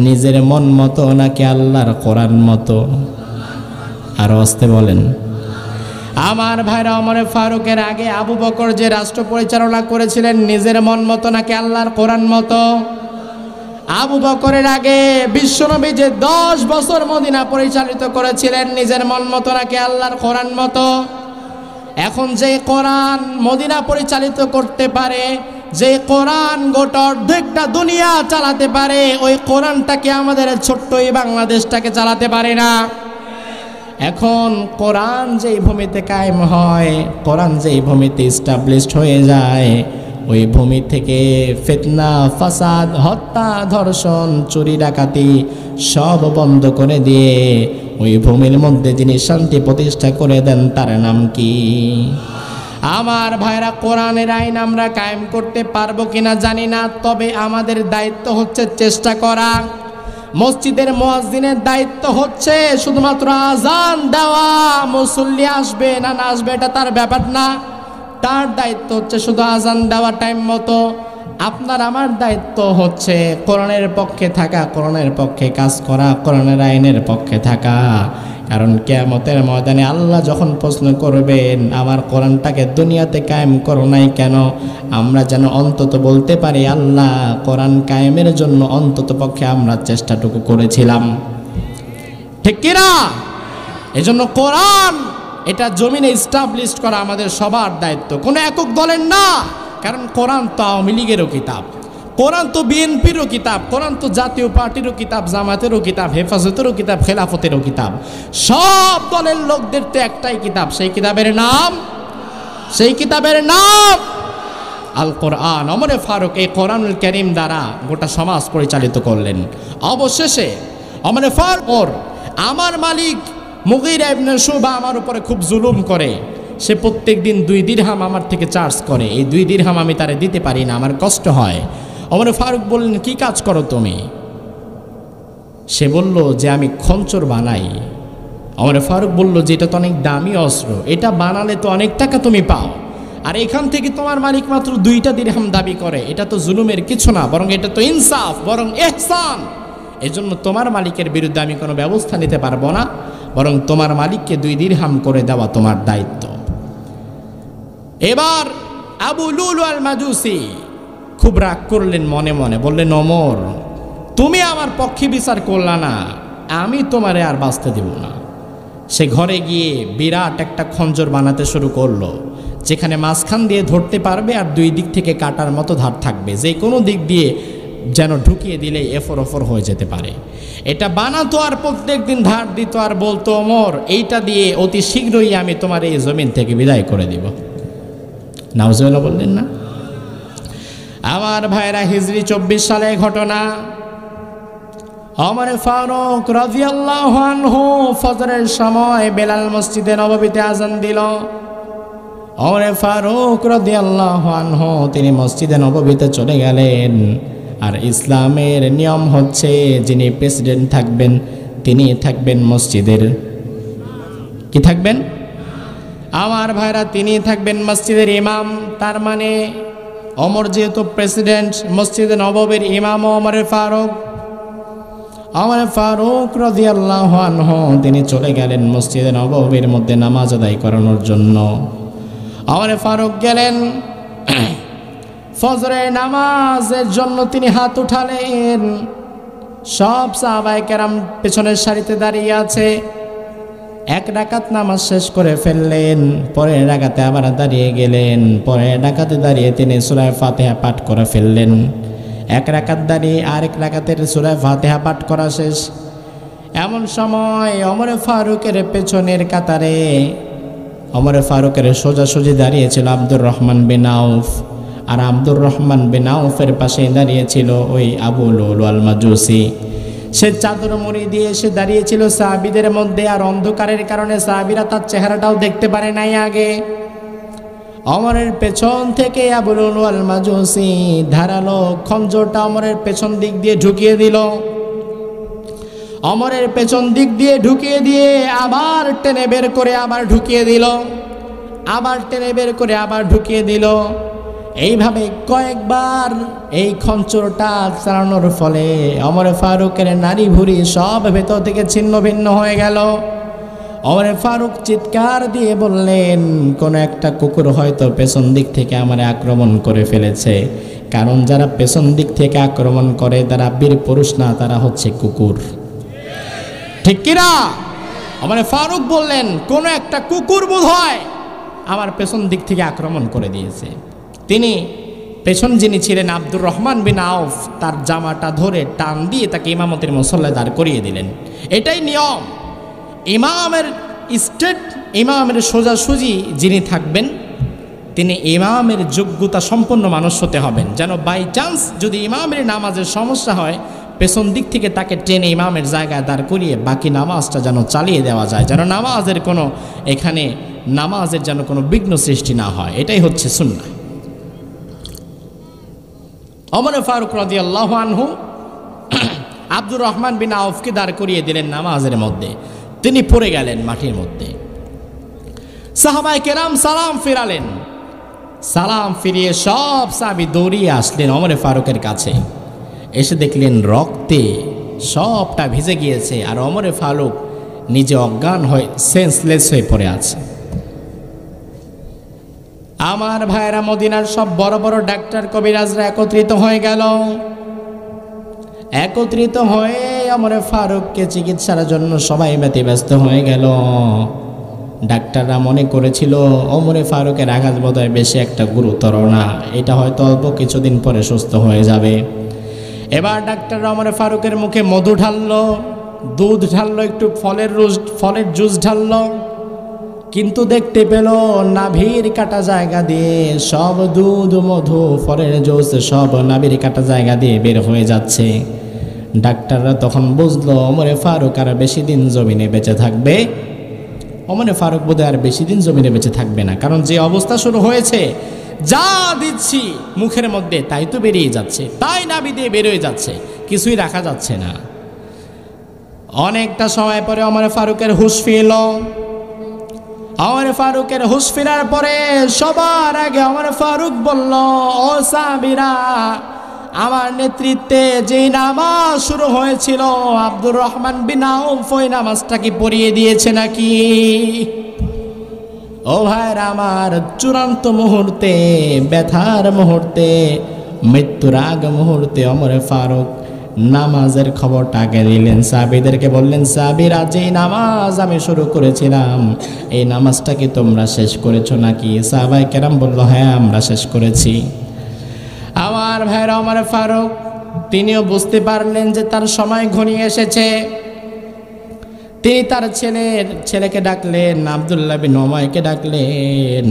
Speaker 1: নিজের মন মতো নাকি আল্লাহর কোরআন মতো? আরো আসতে বলেন। আমার ভাইরা, ওমর ফারুকের আগে আবু বকর যে রাষ্ট্র পরিচালনা করেছিলেন নিজের মন মতো নাকি আল্লাহর কোরআন মতো? আবু বকরের আগে বিশ্বনবী যে 10 বছর মদিনা পরিচালিত করেছিলেন নিজের মন মতো নাকি আল্লাহর কোরআন মতো? এখন যে কোরআন মদিনা পরিচালিত করতে পারে, যে কোরআন গোটা অর্ধেকটা দুনিয়া চালাতে পারে, ওই কোরআনটাকে আমাদের ছোট্ট এই বাংলাদেশটাকে চালাতে পারে না। এখন কোরআন যেই ভূমিতে কায়েম হয়, কোরআন যেই ভূমিতে এস্টাবলিশড হয়ে যায়, ওই ভূমি থেকে ফিতনা, ফাসাদ, হত্যা, ধর্ষণ, চুরি, ডাকাতি সব বন্ধ করে দিয়ে ওই ভূমির মধ্যে যিনি শান্তি প্রতিষ্ঠা করে দেন তার নাম কি? আমার ভাইরা, কোরআনের আইন আমরা কায়েম করতে পারবো কিনা জানি না, তবে আমাদের দায়িত্ব হচ্ছে চেষ্টা করা। মসজিদের মুয়াজ্জিনের দায়িত্ব হচ্ছে শুধুমাত্র আজান দেওয়া। মুসল্লি আসবে না না আসবে এটা তার ব্যাপার না, তার দায়িত্ব হচ্ছে শুধু আজান দেওয়া টাইম মতো। আপনার আমার দায়িত্ব হচ্ছে কোরআনের পক্ষে থাকা, কোরআনের পক্ষে কাজ করা, কোরআনের আইনের পক্ষে থাকা। কারণ কিয়ামতের ময়দানে আল্লাহ যখন প্রশ্ন করবেন আমার কোরআনটাকে দুনিয়াতে কায়েম করো নাই কেন, আমরা যেন অন্তত বলতে পারি আল্লাহ কোরআন কায়েমের জন্য অন্তত পক্ষে আমরা চেষ্টাটুকু করেছিলাম। ঠিক কিনা? এজন্য কোরআন এটা জমিনে এস্টাবলিশড করা আমাদের সবার দায়িত্ব, কোনো একক দলের না। কারণ কোরআন তো আওয়ামী লীগেরও কিতাব, কোরআন তো বিএনপিরও কিতাব, কোরআন তো জাতীয় পার্টিরও কিতাব, জামাতেরও কিতাব, হেফাজতেরও কিতাব, খেলাফতেরও কিতাব। সব দলের লোকদের তো একটাই কিতাব, সেই কিতাবের নাম আল কোরআন। ওমর ফারুক এই কোরআনুল কারীম দ্বারা গোটা সমাজ পরিচালিত করলেন। অবশেষে ওমর ফারুক, আমার মালিক মুগীরা ইবনে শুবা আমার উপরে খুব জুলুম করে, সে প্রত্যেক দিন 2 দিরহাম আমার থেকে চার্জ করে, এই 2 দিরহাম আমি তারে দিতে পারি না, আমার কষ্ট হয়। ওমর ফারুক বললেন কি কাজ করো তুমি? সে বলল যে আমি খঞ্চর বানাই। ওমর ফারুক বলল যে এটা তো অনেক দামি অস্ত্র, এটা বানালে তো অনেক টাকা তুমি পাও, আর এখান থেকে তোমার মালিক মাত্র 2টা দিরহাম দাবি করে, এটা তো জুলুমের কিছু না, বরং এটা তো ইনসাফ, বরং ইহসান। এজন্য তোমার মালিকের বিরুদ্ধে আমি কোনো ব্যবস্থা নিতে পারবো না, বরং তোমার মালিককে 2 দিরহাম করে দেওয়া তোমার দায়িত্ব। এবার আবু লুলু আল মাজুসি খুব রাগ করলেন, মনে মনে বললেন ওমর তুমি আমার পক্ষে বিচার করলা না, আমি তোমারে আর বাঁচতে দেব না। সে ঘরে গিয়ে বিরাট একটা খঞ্জর বানাতে শুরু করলো, যেখানে মাঝখান দিয়ে ধরতে পারবে আর 2 দিক থেকে কাটার মতো ধার থাকবে, যে কোনো দিক দিয়ে যেন ঢুকিয়ে দিলে এফর ওফর হয়ে যেতে পারে। এটা বানাতো আর প্রত্যেক দিন ধার দিত আর বলতো ওমর এইটা দিয়ে অতি শীঘ্রই আমি তোমার এই জমিন থেকে বিদায় করে দিব। নাউজুবিল্লাহ বললেন না? আমার ভাইরা, হিজরি 24 সালে ঘটনা। ওমর ফারুক রাদিয়াল্লাহু আনহু ফজরের সময় বেলাল মসজিদে নববীতে আজান দিল। ওমর ফারুক রাদিয়াল্লাহু আনহু তিনি মসজিদে নববীতে চলে গেলেন। আর ইসলামের নিয়ম হচ্ছে যিনি প্রেসিডেন্ট থাকবেন তিনি থাকবেন মসজিদের কি থাকবেন? আমার ভাইরা, তিনি থাকবেন মসজিদের ইমাম। তার মানে ওমর যেহেতু প্রেসিডেন্ট, মসজিদে নববীর ইমাম ওমর ফারুক। ওমর ফারুক রাদিয়াল্লাহু আনহু তিনি চলে গেলেন মসজিদে নববীর মধ্যে নামাজ আদায় করানোর জন্য। ওমর ফারুক গেলেন ফজরের নামাজের জন্য, তিনি হাত উঠালেন। সব সাহাবায়ে কেরাম পেছনের সারিতে দাঁড়িয়ে আছে। 1 রাকাত নামাজ শেষ করে ফেললেন, পরের রাকাতে আবার দাঁড়িয়ে গেলেন, পরের রাকাতে দাঁড়িয়ে তিনি সূরা ফাতিহা পাঠ করে ফেললেন। 1 রাকাত দাঁড়িয়ে আরেক রাকাতের সূরা ফাতিহা পাঠ করা শেষ। এমন সময় ওমর ফারুকের পেছনের কাতারে ওমর ফারুকের সোজাসুজি দাঁড়িয়েছিল আব্দুর রহমান বিন আউফ, আর আব্দুর রহমান বিন আউফের পাশে দাঁড়িয়েছিল ওই আবু লুলু আল মাজুসি। সে চাদর মুড়ি দিয়ে সে দাঁড়িয়েছিল সাহাবীদের মধ্যে, আর অন্ধকারের কারণে সাহাবীরা তার চেহারাটাও দেখতে পারে নাই আগে। ওমরের পেছন থেকে আবু লুলু আল মাজুসি ধারালো খঞ্জরটা ওমরের পেছন দিক দিয়ে ঢুকিয়ে দিল। ওমরের পেছন দিক দিয়ে ঢুকিয়ে দিয়ে আবার টেনে বের করে আবার ঢুকিয়ে দিল, আবার টেনে বের করে আবার ঢুকিয়ে দিল। এইভাবে কয়েকবার এই খঞ্চরটা চালানোর ফলে ওমর ফারুকের নারী ভুঁড়ি সব ভেতর থেকে ছিন্ন ভিন্ন হয়ে গেল। ওমর ফারুক চিৎকার দিয়ে বললেন, কোনো একটা কুকুর হয়তো পেছন দিক থেকে আমার আক্রমণ করে ফেলেছে, কারণ যারা পেছন দিক থেকে আক্রমণ করে তারা বীর পুরুষ না, তারা হচ্ছে কুকুর। ঠিক কিনা? ওমর ফারুক বললেন, কোনো একটা কুকুর বোধ হয় আমার পেছন দিক থেকে আক্রমণ করে দিয়েছে। তিনি পেছন যিনি ছিলেন আব্দুর রহমান বিন আউফ, তার জামাটা ধরে টান দিয়ে তাকে ইমামতের মুসল্লায় দাঁড় করিয়ে দিলেন। এটাই নিয়ম। ইমামের সোজাসুজি যিনি থাকবেন তিনি ইমামের যোগ্যতা সম্পন্ন মানুষ হতে হবেন, যেন বাই চান্স যদি ইমামের নামাজের সমস্যা হয় পেছন দিক থেকে তাকে টেনে ইমামের জায়গায় দাঁড় করিয়ে বাকি নামাজটা যেন চালিয়ে দেওয়া যায়, যেন নামাজের কোনো বিঘ্ন সৃষ্টি না হয়। এটাই হচ্ছে সুন্নাহ। ওমর ফারুক রাদিয়াল্লাহু আনহু আব্দুর রহমান বিন আউফকে দাঁড় করিয়ে দিলেন নামাজের মধ্যে। তিনি পড়ে গেলেন মাটির মধ্যে। সাহাবায়ে কেরাম সালাম ফিরালেন। সালাম ফিরিয়ে সব সাহাবী দৌড়িয়ে আসলেন ওমর ফারুকের কাছে। এসে দেখলেন রক্তে সবটা ভিজে গিয়েছে, আর ওমর ফারুক নিজে অজ্ঞান হয়ে সেন্সলেস হয়ে পড়ে আছে। আমার ভাইরা, মদিনার সব বড় বড় ডাক্তার কবিরাজরা একত্রিত হয়ে গেল। একত্রিত হয়ে ওমর ফারুককে চিকিৎসার জন্য সবাই ব্যতিব্যস্ত হয়ে গেল। ডাক্তাররা মনে করেছিল ওমর ফারুকের আঘাত বোধহয় বেশি একটা গুরুতর না, এটা হয়তো অল্প কিছুদিন পরে সুস্থ হয়ে যাবে। এবার ডাক্তাররা ওমর ফারুকের মুখে মধু ঢাললো, দুধ ঢাললো, একটু ফলের জুস ঢাললো, কিন্তু দেখতে পেল নাভির কাটা জায়গা দিয়ে সব দুধ, মধু, ফলের জুস সব নাভির কাটা জায়গা দিয়ে বের হয়ে যাচ্ছে। ডাক্তাররা তখন বুঝলো ওমর ফারুক আর বেশি দিন জমিনে বেঁচে থাকবে। ওমর ফারুক বোধহয় আর বেশি দিন জমিনে বেঁচে থাকবে না, কারণ যে অবস্থা শুরু হয়েছে, যা দিচ্ছি মুখের মধ্যে তাই তো বেরিয়ে যাচ্ছে, তাই নাভি দিয়ে বেরোয় যাচ্ছে, কিছুই রাখা যাচ্ছে না। অনেকটা সময় পরে ওমর ফারুকের হুঁশ ফিরল। ওমর ফারুকের হুঁশ ফেরার পরে সবার আগে ওমর ফারুক বলল, ও সাহাবীরা, আমার নেতৃত্বে যেই নামাজ শুরু হয়েছিল আব্দুর রহমান বিন আউফ ওই নামাজটা কি পড়িয়ে দিয়েছে নাকি? ও ভাইরা আমার, চূড়ান্ত মুহূর্তে, ব্যথার মুহূর্তে, মৃত্যুর আগ মুহূর্তে ওমর ফারুক নামাজের খবরটা আগে দিলেন। সাহাবীদেরকে বললেন, সাহাবীরা, যেই নামাজ আমি শুরু করেছিলাম এই নামাজটা কি তোমরা শেষ করেছো নাকি? সাহাবায়ে কেরাম বলল, হ্যাঁ আমরা শেষ করেছি। আমার ভাইরা, ওমর ফারুক তিনিও বুঝতে পারলেন যে তার সময় ঘনিয়ে এসেছে। তিনি তার ছেলেকে ডাকলেন, আব্দুল্লাহ বিন উমাইকে ডাকলেন।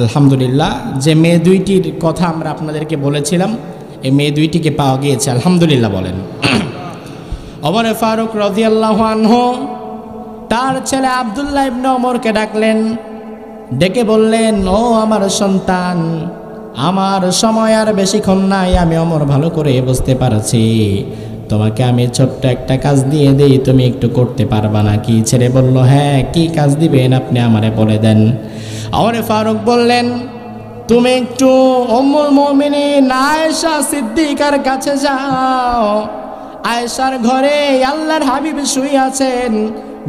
Speaker 1: আলহামদুলিল্লাহ, যে মেয়ে দুইটির কথা আমরা আপনাদেরকে বলেছিলাম, এই মেয়ে দুইটিকে পাওয়া গিয়েছে, আলহামদুলিল্লাহ বলেন। ওমর ফারুক রাদিয়াল্লাহু আনহু তার ছেলে আব্দুল্লাহ ইবনে ওমরকে ডাকলেন, ডেকে বললেন, ও আমার সন্তান, আমার সময় আর বেশিক্ষণ নাই, আমি ওমর ভালো করে বুঝতে পারছি, তোমাকে আমি ছোট্ট একটা কাজ দিয়ে দেই, তুমি একটু করতে পারবা নাকি? ছেলে বলল, হ্যাঁ, কি কাজ দিবেন আপনি আমারে বলে দেন। ওমর ফারুক বললেন, তুমি একটু উম্মুল মুমিনিন আয়েশা সিদ্দিকার কাছে যাও। আয়েশার ঘরে আল্লাহর হাবিব শুয়ে আছেন,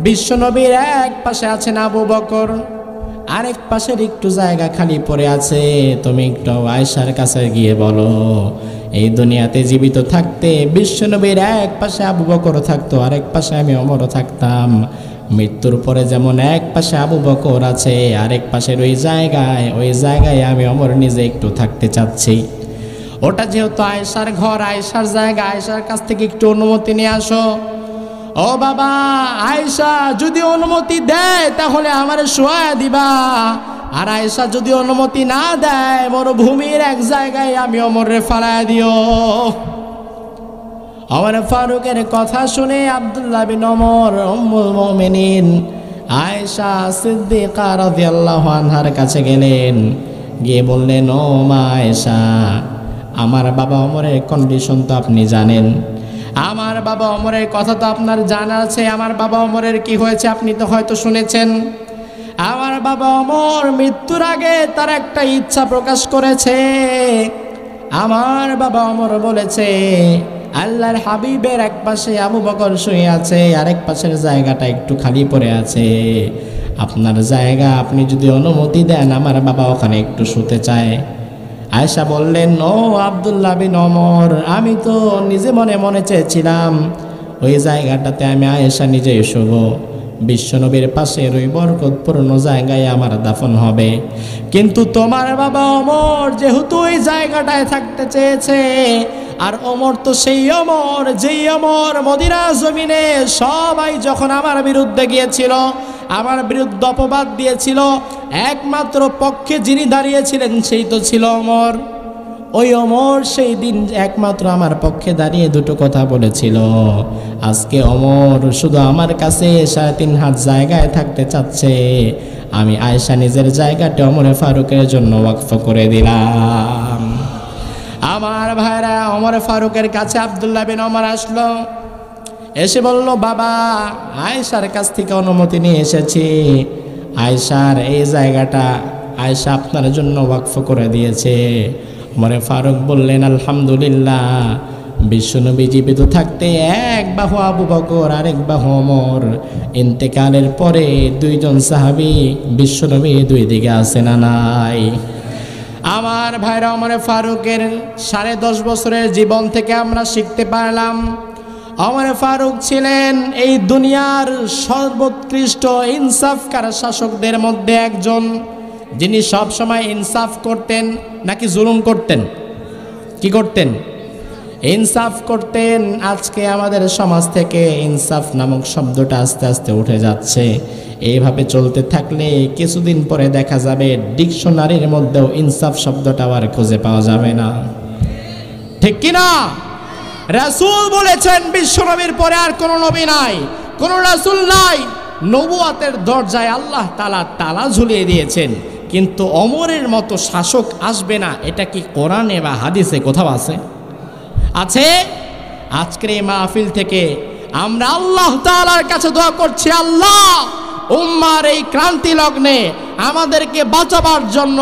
Speaker 1: বিশ্বনবীর এক পাশে আছেন আবু বকর, আরেক পাশের একটু জায়গা খালি পড়ে আছে। তুমি একটু আয়েশার কাছে গিয়ে বলো, এই দুনিয়াতে জীবিত থাকতে বিশ্বনবীর এক পাশে আবু বকর থাকতো, আরেক পাশে আমি ওমরও থাকতাম। মৃত্যুর পরে যেমন এক পাশে আবু বকর আছে, আরেক পাশের ওই জায়গায় আমি ওমর নিজে একটু থাকতে চাচ্ছি। ওটা যেহেতু আয়েশার ঘর, আয়েশার জায়গা, আয়েশার কাছ থেকে একটু অনুমতি নিয়ে আসো। ও বাবা, আয়েশা যদি অনুমতি দেয় তাহলে আমারে শোয়া দিবা, আর আয়েশা যদি অনুমতি না দেয় মরুভূমির এক জায়গায় আমি ওমরে ফালায়া দিও। ওমর ফারুকের কথা শুনে আব্দুল্লাহ বিন ওমর উম্মুল মুমিনিন আয়েশা সিদ্দিকা রাদিয়াল্লাহু আনহার কাছে গেলেন, গিয়ে বললেন, ও মা আয়েশা, আমার বাবা ওমরের কন্ডিশন তো আপনি জানেন, আমার বাবা ওমরের কথা তো আপনার জানা আছে, আমার বাবা ওমরের কি হয়েছে আপনি তো হয়তো শুনেছেন। আমার বাবা ওমর মৃত্যুর আগে তার একটা ইচ্ছা প্রকাশ করেছে। আমার বাবা ওমর বলেছে, আল্লাহর হাবিবের এক পাশে আবু বকর শুয়ে আছে, আরেক পাশের জায়গাটা একটু খালি পড়ে আছে, আপনার জায়গা আপনি যদি অনুমতি দেন আমার বাবা ওখানে একটু শুতে চায়। আয়েশা বললেন, ও আব্দুল্লাহ বিন ওমর, আমি তো নিজে মনে মনে চেয়েছিলাম ওই জায়গাটাতে আমি আয়েশা নিজেই শুব, বিশ্বনবীর পাশের ওই বরকতপূর্ণ জায়গায় আমার দাফন হবে, কিন্তু তোমার বাবা ওমর যেহেতু ওই জায়গাটায় থাকতে চেয়েছে, আর ওমর তো সেই ওমর যেই ওমর মদিনা জমিনে সবাই যখন আমার বিরুদ্ধে গিয়েছিল, আমার বিরুদ্ধে অপবাদ দিয়েছিল, একমাত্র পক্ষে যিনি দাঁড়িয়েছিলেন সেই তো ছিল ওমর। ওই ওমর সেই দিন একমাত্র আমার পক্ষে দাঁড়িয়ে দুটো কথা বলেছিল। আজকে ওমর শুধু আমার কাছে 3.5 হাত জায়গায় থাকতে চাচ্ছে, আমি আয়েশা নিজের জায়গাটা ওমরে ফারুকের জন্য ওয়াকফ করে দিলাম। আমার ভাইরা, ওমরে ফারুকের কাছে আব্দুল্লাহ বিন ওমর আসলো, এসে বলল, বাবা, আয়েশার কাছ থেকে অনুমতি নিয়ে এসেছি, আয়েশার এই জায়গাটা আয়েশা আপনার জন্য ওয়াকফ করে দিয়েছে। ওমরে ফারুক বললেন, আলহামদুলিল্লাহ, বিশ্বনবী জীবিত থাকতে এক বাহু আবু বকর আর এক বাহু ওমর, ইন্তেকালের পরে দুইজন সাহাবী বিশ্বনবী দুই দিকে আছে না নাই? আমার ভাইরা, ওমরে ফারুকের 10.5 বছরের জীবন থেকে আমরা শিখতে পারলাম, ওমরে ফারুক ছিলেন এই দুনিয়ার সর্বোৎকৃষ্ট ইনসাফকার শাসকদের মধ্যে একজন, যিনি সব সময় ইনসাফ করতেন নাকি জুলুম করতেন? কি করতেন? ইনসাফ করতেন। আজকে আমাদের সমাজ থেকে ইনসাফ নামক শব্দটা আস্তে আস্তে উঠে যাচ্ছে। এইভাবে চলতে থাকলে কিছুদিন পরে দেখা যাবে ডিকশনারির মধ্যেও ইনসাফ শব্দটা আর খুঁজে পাওয়া যাবে না, ঠিক কি না? রাসূল বলেছেন বিশ্বনবীর পরে আর কোনো নবী নাই, কোনো রাসূল নাই, নবুয়াতের দরজায় আল্লাহ তাআলা তালা ঝুলিয়ে দিয়েছেন, কিন্তু ওমরের মতো শাসক আসবে না, এটা কি কোরআনে বা হাদিসে কোথাও আছে? আছে? আজকের এই মাহফিল থেকে আমরা আল্লাহ তাআলার কাছে দোয়া করছি, আল্লাহ উম্মার এই ক্রান্তি লগ্নে আমাদেরকে বাঁচাবার জন্য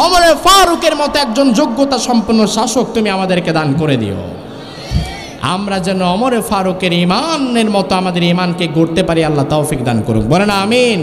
Speaker 1: ওমরে ফারুকের মতো একজন যোগ্যতা সম্পন্ন শাসক তুমি আমাদেরকে দান করে দিও। আমরা যেন ওমরে ফারুকের ঈমানের মতো আমাদের ঈমানকে গড়তে পারি, আল্লাহ তৌফিক দান করুক। বলেন আমিন।